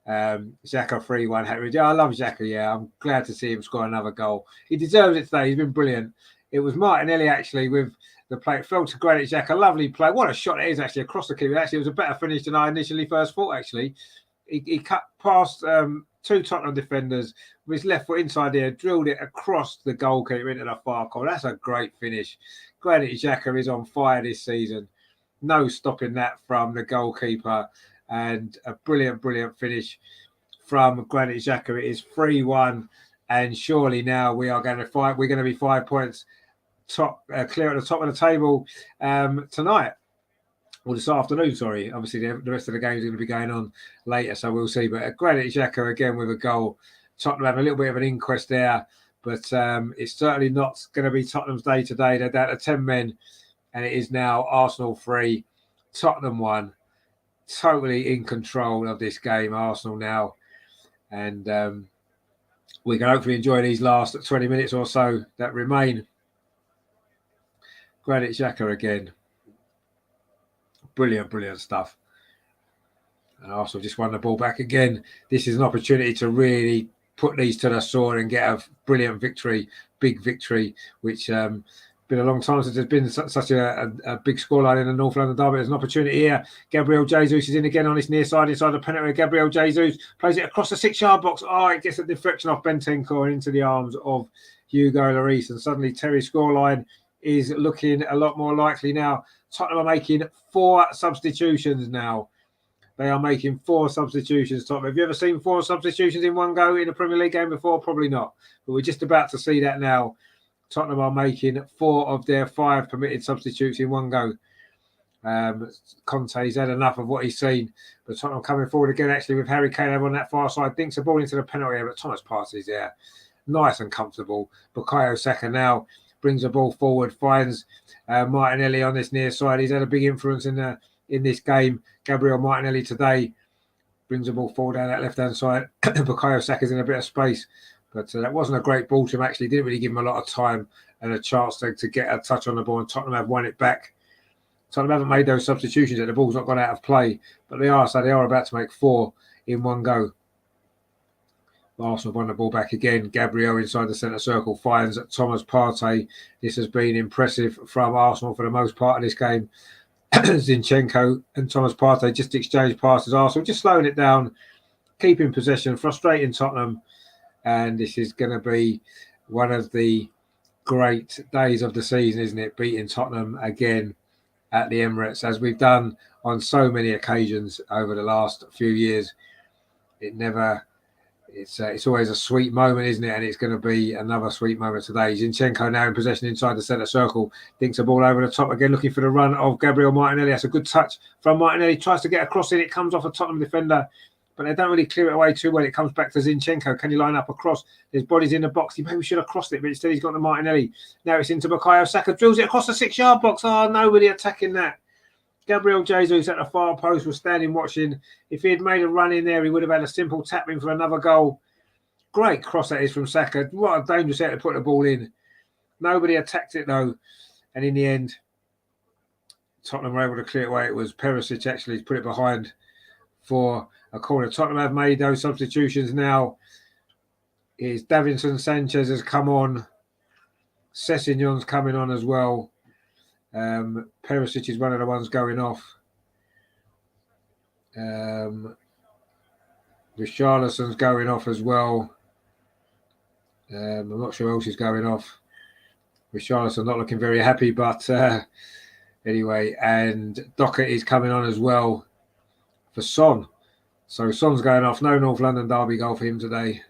Xhaka 3-1. I love Xhaka, yeah. I'm glad to see him score another goal. He deserves it today. He's been brilliant. It was Martinelli, actually, with the play. It fell to Granit Xhaka. Lovely play. What a shot it is, actually, across the keeper. Actually, it was a better finish than I initially first thought, actually. He cut past two Tottenham defenders with his left foot inside there, drilled it across the goalkeeper into the far corner. That's a great finish. Granit Xhaka is on fire this season. No stopping that from the goalkeeper, and a brilliant finish from Granit Xhaka. It is 3-1, and surely now we are going to fight. We're going to be 5 points clear at the top of the table tonight, or this afternoon. Sorry, obviously the rest of the game is going to be going on later, so we'll see. But Granit Xhaka again with a goal. Tottenham have a little bit of an inquest there, but it's certainly not going to be Tottenham's day today. They're down to 10 men. And it is now Arsenal 3, Tottenham 1. Totally in control of this game, Arsenal now. And we can hopefully enjoy these last 20 minutes or so that remain. Granit Xhaka again. Brilliant stuff. And Arsenal just won the ball back again. This is an opportunity to really put these to the sword and get a brilliant victory, big victory, which... been a long time since there's been such a big scoreline in the North London derby. There's an opportunity here. Gabriel Jesus is in again on his near side inside the penalty. Gabriel Jesus plays it across the 6-yard box. Oh, it gets a deflection off Bentancur and into the arms of Hugo Lloris. And suddenly Terry's scoreline is looking a lot more likely now. Tottenham are making 4 substitutions now. They are making 4 substitutions, Tottenham. Have you ever seen 4 substitutions in one go in a Premier League game before? Probably not. But we're just about to see that now. Tottenham are making 4 of their 5 permitted substitutes in one go. Conte's had enough of what he's seen. But Tottenham coming forward again, actually, with Harry Kane over on that far side. Dinks a ball into the penalty area, but Thomas Partey's there. nice and comfortable. Bukayo Saka now brings the ball forward, finds Martinelli on this near side. He's had a big influence in this game. Gabriel Martinelli today brings the ball forward down that left-hand side. Bukayo Saka's in a bit of space, but that wasn't a great ball to him, actually. Didn't really give him a lot of time and a chance to get a touch on the ball, and Tottenham have won it back. Tottenham haven't made those substitutions yet. The ball's not gone out of play, but they are about to make 4 in one go. Arsenal won the ball back again. Gabriel inside the centre circle finds Thomas Partey. This has been impressive from Arsenal for the most part of this game. Zinchenko and Thomas Partey just exchanged passes. Arsenal just slowing it down, keeping possession, frustrating Tottenham. And this is going to be one of the great days of the season, isn't it? Beating Tottenham again at the Emirates, as we've done on so many occasions over the last few years. It's always a sweet moment, isn't it? And it's going to be another sweet moment today. Zinchenko now in possession inside the centre circle. Dinks the ball over the top again, looking for the run of Gabriel Martinelli. That's a good touch from Martinelli. Tries to get across it. It comes off a Tottenham defender, but they don't really clear it away too well. It comes back to Zinchenko. Can he line up across? His body's in the box. He maybe should have crossed it, but instead he's got to Martinelli. Now it's into Bukayo Saka. Drills it across the 6-yard box. Oh, nobody attacking that. Gabriel Jesus at the far post was standing watching. If he had made a run in there, he would have had a simple tap in for another goal. Great cross that is from Saka. What a dangerous area to put the ball in. Nobody attacked it though. And in the end, Tottenham were able to clear it away. It was Perisic actually put it behind for a corner. Tottenham have made those substitutions now. Is Davinson Sanchez has come on. Sessegnon's coming on as well. Perisic is one of the ones going off. Richarlison's going off as well. I'm not sure who else is going off. Richarlison not looking very happy, but anyway, and Dockett is coming on as well for Son. So Son's going off. No North London derby goal for him today,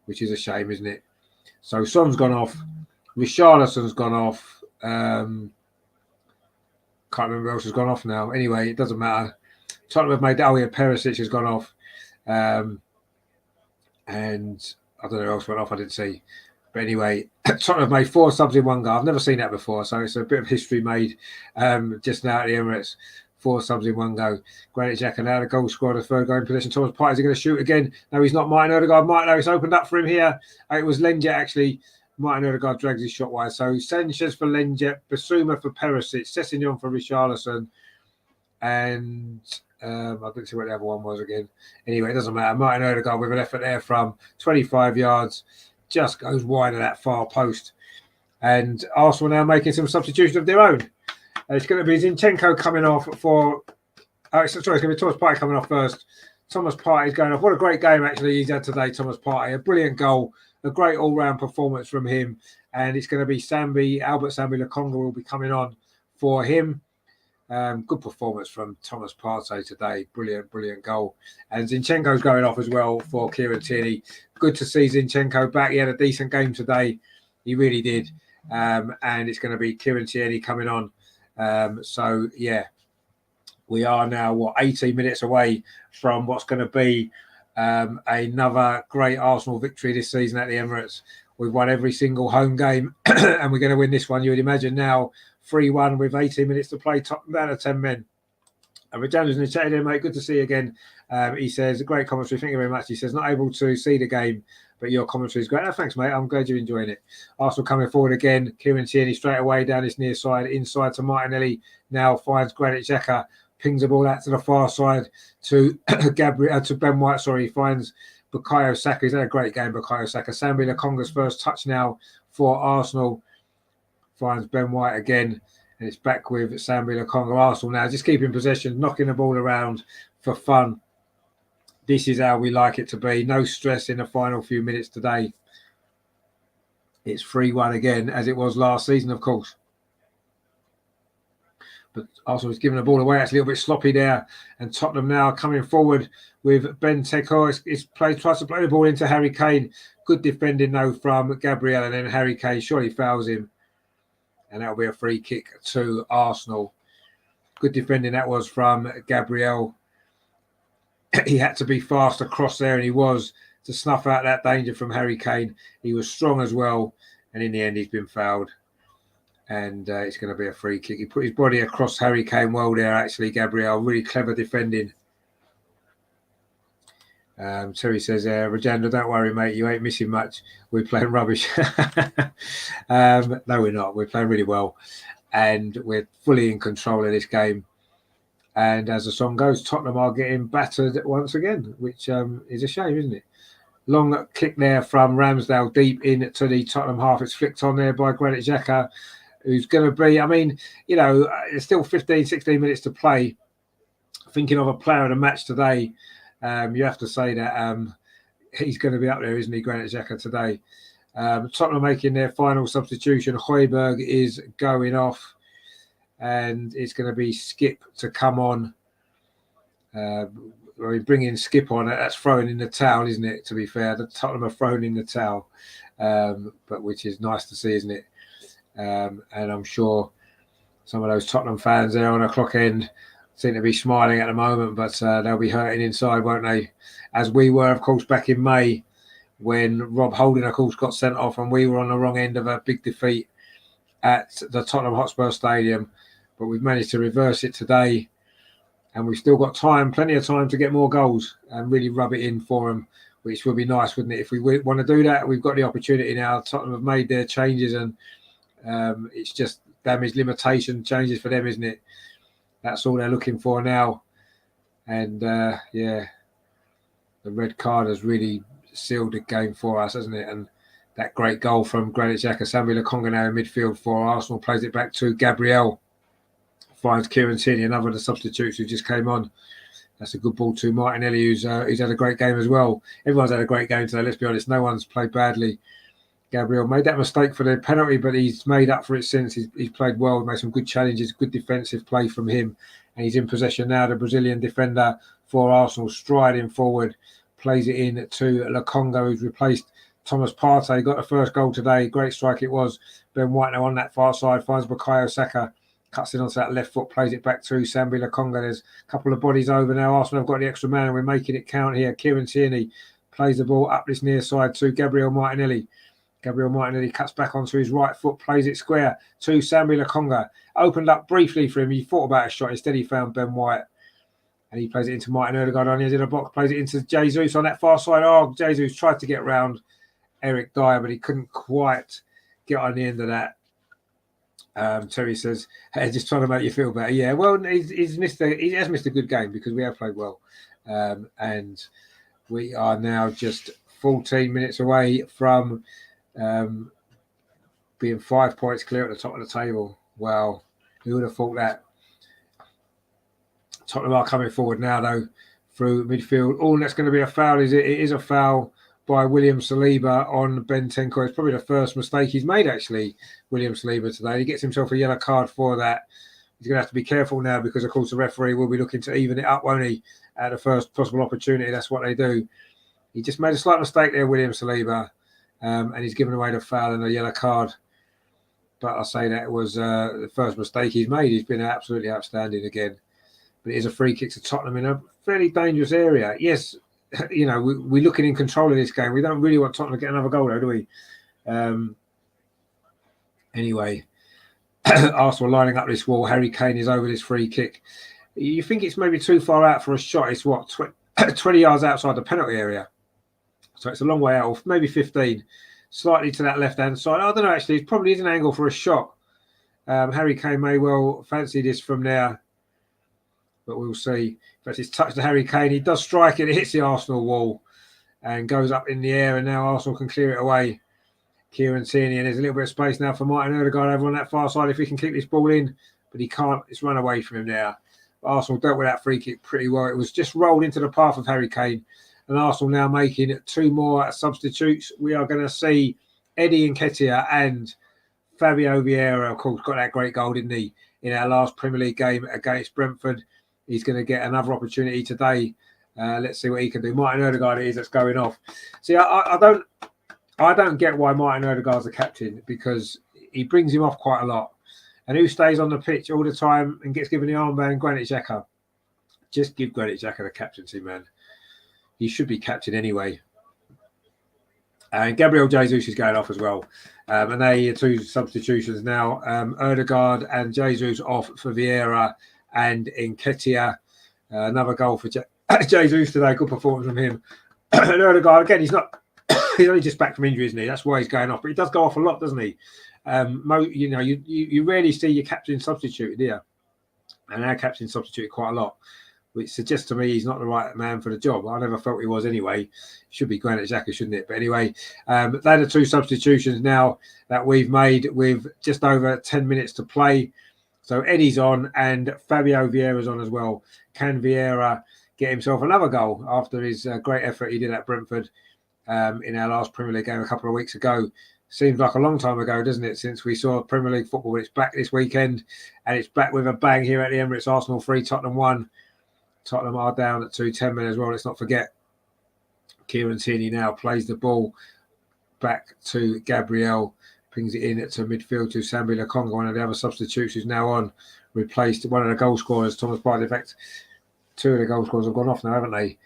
which is a shame, isn't it? So Son's gone off. Richarlison's gone off. Can't remember who else has gone off now. Anyway, it doesn't matter. Tottenham have made that. Oh, yeah, Perisic has gone off. And I don't know who else went off, I didn't see. But anyway, Tottenham have made 4 subs in one goal. I've never seen that before, so it's a bit of history made just now at the Emirates. 4 subs in one go. Granit Xhaka now the goal scorer, the third goal in possession. Thomas Partey is going to shoot again. No, he's not. Martin Odegaard. Martin, it's opened up for him here. It was Lenglet actually. Martin Odegaard drags his shot wide. So Sanchez for Lenglet, Basuma for Perisic, Sessegnon for Richarlison, and I didn't see what the other one was again. Anyway, it doesn't matter. Martin Odegaard with an effort there from 25 yards, just goes wide of that far post. And Arsenal now making some substitutions of their own. It's going to be Zinchenko coming off for... it's going to be Thomas Partey coming off first. Thomas Partey is going off. What a great game, actually, he's had today, Thomas Partey. A brilliant goal. A great all-round performance from him. And it's going to be Albert Sambi Lokonga will be coming on for him. Good performance from Thomas Partey today. Brilliant goal. And Zinchenko's going off as well for Kieran Tierney. Good to see Zinchenko back. He had a decent game today. He really did. And it's going to be Kieran Tierney coming on. So, yeah, we are now, 18 minutes away from what's going to be another great Arsenal victory this season at the Emirates. We've won every single home game and we're going to win this one. You would imagine now 3-1 with 18 minutes to play, top down to 10 men. And Rajan's in the chat there, mate. Good to see you again. He says, great commentary. Thank you very much. He says, not able to see the game, but your commentary is great. Oh, thanks, mate. I'm glad you're enjoying it. Arsenal coming forward again. Kieran Tierney straight away down his near side, inside to Martinelli. Now finds Granit Xhaka. Pings the ball out to the far side to Ben White. Sorry, he finds Bukayo Saka. He's had a great game, Bukayo Saka. Sambi Lokonga's first touch now for Arsenal. Finds Ben White again, and it's back with Sambi Lokonga. Arsenal now just keeping possession, knocking the ball around for fun. This is how we like it to be. No stress in the final few minutes today. It's 3-1 again, as it was last season, of course. But Arsenal was giving the ball away. It's a little bit sloppy there. And Tottenham now coming forward with Benteke. Tries to play the ball into Harry Kane. Good defending, though, from Gabriel. And then Harry Kane surely fouls him. And that'll be a free kick to Arsenal. Good defending that was from Gabriel. He had to be fast across there, and he was. to snuff out that danger from Harry Kane. He was strong as well, and in the end, he's been fouled. And it's going to be a free kick. He put his body across Harry Kane well there, actually, Gabriel. Really clever defending. Terry says, Rajendra, don't worry, mate. You ain't missing much. We're playing rubbish. No, we're not. We're playing really well. And we're fully in control of this game. And as the song goes, Tottenham are getting battered once again, which is a shame, isn't it? Long kick there from Ramsdale deep into the Tottenham half. It's flicked on there by Granit Xhaka, who's going to be, I mean, you know, there's still 15, 16 minutes to play. Thinking of a player of the match today, you have to say that he's going to be up there, isn't he, Granit Xhaka today? Tottenham making their final substitution. Højbjerg is going off, and it's going to be Skip to come on. Bringing Skip on, that's throwing in the towel, isn't it? To be fair, the Tottenham are throwing in the towel, but which is nice to see, isn't it? And I'm sure some of those Tottenham fans there on the clock end seem to be smiling at the moment, but they'll be hurting inside, won't they? As we were, of course, back in May when Rob Holding, of course, got sent off and we were on the wrong end of a big defeat at the Tottenham Hotspur Stadium. But we've managed to reverse it today, and we've still got time, plenty of time to get more goals and really rub it in for them, which would be nice, wouldn't it? If we want to do that, we've got the opportunity now. Tottenham have made their changes, and it's just damage limitation changes for them, isn't it? That's all they're looking for now. And, yeah, the red card has really sealed the game for us, hasn't it? And that great goal from Granit Xhaka, Sambi Lokonga now in midfield for Arsenal, plays it back to Gabriel. Finds Kieran Tierney, another of the substitutes who just came on. That's a good ball to Martinelli, who's had a great game as well. Everyone's had a great game today, let's be honest. No one's played badly. Gabriel made that mistake for the penalty, but he's made up for it since. He's played well, made some good challenges, good defensive play from him. And he's in possession now, the Brazilian defender for Arsenal, striding forward, plays it in to Lokonga, who's replaced Thomas Partey. Got the first goal today. Great strike it was. Ben White now on that far side, finds Bukayo Saka, cuts in onto that left foot, plays it back to Sambi Lokonga. There's a couple of bodies over now. Arsenal have got the extra man, and we're making it count here. Kieran Tierney plays the ball up this near side to Gabriel Martinelli. Gabriel Martinelli cuts back onto his right foot, plays it square to Sambi Lokonga. Opened up briefly for him. He thought about a shot. Instead, he found Ben White. And he plays it into Martin Odegaard on the edge of the box. Plays it into Jesus on that far side. Oh, Jesus tried to get round Eric Dyer, but he couldn't quite get on the end of that. Terry says, hey, just trying to make you feel better. Yeah, well, he has missed a good game because we have played well. And we are now just 14 minutes away from being 5 points clear at the top of the table. Wow, who would have thought that? Tottenham are coming forward now, though, through midfield. All that's going to be a foul. It is a foul by William Saliba on Bentancur. It's probably the first mistake he's made, actually, William Saliba today. He gets himself a yellow card for that. He's going to have to be careful now because, of course, the referee will be looking to even it up, won't he, at the first possible opportunity. That's what they do. He just made a slight mistake there, William Saliba, and he's given away the foul and the yellow card. But I'll say that was the first mistake he's made. He's been absolutely outstanding again. But it is a free kick to Tottenham in a fairly dangerous area. Yes, you know, we're looking in control of this game. We don't really want Tottenham to get another goal, though, do we? Anyway, Arsenal lining up this wall. Harry Kane is over this free kick. You think it's maybe too far out for a shot. It's what, 20 yards outside the penalty area. So it's a long way out, or maybe 15. Slightly to that left-hand side. I don't know, actually. It probably is an angle for a shot. Harry Kane may well fancy this from there. But we'll see. But it's touched to Harry Kane. He does strike it. It hits the Arsenal wall and goes up in the air. And now Arsenal can clear it away. Kieran Tierney. And there's a little bit of space now for Martin Odegaard over on that far side if he can kick this ball in. But he can't. It's run away from him now. Arsenal dealt with that free kick pretty well. It was just rolled into the path of Harry Kane. And Arsenal now making 2 more substitutes. We are going to see Eddie Nketiah and Fabio Vieira, of course, got that great goal, didn't he, in our last Premier League game against Brentford. He's going to get another opportunity today. Let's see what he can do. Martin Odegaard it is that's going off. See, I don't get why Martin Odegaard's the captain, because he brings him off quite a lot. And who stays on the pitch all the time and gets given the armband? Granit Xhaka. Just give Granit Xhaka the captaincy, man. He should be captain anyway. And Gabriel Jesus is going off as well. And they are 2 substitutions now. Erdegaard and Jesus off for Vieira and Nketiah. Another goal for Jesus today. Good performance from him. And Erdegaard, again, he's only just back from injury, isn't he? That's why he's going off. But he does go off a lot, doesn't he? You rarely see your captain substituted, do you? And our captain substituted quite a lot, which suggests to me he's not the right man for the job. I never felt he was anyway. Should be Granit Xhaka, shouldn't it? But anyway, they're the 2 substitutions now that we've made with just over 10 minutes to play. So Eddie's on and Fabio Vieira's on as well. Can Vieira get himself another goal after his great effort he did at Brentford in our last Premier League game a couple of weeks ago? Seems like a long time ago, doesn't it, since we saw Premier League football. It's back this weekend, and it's back with a bang here at the Emirates. Arsenal 3, Tottenham 1. Tottenham are down at 2-10 men as well. Let's not forget. Kieran Tierney now plays the ball back to Gabriel, brings it in to midfield to Sambi Lokonga, one of the other substitutes who's now on, replaced one of the goal scorers, Thomas Partey. In fact, 2 of the goal scorers have gone off now, haven't they?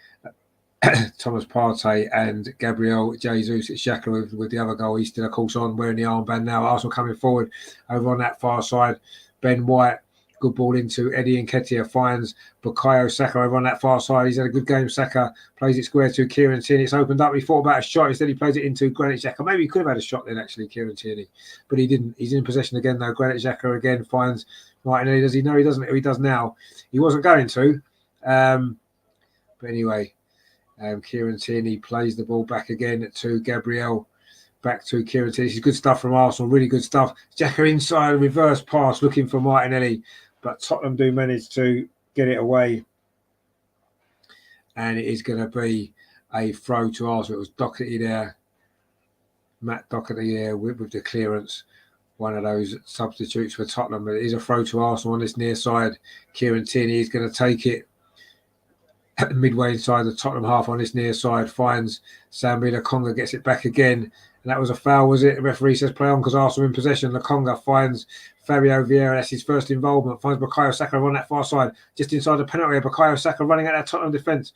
Thomas Partey and Gabriel Jesus. It's Xhaka with the other goal. He's still, of course, on, wearing the armband now. Arsenal coming forward over on that far side. Ben White, good ball into Eddie Nketiah, finds Bukayo Saka over on that far side. He's had a good game. Saka plays it square to Kieran Tierney. It's opened up. He thought about a shot. Instead, he plays it into Granit Xhaka. Maybe he could have had a shot then, actually, Kieran Tierney. But he didn't. He's in possession again, though. Granit Xhaka again finds Martinelli. Does he? No, he doesn't. He does now. He wasn't going to. But anyway, Kieran Tierney plays the ball back again to Gabriel. Back to Kieran Tierney. This is good stuff from Arsenal. Really good stuff. Xhaka inside, reverse pass, looking for Martinelli. But Tottenham do manage to get it away. And it is going to be a throw to Arsenal. It was Doherty there. Matt Doherty there with the clearance. One of those substitutes for Tottenham. But it is a throw to Arsenal on this near side. Kieran Tierney is going to take it midway inside the Tottenham half on this near side. Finds Sambi Lokonga, gets it back again. And that was a foul, was it? The referee says play on because Arsenal in possession. Lokonga finds Fabio Vieira. That's his first involvement. Finds Bukayo Saka on that far side, just inside the penalty area. Bukayo Saka running at that Tottenham defence.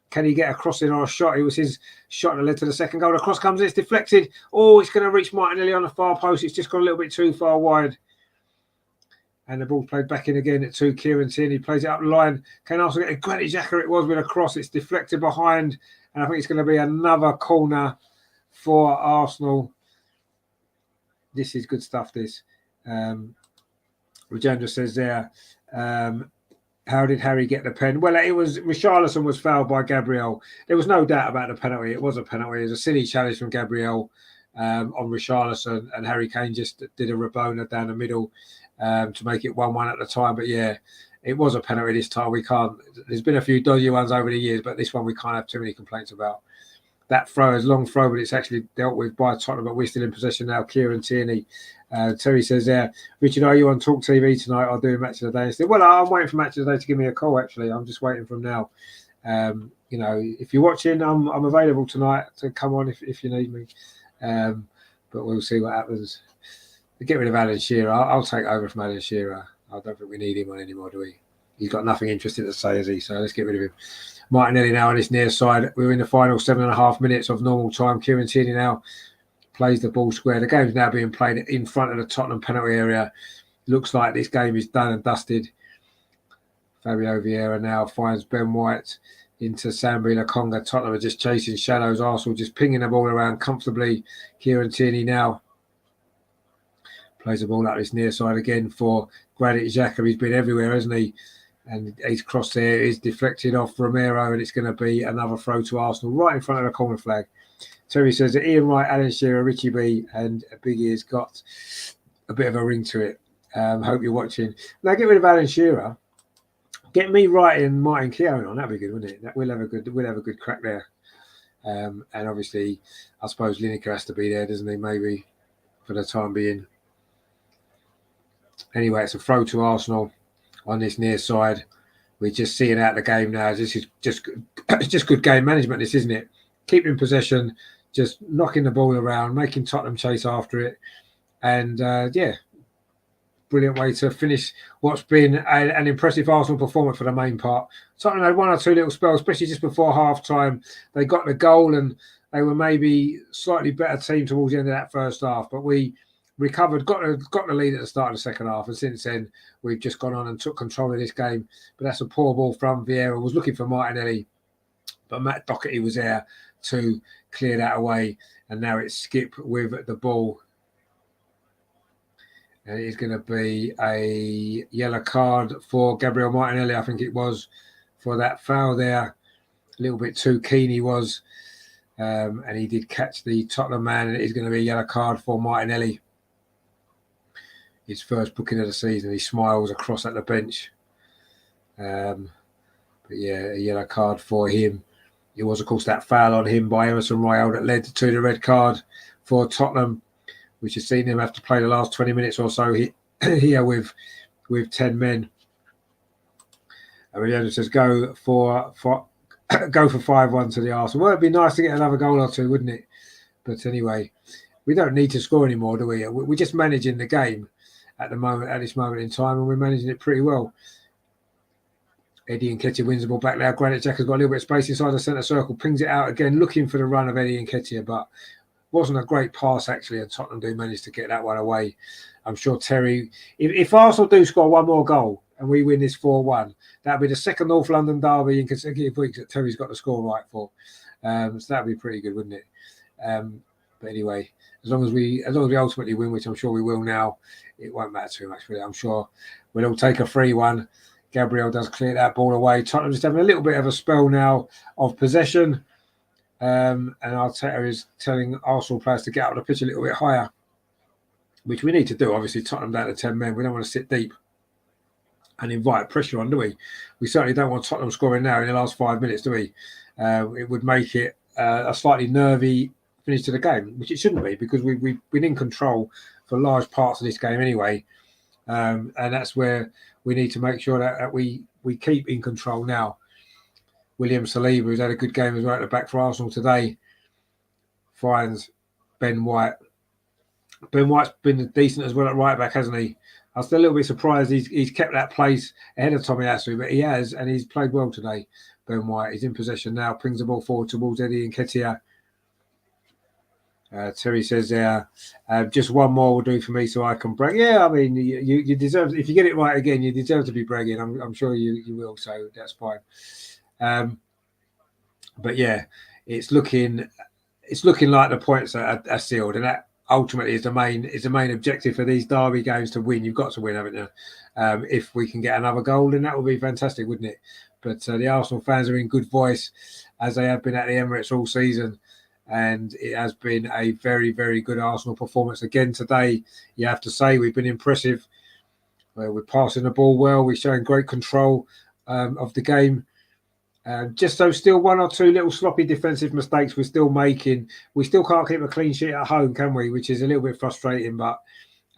Can he get a crossing or a shot? It was his shot that led to the second goal. The cross comes in, it's deflected. Oh, it's going to reach Martinelli on the far post. It's just gone a little bit too far wide. And the ball played back in again to Kieran Tierney. Plays it up the line. Can also get a Granit Xhaka. It was with a cross. It's deflected behind. And I think it's going to be another corner for Arsenal. This is good stuff, this. Rajendra says there, how did Harry get the pen? Well, it was Richarlison was fouled by Gabriel. There was no doubt about the penalty. It was a penalty. It was a silly challenge from Gabriel on Richarlison, and Harry Kane just did a Rabona down the middle to make it 1-1 at the time. But yeah, it was a penalty this time. We can't. There's been a few dodgy ones over the years, but this one we can't have too many complaints about. That throw is long throw, but it's actually dealt with by Tottenham, but we're still in possession now. Kieran Tierney. Terry says there, Richard, are you on Talk TV tonight or doing Match of the Day instead? Well, I'm waiting for Match of the Day to give me a call, actually. I'm just waiting for him now. If you're watching, I'm available tonight to come on if you need me. But we'll see what happens. We get rid of Alan Shearer. I'll take over from Alan Shearer. I don't think we need him on anymore, do we? He's got nothing interesting to say, has he? So let's get rid of him. Martinelli now on his near side. We're in the final 7.5 minutes of normal time. Kieran Tierney now plays the ball square. The game's now being played in front of the Tottenham penalty area. Looks like this game is done and dusted. Fabio Vieira now finds Ben White into Sambi Lokonga. Tottenham are just chasing shadows. Arsenal just pinging the ball around comfortably. Kieran Tierney now plays the ball up his near side again for Granit Xhaka. He's been everywhere, hasn't he? And he's crossed there, is deflected off Romero, and it's going to be another throw to Arsenal right in front of the corner flag. Terry says that Ian Wright, Alan Shearer, Richie B, and Big Ear's got a bit of a ring to it. Hope you're watching. Now get rid of Alan Shearer. Get me Wright and Martin Keown on. That'd be good, wouldn't it? We'll have a good crack there. And obviously, I suppose Lineker has to be there, doesn't he? Maybe for the time being. Anyway, it's a throw to Arsenal on this near side. We're just seeing out the game now. This is just good game management, this, isn't it? Keeping possession, just knocking the ball around, making Tottenham chase after it. And, brilliant way to finish what's been an impressive Arsenal performance for the main part. Tottenham had one or two little spells, especially just before half-time. They got the goal and they were maybe slightly better team towards the end of that first half, but we recovered, got the lead at the start of the second half, and since then we've just gone on and took control of this game. But that's a poor ball from Vieira. Was looking for Martinelli, but Matt Doherty was there to clear that away, and now it's Skip with the ball. And it is going to be a yellow card for Gabriel Martinelli, I think it was, for that foul there. A little bit too keen he was, and he did catch the Tottenham man, and it is going to be a yellow card for Martinelli. His first booking of the season. He smiles across at the bench. But yeah, a yellow card for him. It was, of course, that foul on him by Emerson Royal that led to the red card for Tottenham, which has seen him have to play the last 20 minutes or so here with 10 men. And Williams says go for 5-1 to the Arsenal. Well, it'd be nice to get another goal or two, wouldn't it? But anyway, we don't need to score anymore, do we? We're just managing the game at this moment in time, and we're managing it pretty well. Eddie Nketiah wins the ball back now. Granit Xhaka's got a little bit of space inside the centre circle, pings it out again, looking for the run of Eddie Nketiah, but wasn't a great pass actually, and Tottenham do manage to get that one away. I'm sure Terry, if Arsenal do score one more goal and we win this 4-1, that'll be the second North London derby in consecutive weeks that Terry's got the score right for. So that'd be pretty good, wouldn't it? But anyway, as long as we ultimately win, which I'm sure we will now, it won't matter too much for it. I'm sure we'll all take a 3-1. Gabriel does clear that ball away. Tottenham just having a little bit of a spell now of possession. And Arteta is telling Arsenal players to get out of the pitch a little bit higher, which we need to do. Obviously, Tottenham down to 10 men. We don't want to sit deep and invite pressure on, do we? We certainly don't want Tottenham scoring now in the last 5 minutes, do we? It would make it a slightly nervy finish to the game, which it shouldn't be, because we've been in control for large parts of this game anyway. And that's where we need to make sure that we keep in control now. William Saliba, who's had a good game as well at the back for Arsenal today, finds Ben White. Ben White's been decent as well at right back, hasn't he? I was still a little bit surprised he's kept that place ahead of Tomiyasu, but he has, and he's played well today. Ben White, he's in possession now, pings the ball forward towards Eddie Nketiah. Terry says just one more will do for me so I can brag. Yeah, I mean, you deserve, if you get it right again, you deserve to be bragging. I'm sure you will, so that's fine. But yeah, it's looking like the points are sealed, and that ultimately is the main objective for these derby games, to win. You've got to win, haven't you? If we can get another goal, then that would be fantastic, wouldn't it? But the Arsenal fans are in good voice, as they have been at the Emirates all season. And it has been a very, very good Arsenal performance again today. You have to say we've been impressive. We're passing the ball well. We're showing great control of the game. Just so still one or two little sloppy defensive mistakes we're still making. We still can't keep a clean sheet at home, can we? Which is a little bit frustrating. But,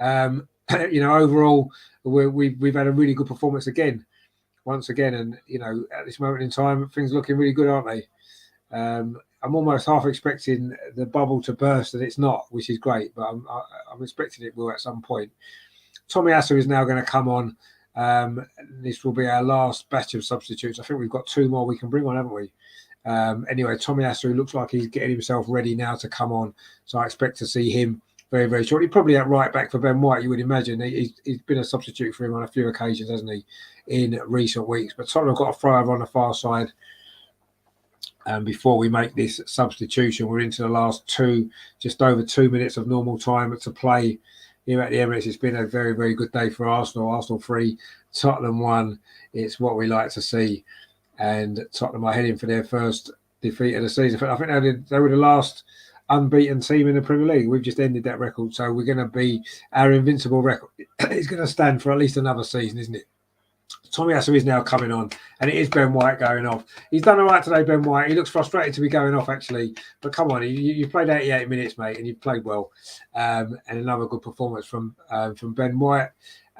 overall, we've had a really good performance once again. And, at this moment in time, things are looking really good, aren't they? I'm almost half expecting the bubble to burst, and it's not, which is great, but I'm expecting it will at some point. Tomiyasu is now going to come on. This will be our last batch of substitutes. I think we've got 2 more we can bring on, haven't we? Anyway, Tomiyasu looks like he's getting himself ready now to come on, so I expect to see him very, very shortly. Probably at right back for Ben White, you would imagine. He's been a substitute for him on a few occasions, hasn't he, in recent weeks. But Tottenham have got a throw over on the far side. And before we make this substitution, we're into the last just over 2 minutes of normal time to play here at the Emirates. It's been a very, very good day for Arsenal. Arsenal 3, Tottenham 1. It's what we like to see. And Tottenham are heading for their first defeat of the season. I think they were the last unbeaten team in the Premier League. We've just ended that record. So we're going to be, our invincible record is going to stand for at least another season, isn't it? Tomiyasu is now coming on, and it is Ben White going off. He's done all right today, Ben White. He looks frustrated to be going off, actually. But come on, you played 88 minutes, mate, and you've played well. And another good performance from Ben White.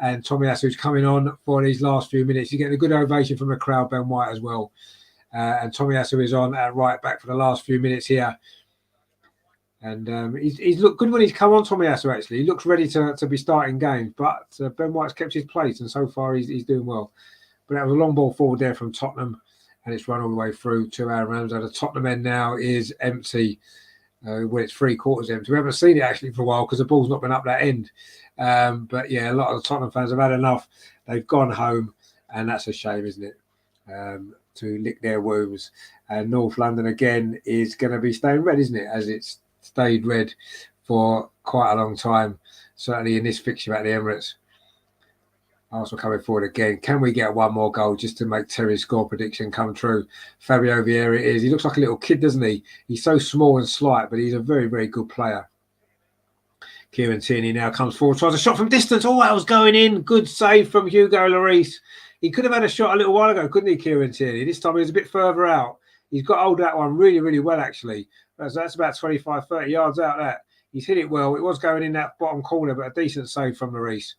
And Tomiyasu's coming on for these last few minutes. You're getting a good ovation from the crowd, Ben White, as well. And Tomiyasu is on at right back for the last few minutes here. And he's looked good when he's come on, Tomiyasu, actually. He looks ready to be starting games, but Ben White's kept his place, and so far he's doing well. But that was a long ball forward there from Tottenham, and it's run all the way through to Aaron Ramsey. The Tottenham end now is empty. When it's 3/4 empty. We haven't seen it actually for a while because the ball's not been up that end. But yeah, a lot of the Tottenham fans have had enough. They've gone home, and that's a shame, isn't it? To lick their wounds. And North London again is going to be staying red, isn't it? As it's stayed red for quite a long time, certainly in this fixture at the Emirates. Arsenal coming forward again. Can we get one more goal just to make Terry's score prediction come true? Fabio Vieira is. He looks like a little kid, doesn't he? He's so small and slight, but he's a very, very good player. Kieran Tierney now comes forward, tries a shot from distance. Oh, that was going in. Good save from Hugo Lloris. He could have had a shot a little while ago, couldn't he, Kieran Tierney? This time he was a bit further out. He's got hold of that one really, really well, actually. That's about 25, 30 yards out that. He's hit it well. It was going in that bottom corner, but a decent save from Lloris.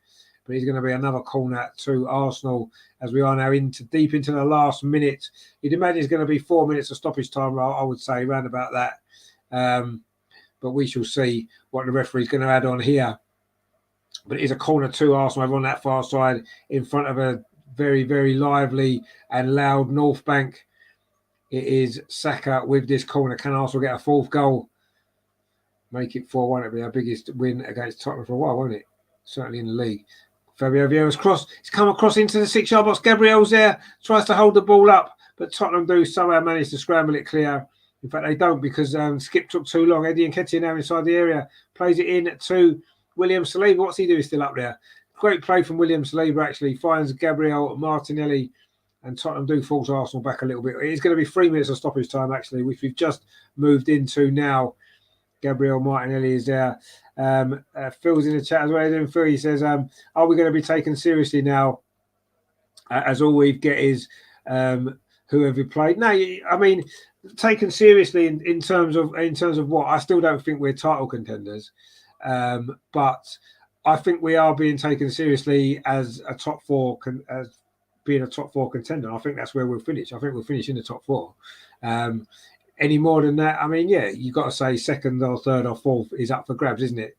But he's going to be another corner to Arsenal as we are now deep into the last minute. You'd imagine it's going to be 4 minutes of stoppage time, I would say, around about that. But we shall see what the referee's going to add on here. But it is a corner to Arsenal over on that far side in front of a very, very lively and loud North Bank. It is Saka with this corner. Can Arsenal get a fourth goal? Make it 4-1. It'll be our biggest win against Tottenham for a while, won't it? Certainly in the league. Fabio Vieira's cross. It's come across into the 6-yard box. Gabriel's there. Tries to hold the ball up. But Tottenham do somehow manage to scramble it clear. In fact, they don't because Skip took too long. Eddie Nketiah now inside the area. Plays it in to William Saliba. What's he doing still up there? Great play from William Saliba, actually. Finds Gabriel Martinelli. And Tottenham do force Arsenal back a little bit. It's going to be 3 minutes of stoppage time, actually, which we've just moved into now. Gabriel Martinelli is there. Phil's in the chat as well. Phil, he says, are we going to be taken seriously now? As all we get is who have you played? No, I mean, taken seriously in terms of what? I still don't think we're title contenders, but I think we are being taken seriously as a top four, as being a top four contender. I think that's where we'll finish. I think we'll finish in the top four. Any more than that, I mean, yeah, you've got to say second or third or fourth is up for grabs, isn't it?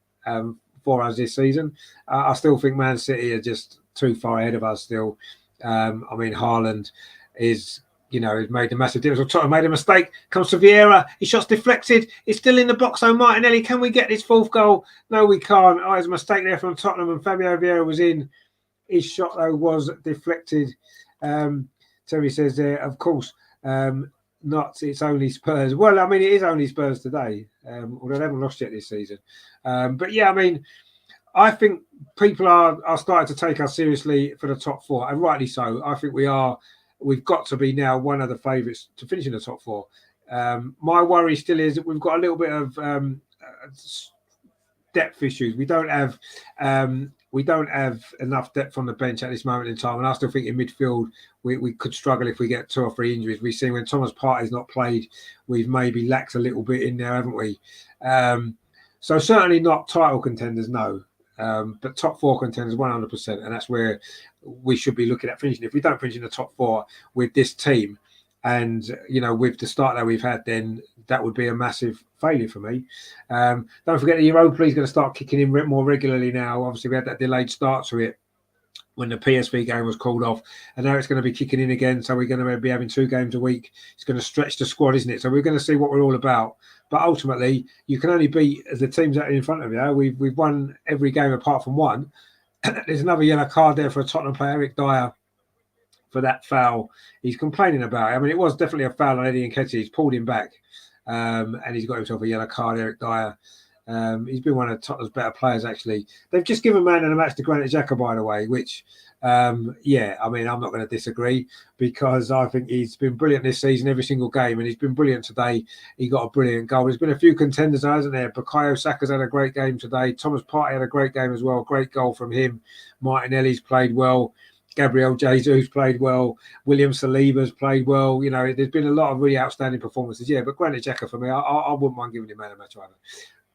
For us this season. I still think Man City are just too far ahead of us still. I mean, Haaland is, has made a massive difference. Tottenham made a mistake. Comes to Vieira. His shot's deflected. It's still in the box. Oh, Martinelli, can we get this fourth goal? No, we can't. Oh, there's a mistake there from Tottenham, and Fabio Vieira was in. His shot, though, was deflected. Terry says there, of course, it's only Spurs. Well, I mean, it is only Spurs today, although they haven't lost yet this season. But yeah, I mean, I think people are starting to take us seriously for the top four, and rightly so. I think we've got to be now one of the favourites to finish in the top four. My worry still is that we've got a little bit of depth issues. We don't have enough depth on the bench at this moment in time, and I still think in midfield we could struggle if we get 2 or 3 injuries. We've seen when Thomas Partey's not played, we've maybe lacked a little bit in there, haven't we? So certainly not title contenders, no, but top four contenders 100%, and that's where we should be looking at finishing. If we don't finish in the top four with this team, and with the start that we've had, then that would be a massive failure for me. Don't forget the Europa League is going to start kicking in more regularly now. Obviously, we had that delayed start to it when the PSV game was called off, and now it's going to be kicking in again. So we're going to be having 2 games a week. It's going to stretch the squad, isn't it? So we're going to see what we're all about. But ultimately, you can only beat the teams that are in front of you. We've won every game apart from one. There's another yellow card there for a Tottenham player, Eric Dyer, for that foul he's complaining about. I mean, it was definitely a foul on Eddie Nketiah. He's pulled him back, and he's got himself a yellow card, Eric Dyer. He's been one of Tottenham's better players, actually. They've just given man of the match to Granit Xhaka, by the way, which, I mean, I'm not going to disagree, because I think he's been brilliant this season, every single game, and he's been brilliant today. He got a brilliant goal. There's been a few contenders, hasn't there? Bukayo Saka's had a great game today. Thomas Partey had a great game as well. Great goal from him. Martinelli's played well. Gabriel Jesus played well. William Saliba's played well. There's been a lot of really outstanding performances. Yeah, but Granit Xhaka for me, I wouldn't mind giving him man of the match either.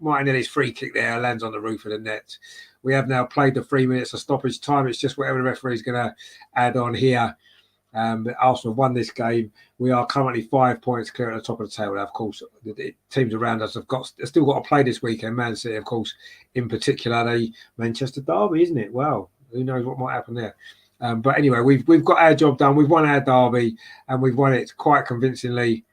Martinelli's free kick there lands on the roof of the net. We have now played the 3 minutes of stoppage time. It's just whatever the referee's going to add on here. But Arsenal won this game. We are currently 5 points clear at the top of the table. Of course, the teams around us have still got to play this weekend. Man City, of course, in particular, the Manchester derby, isn't it? Well, who knows what might happen there. But anyway, we've got our job done. We've won our derby, and we've won it quite convincingly.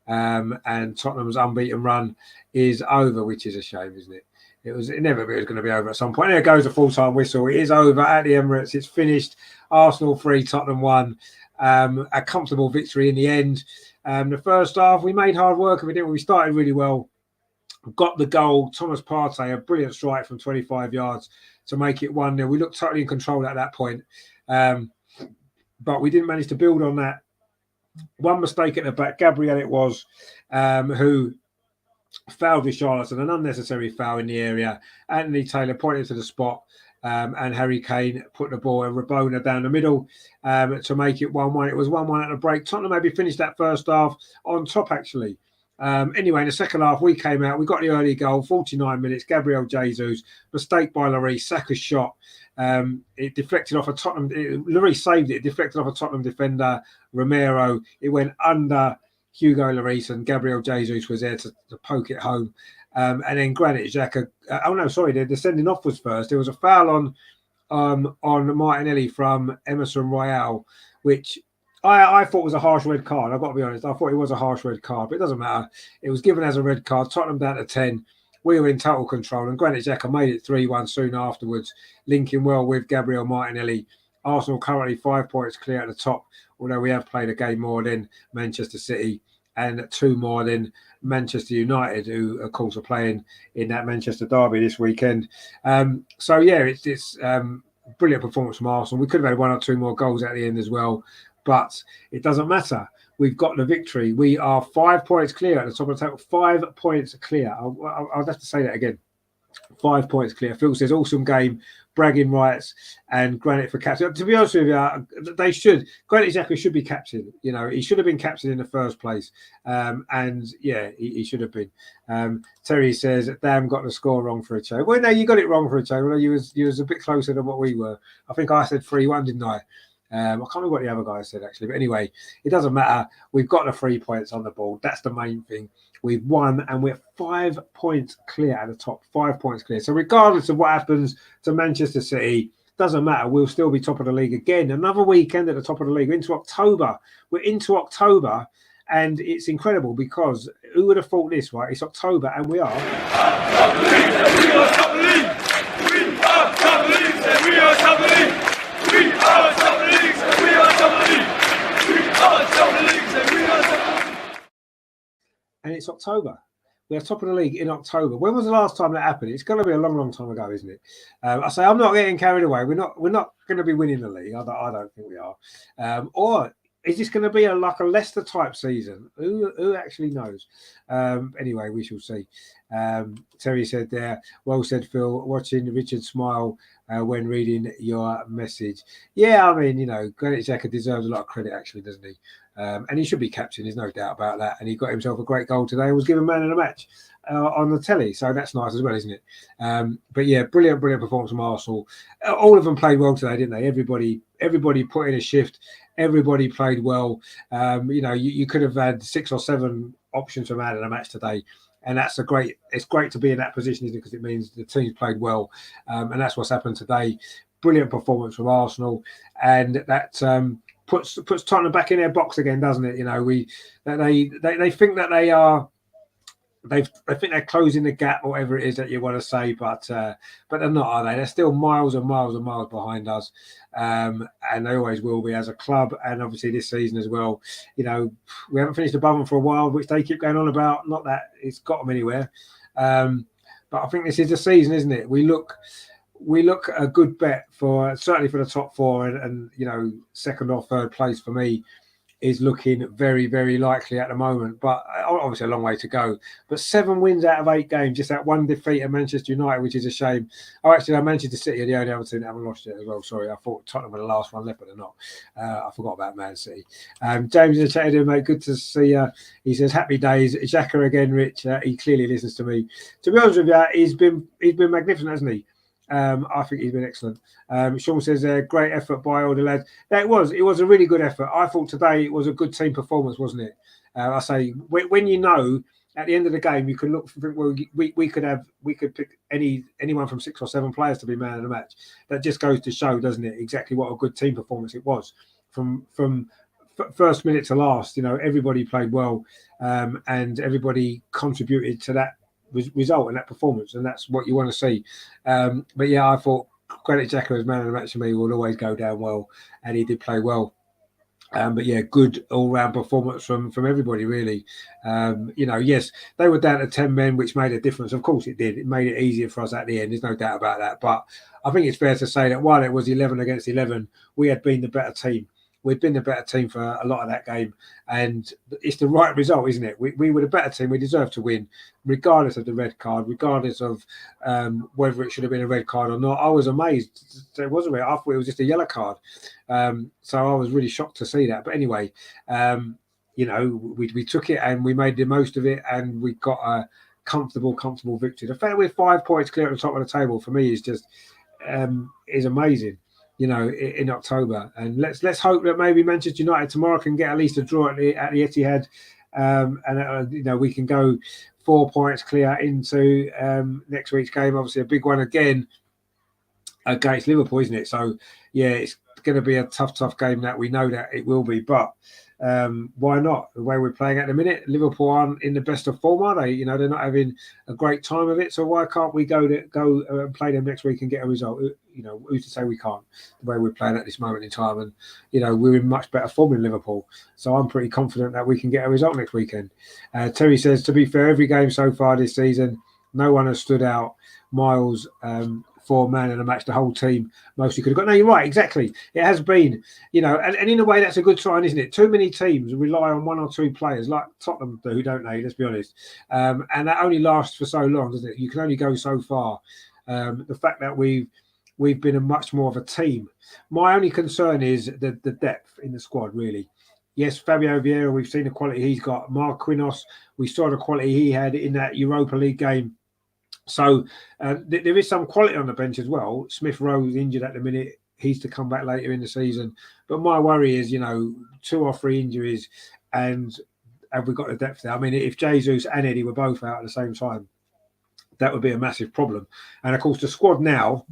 And Tottenham's unbeaten run is over, which is a shame, isn't it? It was going to be over at some point. There goes the full-time whistle. It is over at the Emirates. It's finished. Arsenal 3, Tottenham 1. A comfortable victory in the end. The first half, we made hard work of it, didn't we? We started really well. Got the goal. Thomas Partey, a brilliant strike from 25 yards to make it 1-0. We looked totally in control at that point. But we didn't manage to build on that. One mistake at the back, Gabriel it was, who fouled Richarlison, an unnecessary foul in the area. Anthony Taylor pointed to the spot, and Harry Kane put the ball and Rabona down the middle to make it 1-1. It was 1-1 at the break. Tottenham maybe finished that first half on top, actually. Anyway, in the second half, we came out. We got the early goal, 49 minutes. Gabriel Jesus, mistake by Lloris, Saka's shot. It deflected off a Tottenham. Lloris saved it. It deflected off a Tottenham defender, Romero. It went under Hugo Lloris, and Gabriel Jesus was there to poke it home. And then Granit Xhaka. The sending off was first. There was a foul on Martinelli from Emerson Royale, which I thought was a harsh red card. I've got to be honest. I thought it was a harsh red card, but it doesn't matter. It was given as a red card. Tottenham down to 10. We were in total control, and Granit Xhaka made it 3-1 soon afterwards, linking well with Gabriel Martinelli. Arsenal currently 5 points clear at the top, although we have played a game more than Manchester City and 2 more than Manchester United, who, of course, are playing in that Manchester derby this weekend. It's brilliant performance from Arsenal. We could have had 1 or 2 more goals at the end as well, but it doesn't matter. We've got the victory. We are 5 points clear at the top of the table. 5 points clear. I'll have to say that again. 5 points clear. Phil says, awesome game, bragging rights, and Granit for captain. To be honest with you, they should. Granit Xhaka should be captain. You know, he should have been captain in the first place. He should have been. Terry says, damn, got the score wrong for a change. Well, no, you got it wrong for a change. Well, you was a bit closer than what we were. I think I said 3-1, didn't I? I can't remember what the other guy said, actually. But anyway, it doesn't matter. We've got the 3 points on the board. That's the main thing. We've won, and we're 5 points clear at the top. 5 points clear. So regardless of what happens to Manchester City, doesn't matter. We'll still be top of the league again. Another weekend at the top of the league. We're into October. And it's incredible because who would have thought this, right? It's October, and we are. Top of the league, and we are top of the league. We are top of the league, and we are top of the league. We are top of the league, and we are top of the league. We are top of the league, and we are top of the league. And it's October. We're top of the league in October. When was the last time that happened? It's going to be a long, long time ago, isn't it? I say I'm not getting carried away. We're not going to be winning the league. I don't think we are. Or is this going to be like a Leicester type season? Who actually knows? Anyway, we shall see. Terry said there, well said, Phil. Watching Richard smile when reading your message. Yeah, I mean, Granit Xhaka deserves a lot of credit, actually, doesn't he? And he should be captain, there's no doubt about that. And he got himself a great goal today and was given man of the match on the telly. So that's nice as well, isn't it? But yeah, brilliant performance from Arsenal. All of them played well today, didn't they? Everybody put in a shift. Everybody played well. You could have had 6 or 7 options for man of the match today. And it's great to be in that position, isn't it? Because it means the team's played well. And that's what's happened today. Brilliant performance from Arsenal. And that puts Tottenham back in their box again, doesn't it? They think that they think they're closing the gap, or whatever it is that you want to say, but they're not, are they? They're still miles and miles and miles behind us, and they always will be as a club, and obviously this season as well. We haven't finished above them for a while, which they keep going on about. Not that it's got them anywhere, but I think this is the season, isn't it? We look a good bet certainly for the top 4, and second or third place for me is looking very, very likely at the moment, but obviously a long way to go. But 7 wins out of 8 games, just that 1 defeat at Manchester United, which is a shame. Oh, actually, Manchester City are the only other team that haven't lost it as well. Sorry, I thought Tottenham were the last one left, but they're not. I forgot about Man City. James in the chat here, mate. Good to see you. He says, happy days. Xhaka again, Rich. He clearly listens to me. To be honest with you, he's been magnificent, hasn't he? I think he's been excellent. Sean says, great effort by all the lads. Yeah, it was a really good effort. I thought today it was a good team performance, wasn't it? I say, when you know, at the end of the game, you can look. Well, we could pick anyone from 6 or 7 players to be man of the match. That just goes to show, doesn't it, exactly what a good team performance it was from first minute to last. Everybody played well, and everybody contributed to that result and that performance, and that's what you want to see. But yeah, I thought Granit Xhaka as man of the match for me will always go down well, and he did play well. But yeah, good all-round performance from everybody, really. Yes, they were down to 10 men, which made a difference. Of course it did. It made it easier for us at the end. There's no doubt about that. But I think it's fair to say that while it was 11 against 11, we had been the better team. We'd been the better team for a lot of that game. And it's the right result, isn't it? We were the better team. We deserved to win, regardless of the red card, regardless of whether it should have been a red card or not. I was amazed. It wasn't red. I thought it was just a yellow card. So I was really shocked to see that. But anyway, we took it and we made the most of it, and we got a comfortable victory. The fact that we're 5 points clear at the top of the table for me is just is amazing. In October, and let's hope that maybe Manchester United tomorrow can get at least a draw at the Etihad, and we can go 4 points clear into next week's game. Obviously, a big one again against Liverpool, isn't it? So yeah, it's going to be a tough game. That we know that it will be, but why not? The way we're playing at the minute, Liverpool aren't in the best of form, are they? They're not having a great time of it. So why can't we go and play them next week and get a result? Who's to say we can't? The way we're playing at this moment in time, and we're in much better form in Liverpool. So I'm pretty confident that we can get a result next weekend. Terry says, to be fair, every game so far this season, no one has stood out miles for man of the match. The whole team mostly could have got. No, you're right, exactly. It has been, and in a way that's a good sign, isn't it? Too many teams rely on 1 or 2 players, like Tottenham do, don't they? Let's be honest. And that only lasts for so long, doesn't it? You can only go so far. The fact that we've been a much more of a team. My only concern is the depth in the squad, really. Yes, Fabio Vieira, we've seen the quality he's got. Marquinhos, we saw the quality he had in that Europa League game. So there is some quality on the bench as well. Smith Rowe's injured at the minute. He's to come back later in the season. But my worry is, 2 or 3 injuries, and have we got the depth there? I mean, if Jesus and Eddie were both out at the same time, that would be a massive problem. And of course, the squad now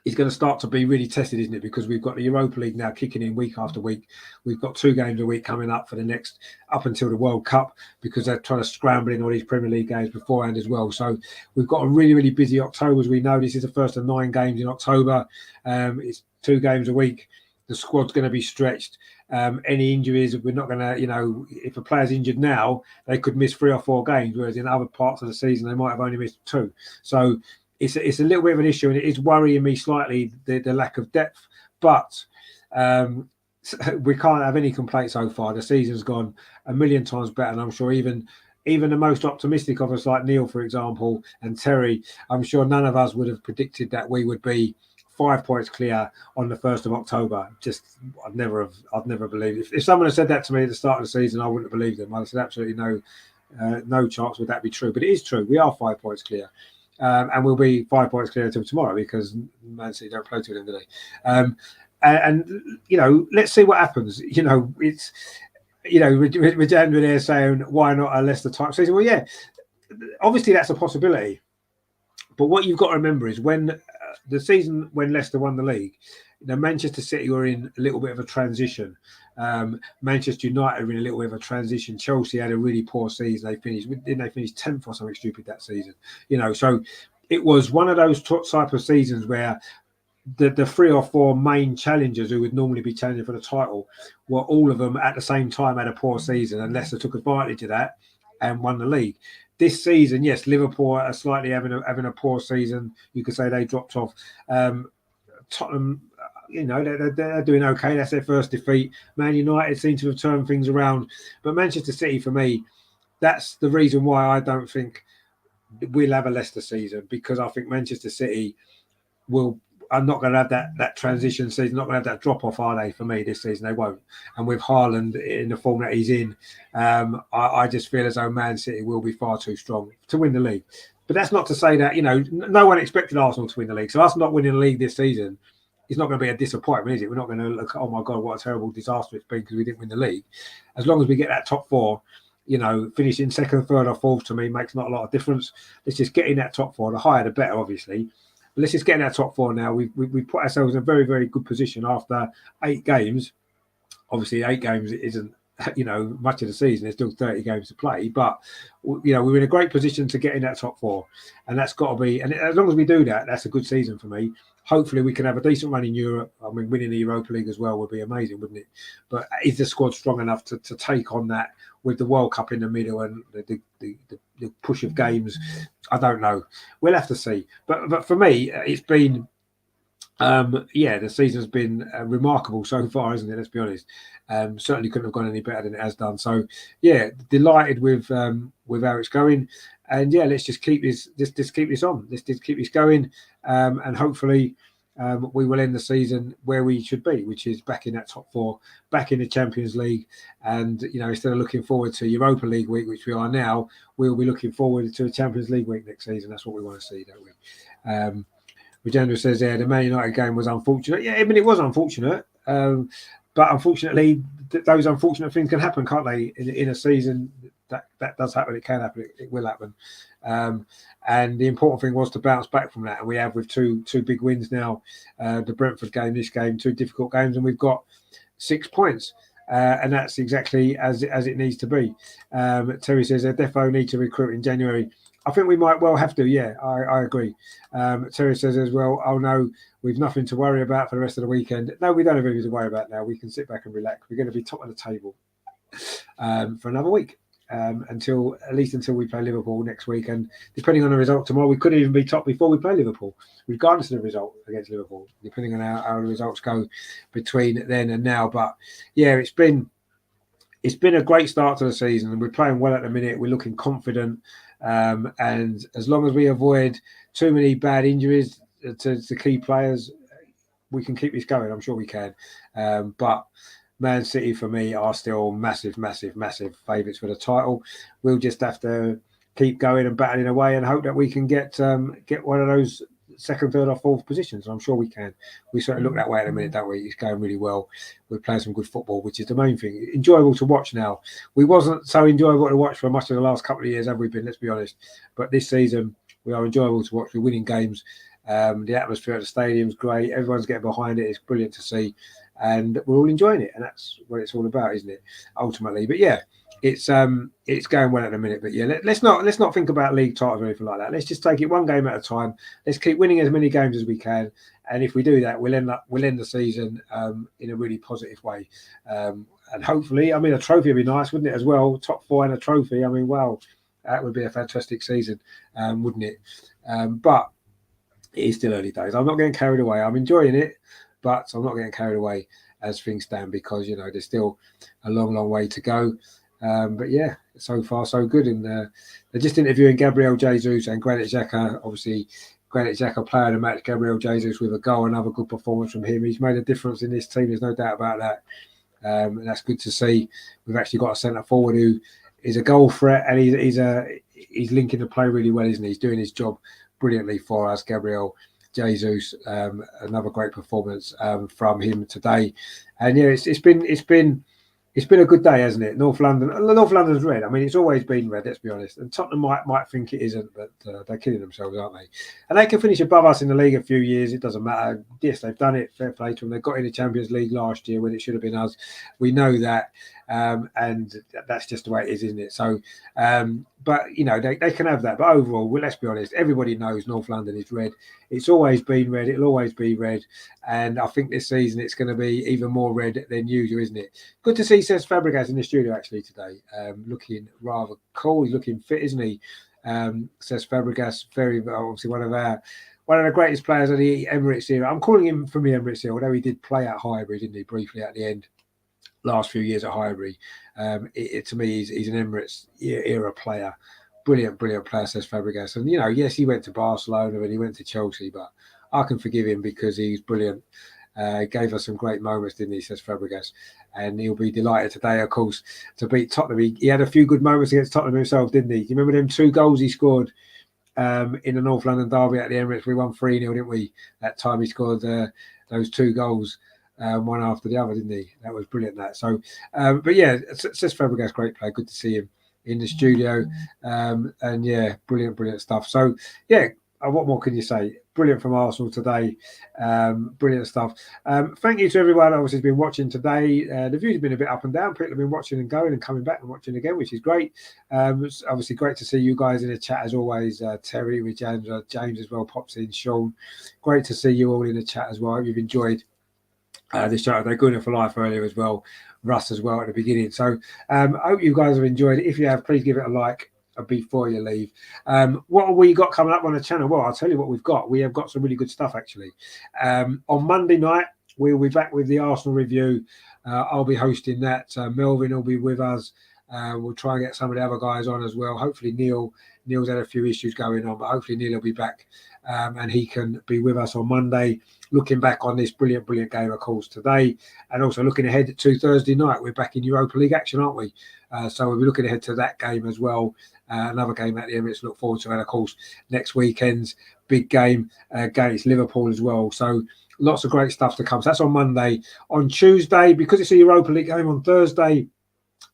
is going to start to be really tested, isn't it? Because we've got the Europa League now kicking in week after week. We've got 2 games a week coming up for the next, up until the World Cup, because they're trying to scramble in all these Premier League games beforehand as well. So we've got a really, really busy October, as we know. This is the first of 9 games in October. It's 2 games a week. The squad's going to be stretched. Any injuries, we're not going to, if a player's injured now, they could miss 3 or 4 games, whereas in other parts of the season, they might have only missed 2. So it's a little bit of an issue, and it is worrying me slightly, the lack of depth. But we can't have any complaints so far. The season's gone a million times better, and I'm sure even the most optimistic of us, like Neil, for example, and Terry, I'm sure none of us would have predicted that we would be 5 points clear on the 1st of October. I'd never believed it. If someone had said that to me at the start of the season, I wouldn't have believed them. I said absolutely no chance would that be true. But it is true. We are 5 points clear. And we'll be 5 points clear until tomorrow, because Man City don't play till the end of the day. And let's see what happens. It's Rajan there saying, why not a Leicester type season? Well, yeah, obviously that's a possibility. But what you've got to remember is when the season when Leicester won the league, Manchester City were in a little bit of a transition. Manchester United were in a little bit of a transition. Chelsea had a really poor season. Didn't they finish 10th or something stupid that season? So it was one of those type of seasons where the 3 or 4 main challengers who would normally be challenging for the title were all of them at the same time had a poor season, and Leicester took advantage of that and won the league. This season, yes, Liverpool are slightly having a poor season. You could say they dropped off. Tottenham, they're doing okay. That's their first defeat. Man United seem to have turned things around. But Manchester City, for me, that's the reason why I don't think we'll have a Leicester season, because I think Manchester City are not going to have that transition season, not going to have that drop-off, are they, for me, this season? They won't. And with Haaland in the form that he's in, I just feel as though Man City will be far too strong to win the league. But that's not to say that, no one expected Arsenal to win the league. So us not winning the league this season is not going to be a disappointment, is it? We're not going to look, oh my God, what a terrible disaster it's been because we didn't win the league. As long as we get that top four, finishing second, third or fourth to me makes not a lot of difference. Let's just get in that top four. The higher the better, obviously. But let's just get in that top four now. We've put ourselves in a very, very good position after 8 games. Obviously, 8 games isn't, much of the season. There's still 30 games to play. But, we're in a great position to get in that top four. And that's got to be, and as long as we do that, that's a good season for me. Hopefully we can have a decent run in Europe. I mean, winning the Europa League as well would be amazing, wouldn't it? But is the squad strong enough to take on that with the World Cup in the middle and the push of games? I don't know. We'll have to see. But for me, it's been, the season's been remarkable so far, isn't it? Let's be honest. Certainly couldn't have gone any better than it has done. So, delighted with how it's going. And let's just keep this. Just keep this on. Let's just keep this going, and hopefully, we will end the season where we should be, which is back in that top four, back in the Champions League. And instead of looking forward to Europa League week, which we are now, we'll be looking forward to a Champions League week next season. That's what we want to see, don't we? Regenda says there, the Man United game was unfortunate. Yeah, I mean, it was unfortunate. But unfortunately, those unfortunate things can happen, can't they? In a season, that does happen. It can happen. It will happen. And the important thing was to bounce back from that. And we have with two big wins now. The Brentford game, this game, 2 difficult games, and we've got 6 points. And that's exactly as it needs to be. Terry says they definitely need to recruit in January. I think we might well have to. Yeah, I agree. Terry says as well, oh no, we've nothing to worry about for the rest of the weekend. No, we don't have anything to worry about now. We can sit back and relax. We're going to be top of the table for another week until we play Liverpool next week. And depending on the result tomorrow, we could even be top before we play Liverpool, regardless of the result against Liverpool, depending on how the results go between then and now. But yeah, it's been a great start to the season, and we're playing well at the minute. We're looking confident. And as long as we avoid too many bad injuries to key players, we can keep this going. I'm sure we can. But Man City, for me, are still massive favourites for the title. We'll just have to keep going and battling away and hope that we can get one of those second, third or fourth positions. I'm sure we can. We certainly look that way at the minute, don't we? It's going really well. We're playing some good football, which is the main thing. Enjoyable to watch now. We wasn't so enjoyable to watch for much of the last couple of years, have we been? Let's be honest. But this season, we are enjoyable to watch. We're winning games. The atmosphere at the stadium's great. Everyone's getting behind it. It's brilliant to see. And we're all enjoying it. And that's what it's all about, isn't it? Ultimately. But yeah, it's going well at the minute. But yeah, let's not think about league titles or anything like that. Let's just take it one game at a time. Let's keep winning as many games as we can. And if we do that, we'll end the season in a really positive way. And hopefully, I mean, a trophy would be nice, wouldn't it, as well? Top 4 and a trophy. I mean, wow, that would be a fantastic season, wouldn't it? But it is still early days. I'm not getting carried away. I'm enjoying it, but I'm not getting carried away as things stand because, there's still a long way to go. But yeah, so far so good. And they're just interviewing Gabriel Jesus and Granit Xhaka. Obviously, Granit Xhaka player of the match. Gabriel Jesus with a goal, another good performance from him. He's made a difference in this team. There's no doubt about that. And that's good to see. We've actually got a centre forward who is a goal threat, and he's linking the play really well, isn't he? He's doing his job brilliantly for us, Gabriel Jesus. Another great performance from him today. And yeah, it's been a good day, hasn't it? North London's red. I mean, it's always been red, let's be honest. And Tottenham might think it isn't, but they're kidding themselves, aren't they? And they can finish above us in the league a few years. It doesn't matter. Yes, they've done it. Fair play to them. They got in the Champions League last year when it should have been us. We know that. And that's just the way it is, isn't it? So, but, they can have that. But overall, let's be honest, everybody knows North London is red. It's always been red. It'll always be red. And I think this season it's going to be even more red than usual, isn't it? Good to see Cesc Fabregas in the studio actually today, looking rather cool. He's looking fit, isn't he? Cesc Fabregas, very obviously one of the greatest players of the Emirates era. I'm calling him from the Emirates era, although he did play at Highbury, didn't he, briefly at the end. Last few years at Highbury. To me, he's an Emirates era player. Brilliant player, Cesc Fabregas. And, yes, he went to Barcelona and he went to Chelsea, but I can forgive him because he's brilliant. Gave us some great moments, didn't he, Cesc Fabregas? And he'll be delighted today, of course, to beat Tottenham. He had a few good moments against Tottenham himself, didn't he? Do you remember them 2 goals he scored in the North London derby at the Emirates. We won 3-0, didn't we? That time he scored those 2 goals, one after the other, didn't he? That was brilliant. That but yeah, Cesc Fabregas, great player. Good to see him in the studio, and yeah, brilliant stuff. So yeah, what more can you say? Brilliant from Arsenal today. Brilliant stuff. Thank you to everyone obviously who's been watching today. The views have been a bit up and down. People have been watching and going and coming back and watching again, which is great. It's obviously great to see you guys in the chat as always. Terry, with James as well pops in. Sean, great to see you all in the chat as well. You've enjoyed this show. They're going for life earlier as well. Russ as well at the beginning. So I hope you guys have enjoyed it. If you have, please give it a like before you leave. What have we got coming up on the channel? Well, I'll tell you what we've got. We have got some really good stuff actually. On Monday night, we'll be back with the Arsenal review. I'll be hosting that. Melvin will be with us. We'll try and get some of the other guys on as well. Hopefully Neil's had a few issues going on, but hopefully Neil will be back and he can be with us on Monday, looking back on this brilliant game, of course, today, and also looking ahead to Thursday night. We're back in Europa League action, aren't we? So we'll be looking ahead to that game as well. Another game at the Emirates to look forward to, and of course next weekend's big game against Liverpool as well. So lots of great stuff to come. So that's on Monday. On Tuesday, because it's a Europa League game on Thursday,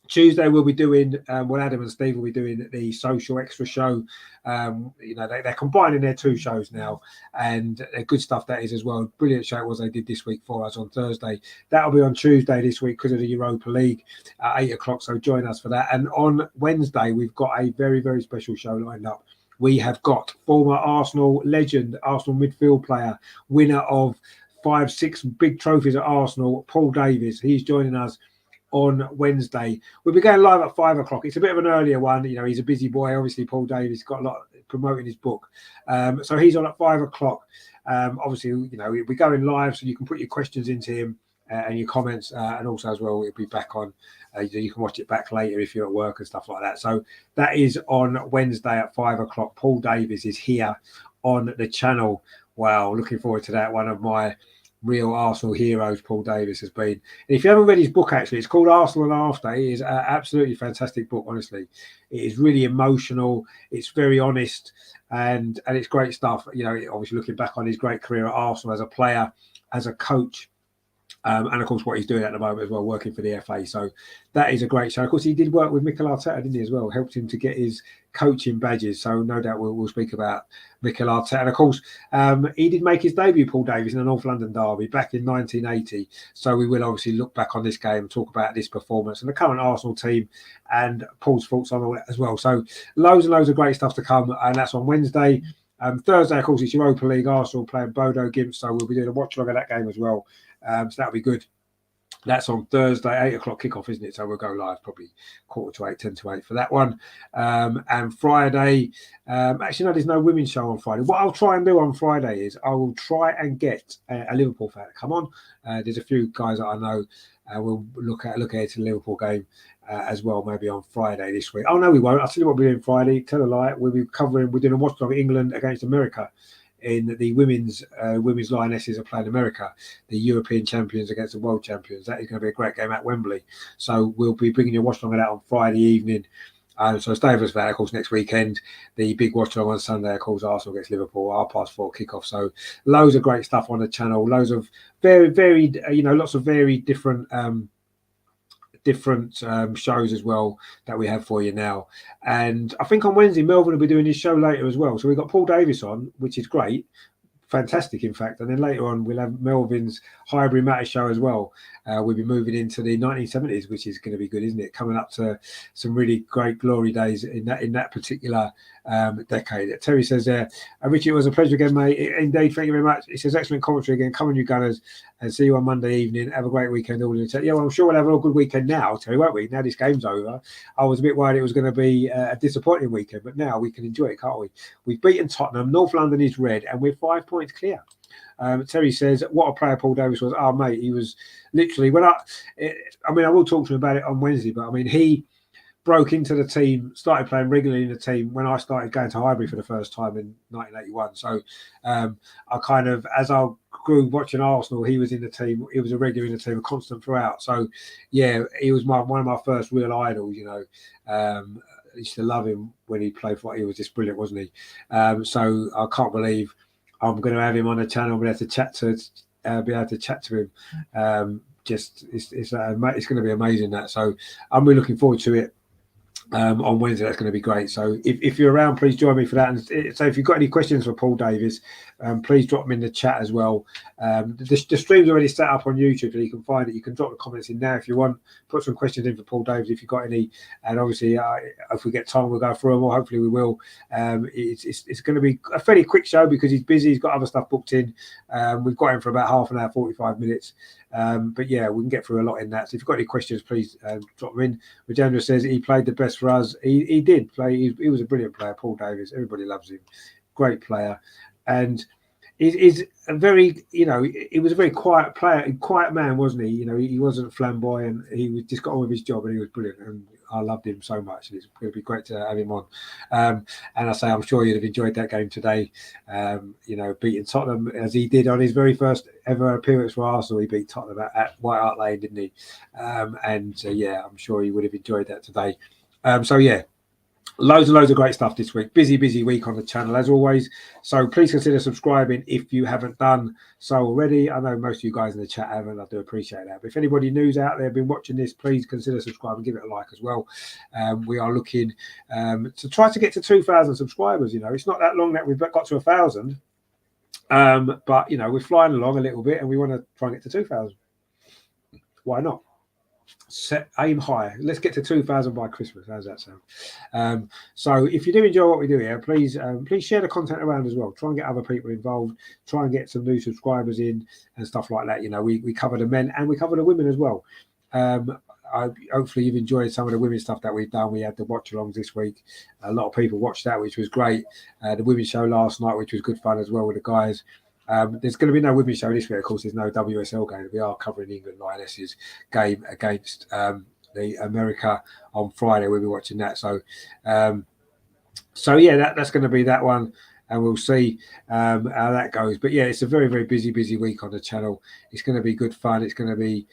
Tuesday we'll be doing Adam and Steve will be doing the social extra show. They're combining their 2 shows now, and they're good stuff that is as well. Brilliant show it was they did this week for us on Thursday. That'll be on Tuesday this week because of the Europa League at 8 o'clock, so join us for that. And on Wednesday we've got a very special show lined up. We have got former Arsenal legend, Arsenal midfield player, winner of 5-6 big trophies at Arsenal, Paul Davies. He's joining us on Wednesday. We'll be going live at 5 o'clock. It's a bit of an earlier one. He's a busy boy. Obviously, Paul Davies got a lot promoting his book. So he's on at 5 o'clock. Obviously, we're going live, so you can put your questions into him and your comments. And also as well, we'll be back on. You can watch it back later if you're at work and stuff like that. So that is on Wednesday at 5 o'clock. Paul Davies is here on the channel. Wow, looking forward to that. One of my real Arsenal heroes, Paul Davies, has been. And if you haven't read his book, actually, it's called Arsenal and After. It is an absolutely fantastic book, honestly. It is really emotional. It's very honest, and it's great stuff. Obviously looking back on his great career at Arsenal as a player, as a coach, and of course what he's doing at the moment as well, working for the FA. So that is a great show. Of course, he did work with Mikel Arteta, didn't he, as well? Helped him to get his coaching badges. So no doubt we'll speak about Mikel Arteta. And of course, he did make his debut, Paul Davies, in the North London derby back in 1980. So we will obviously look back on this game, talk about this performance and the current Arsenal team and Paul's thoughts on all that as well. So loads and loads of great stuff to come, and that's on Wednesday. Thursday, of course, it's Europa League. Arsenal playing Bodo Glimt, so we'll be doing a watch-along of that game as well. So that'll be good. That's on Thursday, 8 o'clock kickoff, isn't it? So we'll go live probably 7:45, 10 to 8 for that one. And Friday, actually, no, there's no women's show on Friday. What I'll try and do on Friday is I will try and get a Liverpool fan to come on. There's a few guys that I know. We'll look ahead to the Liverpool game as well, maybe on Friday this week. Oh, no, we won't. I'll tell you what we're doing Friday. Tell a lie. We're doing a watch of England against America. In the women's Lionesses are playing America, the European champions against the world champions. That is going to be a great game at Wembley. So we'll be bringing you a watch along of that on Friday evening. So stay with us for that. Of course, next weekend, the big watch along on Sunday, of course, Arsenal against Liverpool, 4:30 kickoff. So loads of great stuff on the channel. Loads of varied, lots of very different shows as well that we have for you now. And I think on Wednesday Melvin will be doing his show later as well, so we've got Paul Davies on, which is great, fantastic in fact, and then later on we'll have Melvin's Highbury Matter show as well. We'll be moving into the 1970s, which is going to be good, isn't it? Coming up to some really great glory days in that particular decade. Terry says there, Richie, it was a pleasure again, mate. Indeed, thank you very much. He says excellent commentary again. Come on, you Gunners, and see you on Monday evening. Have a great weekend, all in the chat. Yeah, well, I'm sure we'll have a good weekend now, Terry, won't we? Now this game's over. I was a bit worried it was going to be a disappointing weekend, but now we can enjoy it, can't we? We've beaten Tottenham. North London is red, and we're 5 points clear. Terry says, what a player Paul Davies was. Oh, mate, he was literally, I will talk to him about it on Wednesday, but I mean, he broke into the team, started playing regularly in the team when I started going to Highbury for the first time in 1981. So I kind of, as I grew watching Arsenal, he was in the team. He was a regular in the team, a constant throughout. So, yeah, he was one of my first real idols, used to love him when he played for. He was just brilliant, wasn't he? So I can't believe I'm going to have him on the channel. Be able to chat to him. It's going to be amazing that. So I'm really looking forward to it. On Wednesday, that's going to be great. So if you're around, please join me for that. And so if you've got any questions for Paul Davies, please drop them in the chat as well. The stream's already set up on YouTube, so you can find it. You can drop the comments in now if you want. Put some questions in for Paul Davies if you've got any. And obviously, if we get time, we'll go through them, or hopefully we will. It's going to be a fairly quick show because he's busy. He's got other stuff booked in. We've got him for about half an hour, 45 minutes. But yeah, we can get through a lot in that. So if you've got any questions, please drop them in. Rajendra says he played the best for us. He did play. He was a brilliant player, Paul Davies. Everybody loves him. Great player. And he's a very, he was a very quiet player, quiet man, wasn't he? He wasn't flamboyant. He just got on with his job and he was brilliant. And I loved him so much. And it's going to be great to have him on. And I say, I'm sure you'd have enjoyed that game today. Beating Tottenham as he did on his very first ever appearance for Arsenal. He beat Tottenham at White Hart Lane, didn't he? I'm sure you would have enjoyed that today. Loads and loads of great stuff this week. Busy week on the channel as always. So please consider subscribing if you haven't done so already. I know most of you guys in the chat haven't. I do appreciate that. But if anybody new's out there been watching this, please consider subscribing. Give it a like as well. We are looking to try to get to 2,000 subscribers. It's not that long that we've got to 1,000. But we're flying along a little bit, and we want to try and get to 2,000. Why not? Aim high. Let's get to 2,000 by Christmas. How's that sound? So if you do enjoy what we do here, please share the content around as well. Try and get other people involved. Try and get some new subscribers in and stuff like that. We cover the men and we cover the women as well. Hopefully you've enjoyed some of the women's stuff that we've done. We had the watchalongs this week. A lot of people watched that, which was great. The women's show last night, which was good fun as well with the guys. There's going to be no women's show this week. Of course, there's no WSL game. We are covering England Lionesses game against the America on Friday. We'll be watching that. So that's going to be that one, and we'll see how that goes. But yeah, it's a very, very busy week on the channel. It's going to be good fun. It's going to be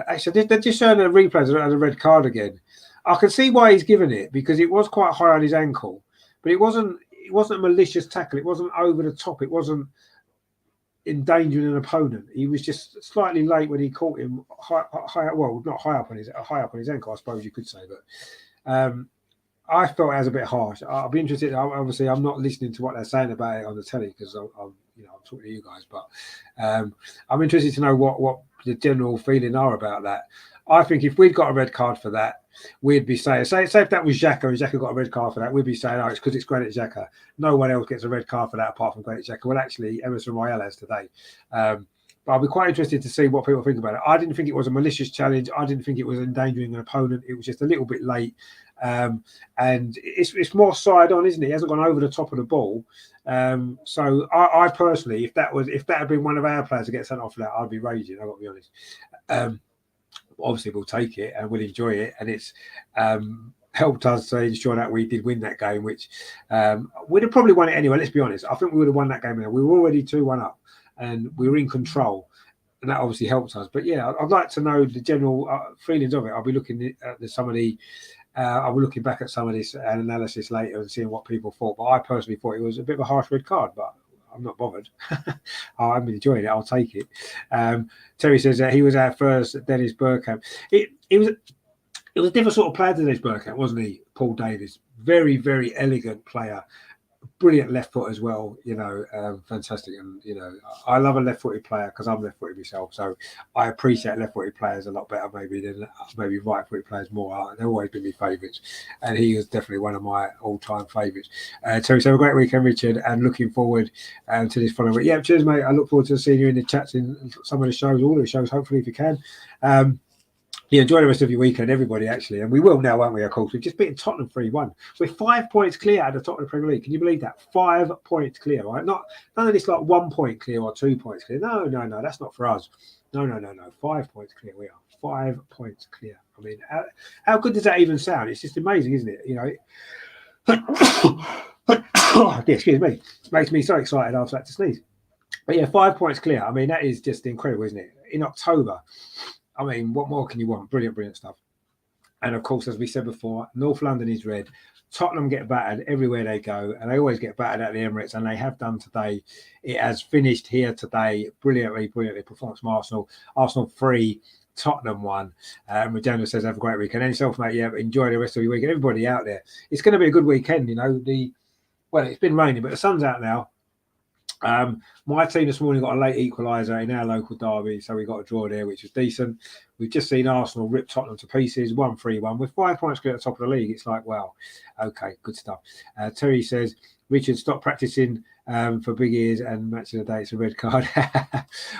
actually they're just showing the replays of the red card again. I can see why he's given it because it was quite high on his ankle, but it wasn't a malicious tackle. It wasn't over the top. It wasn't endangering an opponent. He was just slightly late when he caught him high up on his ankle, I suppose you could say. But I felt it was a bit harsh. I'll be interested. Obviously, I'm not listening to what they're saying about it on the telly because I'm talking to you guys. But I'm interested to know what the general feeling are about that. I think if we'd got a red card for that, we'd be saying, say if that was Xhaka and Xhaka got a red card for that, we'd be saying, oh, it's because it's Granit Xhaka. No one else gets a red card for that apart from Granit Xhaka. Well, actually, Emerson Royale has today. But I'll be quite interested to see what people think about it. I didn't think it was a malicious challenge. I didn't think it was endangering an opponent. It was just a little bit late. And it's more side on, isn't it? He hasn't gone over the top of the ball. So I personally, if that had been one of our players to get sent off for that, I'd be raging. I've got to be honest. Obviously, we'll take it and we'll enjoy it, and it's helped us to ensure that we did win that game, which we'd have probably won it anyway. Let's be honest. I think we would have won that game anyway. We were already 2-1 up, and we were in control, and that obviously helped us. But yeah, I'd like to know the general feelings of it. I'll be looking at some of the. I'll be looking back at some of this analysis later and seeing what people thought. But I personally thought it was a bit of a harsh red card, but I'm not bothered. I'm enjoying it. I'll take it. Terry says that he was our first Dennis Bergkamp. It was a different sort of player to Dennis Bergkamp, wasn't he? Paul Davies, very, very elegant player, brilliant left foot as well. Fantastic. And I love a left-footed player because I'm left-footed myself, so I appreciate left-footed players a lot better than right-footed players more. They've always been my favourites, and he is definitely one of my all-time favourites. Terry, so have a great weekend, Richard, and looking forward to this following week. Yeah, cheers, mate. I look forward to seeing you in the chats in some of the shows, all the shows, hopefully, if you can. Yeah, enjoy the rest of your weekend, everybody, actually. And we will now, won't we, of course? We've just beaten Tottenham 3-1. We're 5 points clear at the top of the Premier League. Can you believe that? 5 points clear, right? None of this like 1 point clear or 2 points clear. No, that's not for us. No. 5 points clear we are. 5 points clear. I mean, how good does that even sound? It's just amazing, isn't it? Excuse me. It makes me so excited after that to sneeze. But yeah, 5 points clear. I mean, that is just incredible, isn't it? In October. I mean, what more can you want? Brilliant stuff. And of course, as we said before, North London is red. Tottenham get battered everywhere they go, and they always get battered at the Emirates, and they have done today. It has finished here today brilliantly performance from Arsenal. Arsenal 3, Tottenham 1. Regina says, have a great weekend. And yourself, mate, yeah, enjoy the rest of your weekend. Everybody out there. It's going to be a good weekend, you know. Well, it's been raining, but the sun's out now. My team this morning got a late equaliser in our local derby, so we got a draw there, which was decent. We've just seen Arsenal rip Tottenham to pieces, 1-3-1 with 5 points clear at the top of the league. It's like, wow, okay, good stuff. Terry says, Richard, stop practicing for big ears and match of the day. It's a red card.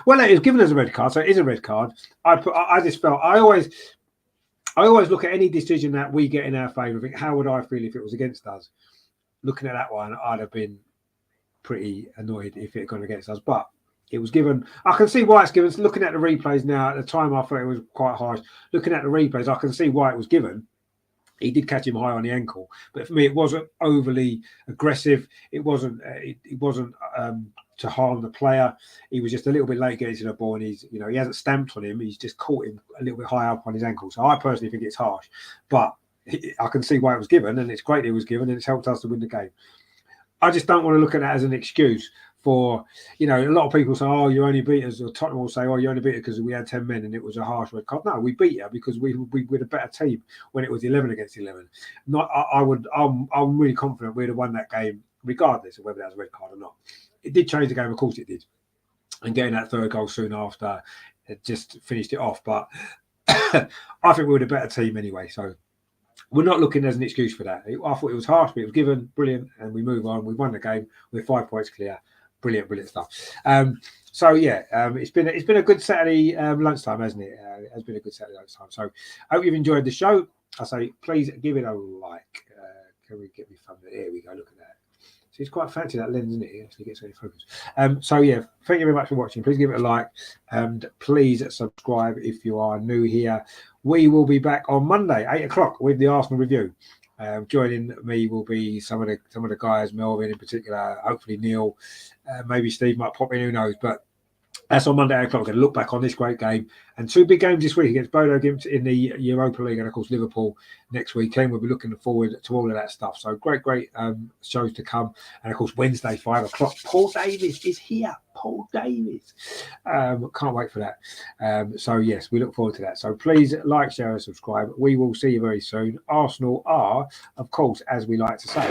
Well, it was given as a red card, so it is a red card. I just felt I always look at any decision that we get in our favour. Think, how would I feel if it was against us? Looking at that one, I'd have been pretty annoyed if it had gone against us, but it was given. I can see why it's given. Looking at the replays now, at the time I thought it was quite harsh. Looking at the replays, I can see why it was given. He did catch him high on the ankle, but for me, it wasn't overly aggressive. It wasn't. It wasn't to harm the player. He was just a little bit late getting to the ball, and he hasn't stamped on him. He's just caught him a little bit high up on his ankle. So I personally think it's harsh, but I can see why it was given, and it's great it was given, and it's helped us to win the game. I just don't want to look at that as an excuse for, a lot of people say, oh, you only beat us, or Tottenham will say, oh, you only beat us because we had 10 men and it was a harsh red card. No, we beat you because we were a better team when it was 11 against 11. I'm really confident we'd have won that game regardless of whether that was a red card or not. It did change the game, of course it did. And getting that third goal soon after, it just finished it off. But I think we were the better team anyway, so we're not looking as an excuse for that. I thought it was harsh, but it was given, brilliant, and we move on. We won the game with 5 points clear. Brilliant stuff. It's been a good Saturday lunchtime, hasn't it? It has been a good Saturday lunchtime. So I hope you've enjoyed the show. I say please give it a like. Can we get me thumbs? Here we go. Look at that. So it's quite fancy, that lens, isn't it? It actually gets any focus. Thank you very much for watching. Please give it a like and please subscribe if you are new here. We will be back on Monday, 8 o'clock, with the Arsenal review. Joining me will be some of the guys, Melvin in particular, hopefully Neil, maybe Steve might pop in, who knows. But that's on Monday, 8 o'clock. We're going to look back on this great game. And 2 big games this week against Bodo Glimt in the Europa League and, of course, Liverpool next weekend. We'll be looking forward to all of that stuff. So great shows to come. And, of course, Wednesday, 5 o'clock, Paul Davis is here. Paul Davis. Can't wait for that. Yes, we look forward to that. So please like, share and subscribe. We will see you very soon. Arsenal are, of course, as we like to say...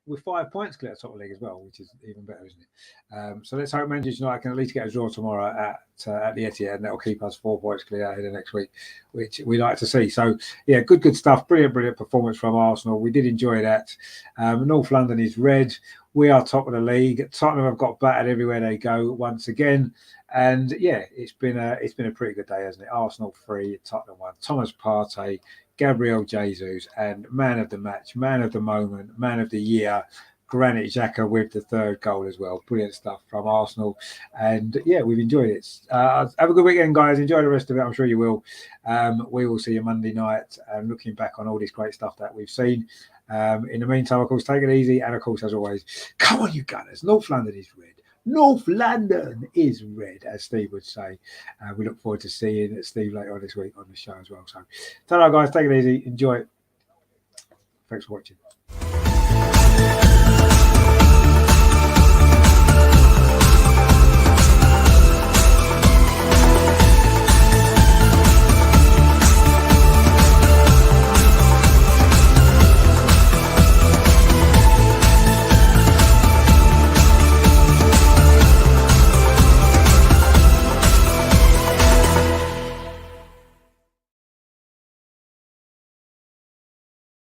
with 5 points clear at top of the league as well, which is even better, isn't it? So let's hope Manchester United can at least get a draw tomorrow at the Etihad, and that will keep us 4 points clear ahead of next week, which we like to see. So yeah, good stuff. Brilliant performance from Arsenal. We did enjoy that. North London is red. We are top of the league. Tottenham have got battered everywhere they go once again. And yeah, it's been a pretty good day, hasn't it? Arsenal 3, Tottenham 1. Thomas Partey, Gabriel Jesus, and man of the match, man of the moment, man of the year, Granit Xhaka with the 3rd goal as well. Brilliant stuff from Arsenal. And yeah, we've enjoyed it. Have a good weekend, guys. Enjoy the rest of it. I'm sure you will. We will see you Monday night, looking back on all this great stuff that we've seen. In the meantime, of course, take it easy. And of course, as always, come on, you Gunners. North London is red. North London is red, as Steve would say. We look forward to seeing Steve later on this week on the show as well. So, ta-ra, guys. Take it easy. Enjoy it. Thanks for watching.